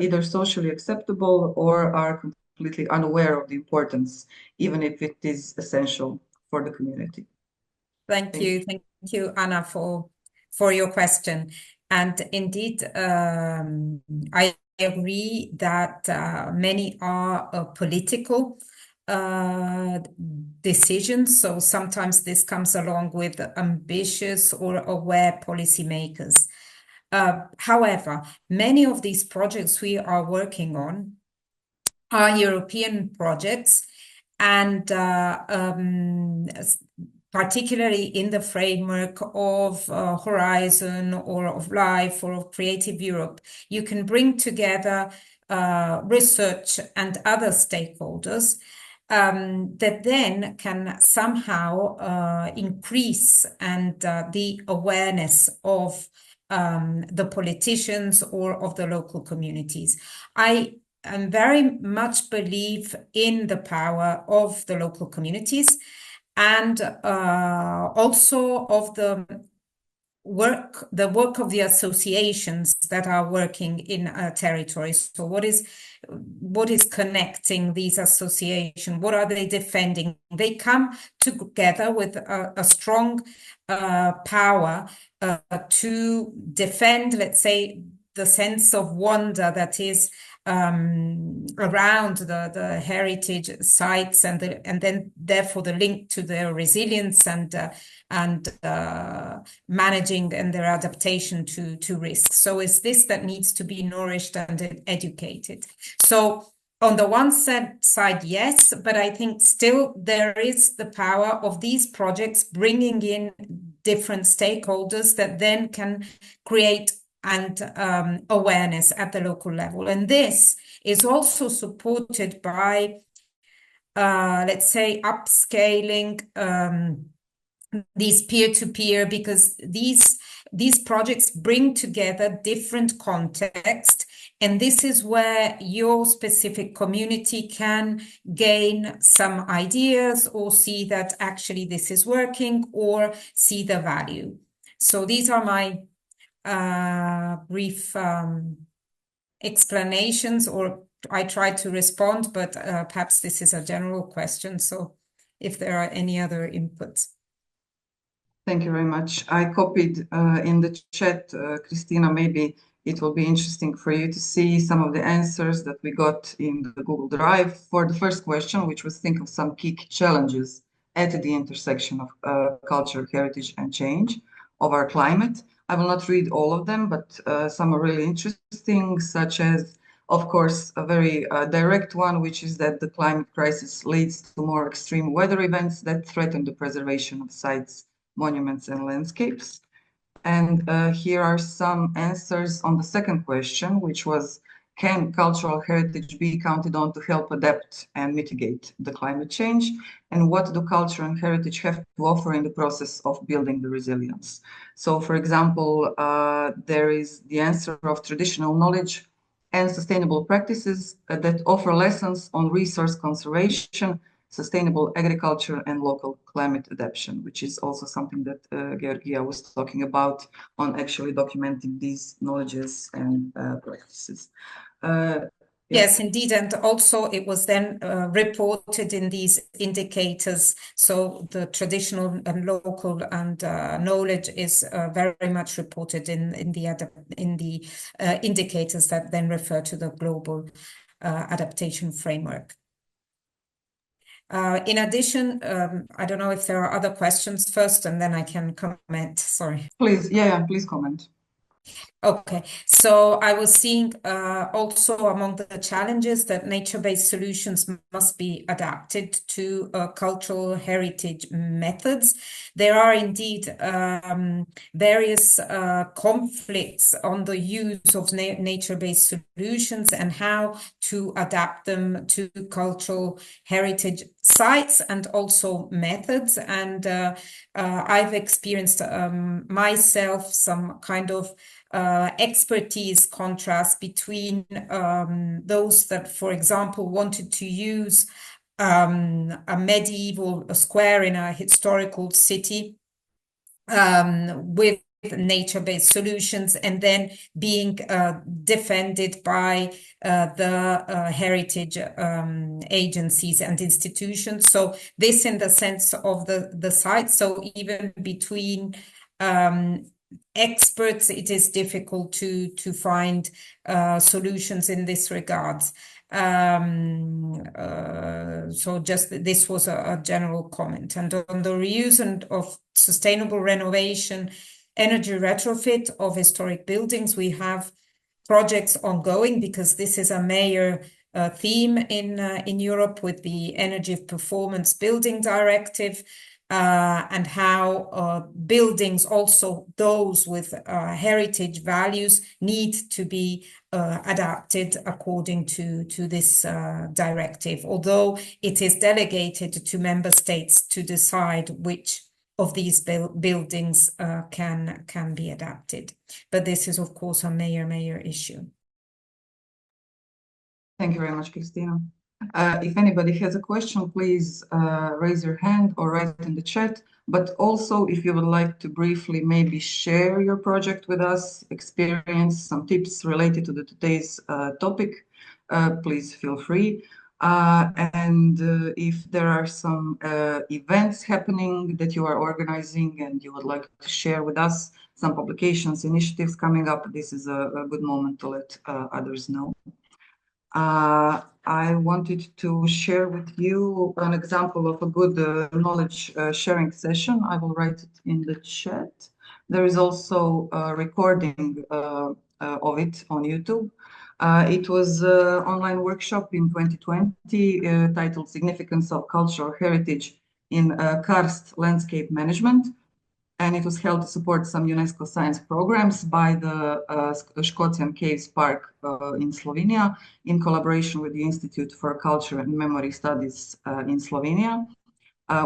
either socially acceptable or are completely unaware of the importance, even if it is essential for the community? Thank you, Ηannah, for your question. And indeed, I agree that many are political decisions. So sometimes this comes along with ambitious or aware policymakers. However, many of these projects we are working on are European projects, and particularly in the framework of Horizon or of LIFE or of Creative Europe, you can bring together research and other stakeholders that then can somehow increase and the awareness of the politicians or of the local communities. I very much believe in the power of the local communities and also of the work of the associations that are working in territories. So what is connecting these associations? What are they defending? They come together with a strong power to defend, let's say, the sense of wonder that is around the heritage sites, and then therefore the link to their resilience and managing and their adaptation to risks. So it's this that needs to be nourished and educated. So on the one side, yes, but I think still there is the power of these projects bringing in different stakeholders that then can create and awareness at the local level. And this is also supported by, let's say, upscaling these peer-to-peer, because these projects bring together different contexts, and this is where your specific community can gain some ideas or see that actually this is working or see the value. So these are my brief explanations, or I tried to respond, but perhaps this is a general question. So if there are any other inputs. Thank you very much. I copied in the chat, Cristina, maybe it will be interesting for you to see some of the answers that we got in the Google Drive for the first question, which was think of some key challenges at the intersection of culture, heritage, and change of our climate. I will not read all of them, but some are really interesting, such as, of course, a very direct one, which is that the climate crisis leads to more extreme weather events that threaten the preservation of sites, monuments, and landscapes. And here are some answers on the second question, which was, can cultural heritage be counted on to help adapt and mitigate the climate change? And what do culture and heritage have to offer in the process of building the resilience? So, for example, there is the answer of traditional knowledge and sustainable practices that offer lessons on resource conservation, sustainable agriculture, and local climate adaptation, which is also something that Georgia was talking about on actually documenting these knowledges and practices. Yes, indeed. And also it was then reported in these indicators. So the traditional and local and knowledge is very much reported in the indicators that then refer to the global adaptation framework. In addition, I don't know if there are other questions first, and then I can comment. Sorry. Please, yeah, please comment. Okay, so I was seeing also among the challenges that nature-based solutions must be adapted to cultural heritage methods. There are indeed various conflicts on the use of nature-based solutions and how to adapt them to cultural heritage sites and also methods. And I've experienced myself some kind of expertise contrast between those that, for example, wanted to use a medieval square in a historical city with nature-based solutions and then being defended by the heritage agencies and institutions. So this in the sense of the site. So even between experts, it is difficult to find solutions in this regards. So just this was a general comment. And on the reuse and of sustainable renovation, energy retrofit of historic buildings, we have projects ongoing because this is a major theme in Europe with the Energy Performance Building Directive. And how buildings, also those with heritage values, need to be adapted according to this directive, although it is delegated to member states to decide which of these buildings can be adapted. But this is, of course, a major issue. Thank you very much, Cristina. If anybody has a question, please raise your hand or write it in the chat. But also, if you would like to briefly maybe share your project with us, experience, some tips related to today's topic, please feel free. And if there are some events happening that you are organizing and you would like to share with us, some publications, initiatives coming up, this is a good moment to let others know. I wanted to share with you an example of a good knowledge sharing session. I will write it in the chat. There is also a recording of it on YouTube. It was an online workshop in 2020 titled Significance of Cultural Heritage in Karst Landscape Management. And it was held to support some UNESCO science programs by the Scotian Caves Park in Slovenia in collaboration with the Institute for Culture and Memory Studies in Slovenia.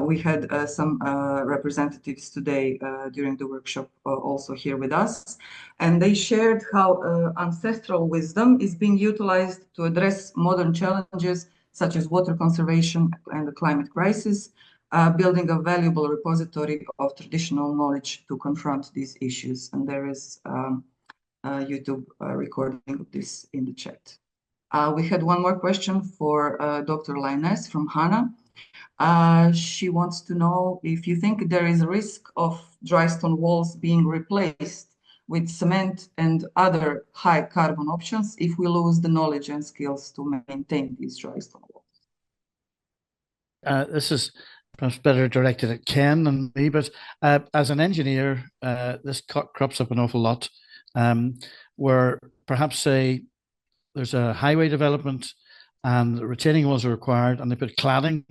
We had some representatives today during the workshop also here with us, and they shared how ancestral wisdom is being utilized to address modern challenges such as water conservation and the climate crisis, building a valuable repository of traditional knowledge to confront these issues. And there is a YouTube recording of this in the chat. We had one more question for Dr. Leemhuis from Ηannah. She wants to know if you think there is a risk of dry stone walls being replaced with cement and other high carbon options if we lose the knowledge and skills to maintain these dry stone walls. This is perhaps better directed at Ken than me, but as an engineer, this crops up an awful lot, where perhaps say there's a highway development and retaining walls are required, and they put cladding,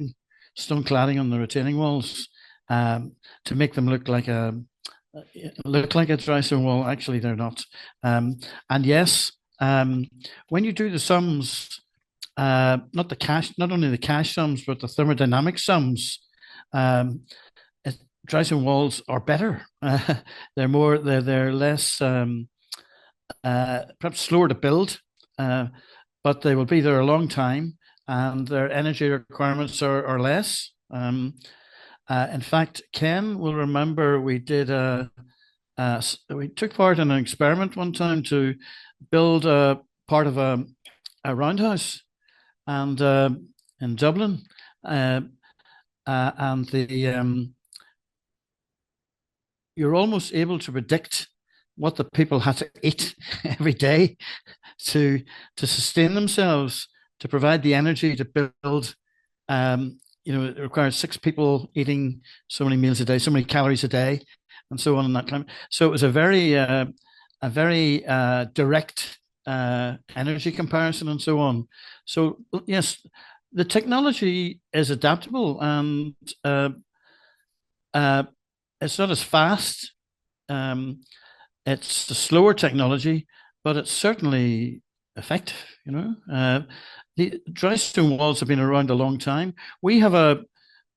stone cladding on the retaining walls to make them look like a dry stone wall. Actually, they're not. And yes, when you do the sums, not only the cash sums, but the thermodynamic sums, dry stone walls are better. They're less, perhaps slower to build, but they will be there a long time, and their energy requirements are less. In fact, Ken will remember we did we took part in an experiment one time to build a part of a roundhouse, and in Dublin, and you're almost able to predict what the people had to eat every day to sustain themselves, to provide the energy to build. It requires 6 people eating so many meals a day, so many calories a day, and so on in that climate. So it was a very a very direct energy comparison and so on. So yes, the technology is adaptable, and it's not as fast. It's a slower technology, but it's certainly effective. You know, the dry stone walls have been around a long time. We have a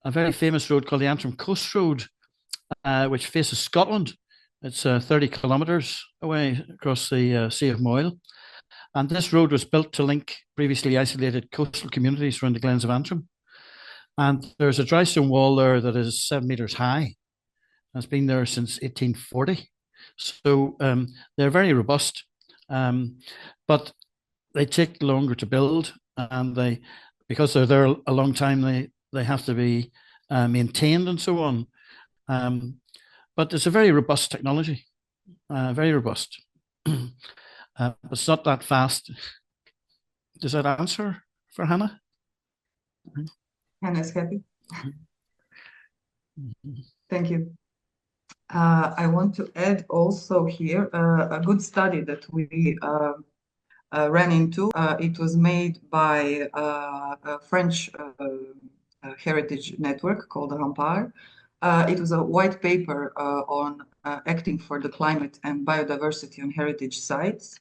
very famous road called the Antrim Coast Road, which faces Scotland. It's 30 kilometers away across the Sea of Moyle. And this road was built to link previously isolated coastal communities around the Glens of Antrim. And there's a dry stone wall there that is 7 meters high. It's been there since 1840. So they're very robust, but they take longer to build, and because they're there a long time, they have to be maintained and so on. But it's a very robust technology, very robust. It's not that fast. Does that answer for Ηannah? Ηannah's happy. Thank you. I want to add also here a good study that we ran into. It was made by a French heritage network called Rampart. It was a white paper on acting for the climate and biodiversity on heritage sites.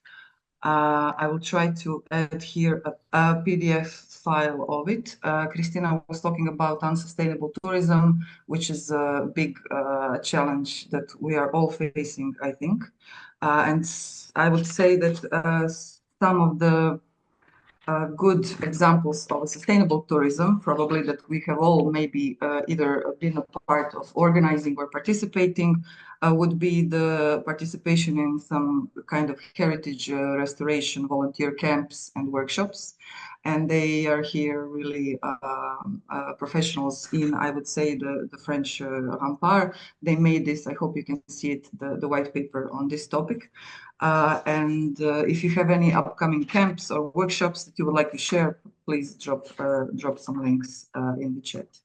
I will try to add here a PDF file of it. Cristina was talking about unsustainable tourism, which is a big challenge that we are all facing, I think. And I would say that some of the good examples of sustainable tourism, probably that we have all maybe either been a part of organizing or participating, would be the participation in some kind of heritage restoration volunteer camps and workshops. And they are here really professionals in, I would say, the French Rampart. They made this, I hope you can see it, the white paper on this topic. And if you have any upcoming camps or workshops that you would like to share, please drop some links in the chat.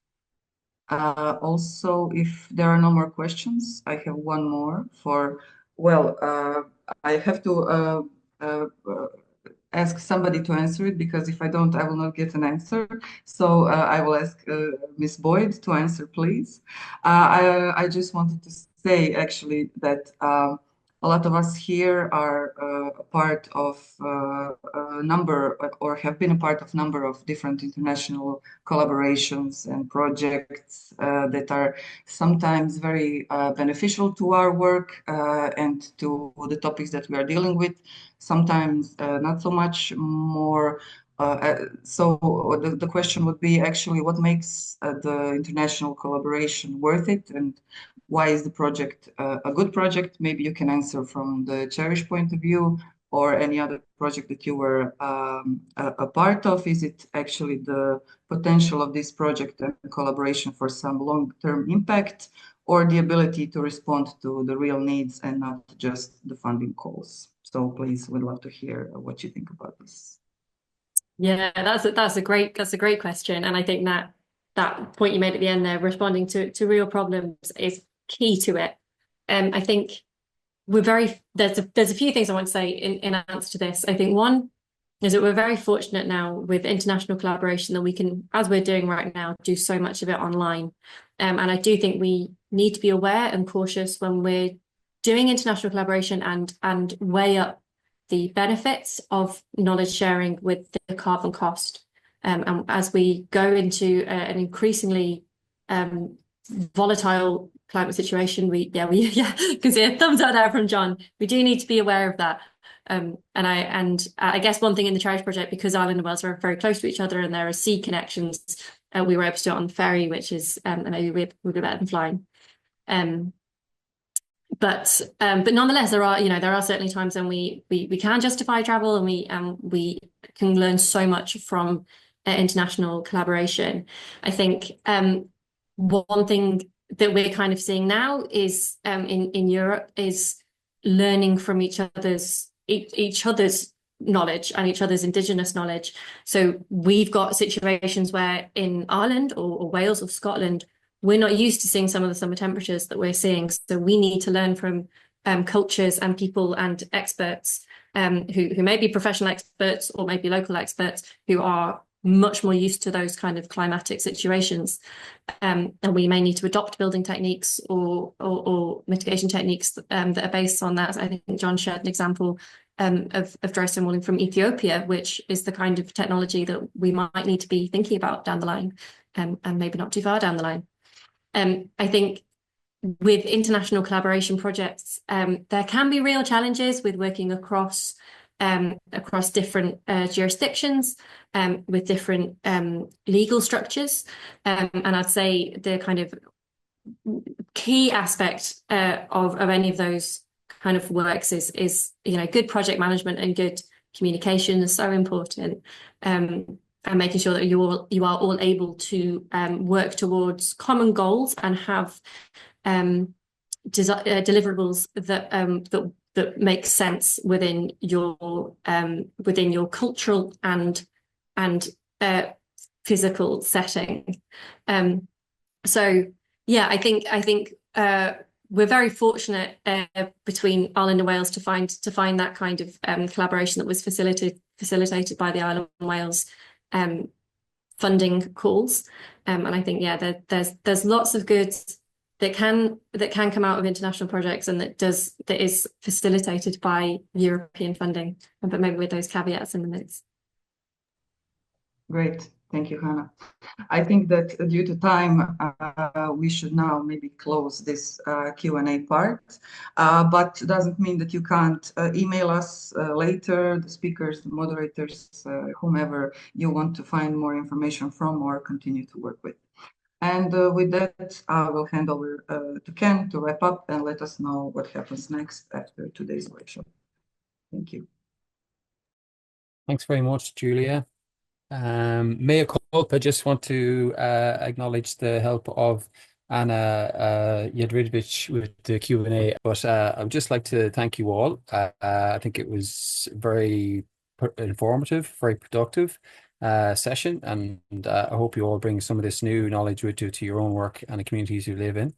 Also, if there are no more questions, I have one more for, well, I have to ask somebody to answer it, because if I don't, I will not get an answer. So I will ask Ms. Boyd to answer, please. I just wanted to say actually that a lot of us here are a part of a number, or have been a part of a number of different international collaborations and projects that are sometimes very beneficial to our work and to the topics that we are dealing with, sometimes not so much more. So the question would be actually what makes the international collaboration worth it, and why is the project a good project? Maybe you can answer from the CHERISH point of view, or any other project that you were a part of. Is it actually the potential of this project and collaboration for some long-term impact, or the ability to respond to the real needs and not just the funding calls? So please, we'd love to hear what you think about this. Yeah, that's a great question, and I think that point you made at the end there, responding to real problems, is key to it. I think there's a few things I want to say in answer to this. I think one is that we're very fortunate now with international collaboration that we can, as we're doing right now, do so much of it online. And I do think we need to be aware and cautious when we're doing international collaboration and weigh up the benefits of knowledge sharing with the carbon cost. And as we go into an increasingly volatile climate situation, we can see a thumbs up there from John. We do need to be aware of that. And I guess one thing in the CHERISH project, because Ireland and Wales are very close to each other and there are sea connections, we were able to do it on the ferry, which is maybe we'll be better than flying. But nonetheless, there are certainly times when we can justify travel, and we can learn so much from international collaboration. I think one thing that we're kind of seeing now is in Europe is learning from each other's knowledge and each other's indigenous knowledge. So we've got situations where in Ireland or Wales or Scotland, we're not used to seeing some of the summer temperatures that we're seeing. So we need to learn from cultures and people and experts who may be professional experts or maybe local experts who are much more used to those kind of climatic situations. And we may need to adopt building techniques or mitigation techniques that are based on that. I think John shared an example of dry stone walling from Ethiopia, which is the kind of technology that we might need to be thinking about down the line, and maybe not too far down the line. I think with international collaboration projects, there can be real challenges with working across different jurisdictions, with different legal structures. And I'd say the kind of key aspect of any of those kind of works is good project management and good communication is so important. And making sure that you are all able to work towards common goals and have deliverables that make sense within your cultural and physical setting. So yeah, I think we're very fortunate between Ireland and Wales to find that kind of collaboration that was facilitated by the Ireland and Wales funding calls. And I think there's lots of good that can come out of international projects, and that is facilitated by European funding, but maybe with those caveats in the mix. Great, thank you, Ηannah. I think that due to time, we should now maybe close this Q&A part, but doesn't mean that you can't email us later, the speakers, the moderators, whomever you want to find more information from or continue to work with. And with that, I will hand over to Ken to wrap up and let us know what happens next after today's workshop. Thank you. Thanks very much, Julia. Mea culpa, just want to acknowledge the help of Ηannah Jedridovic with the Q&A, but I would just like to thank you all. I think it was very informative, very productive session, and I hope you all bring some of this new knowledge with you to your own work and the communities you live in.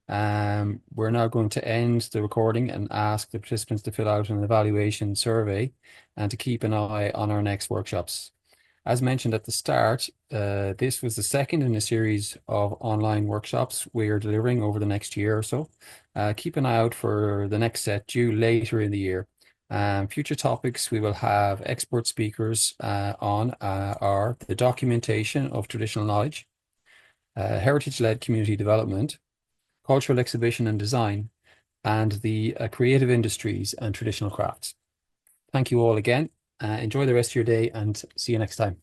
We're now going to end the recording and ask the participants to fill out an evaluation survey and to keep an eye on our next workshops. As mentioned at the start, this was the second in a series of online workshops we are delivering over the next year or so. Keep an eye out for the next set due later in the year. Future topics we will have expert speakers on are the documentation of traditional knowledge, heritage-led community development, cultural exhibition and design, and the creative industries and traditional crafts. Thank you all again. Enjoy the rest of your day and see you next time.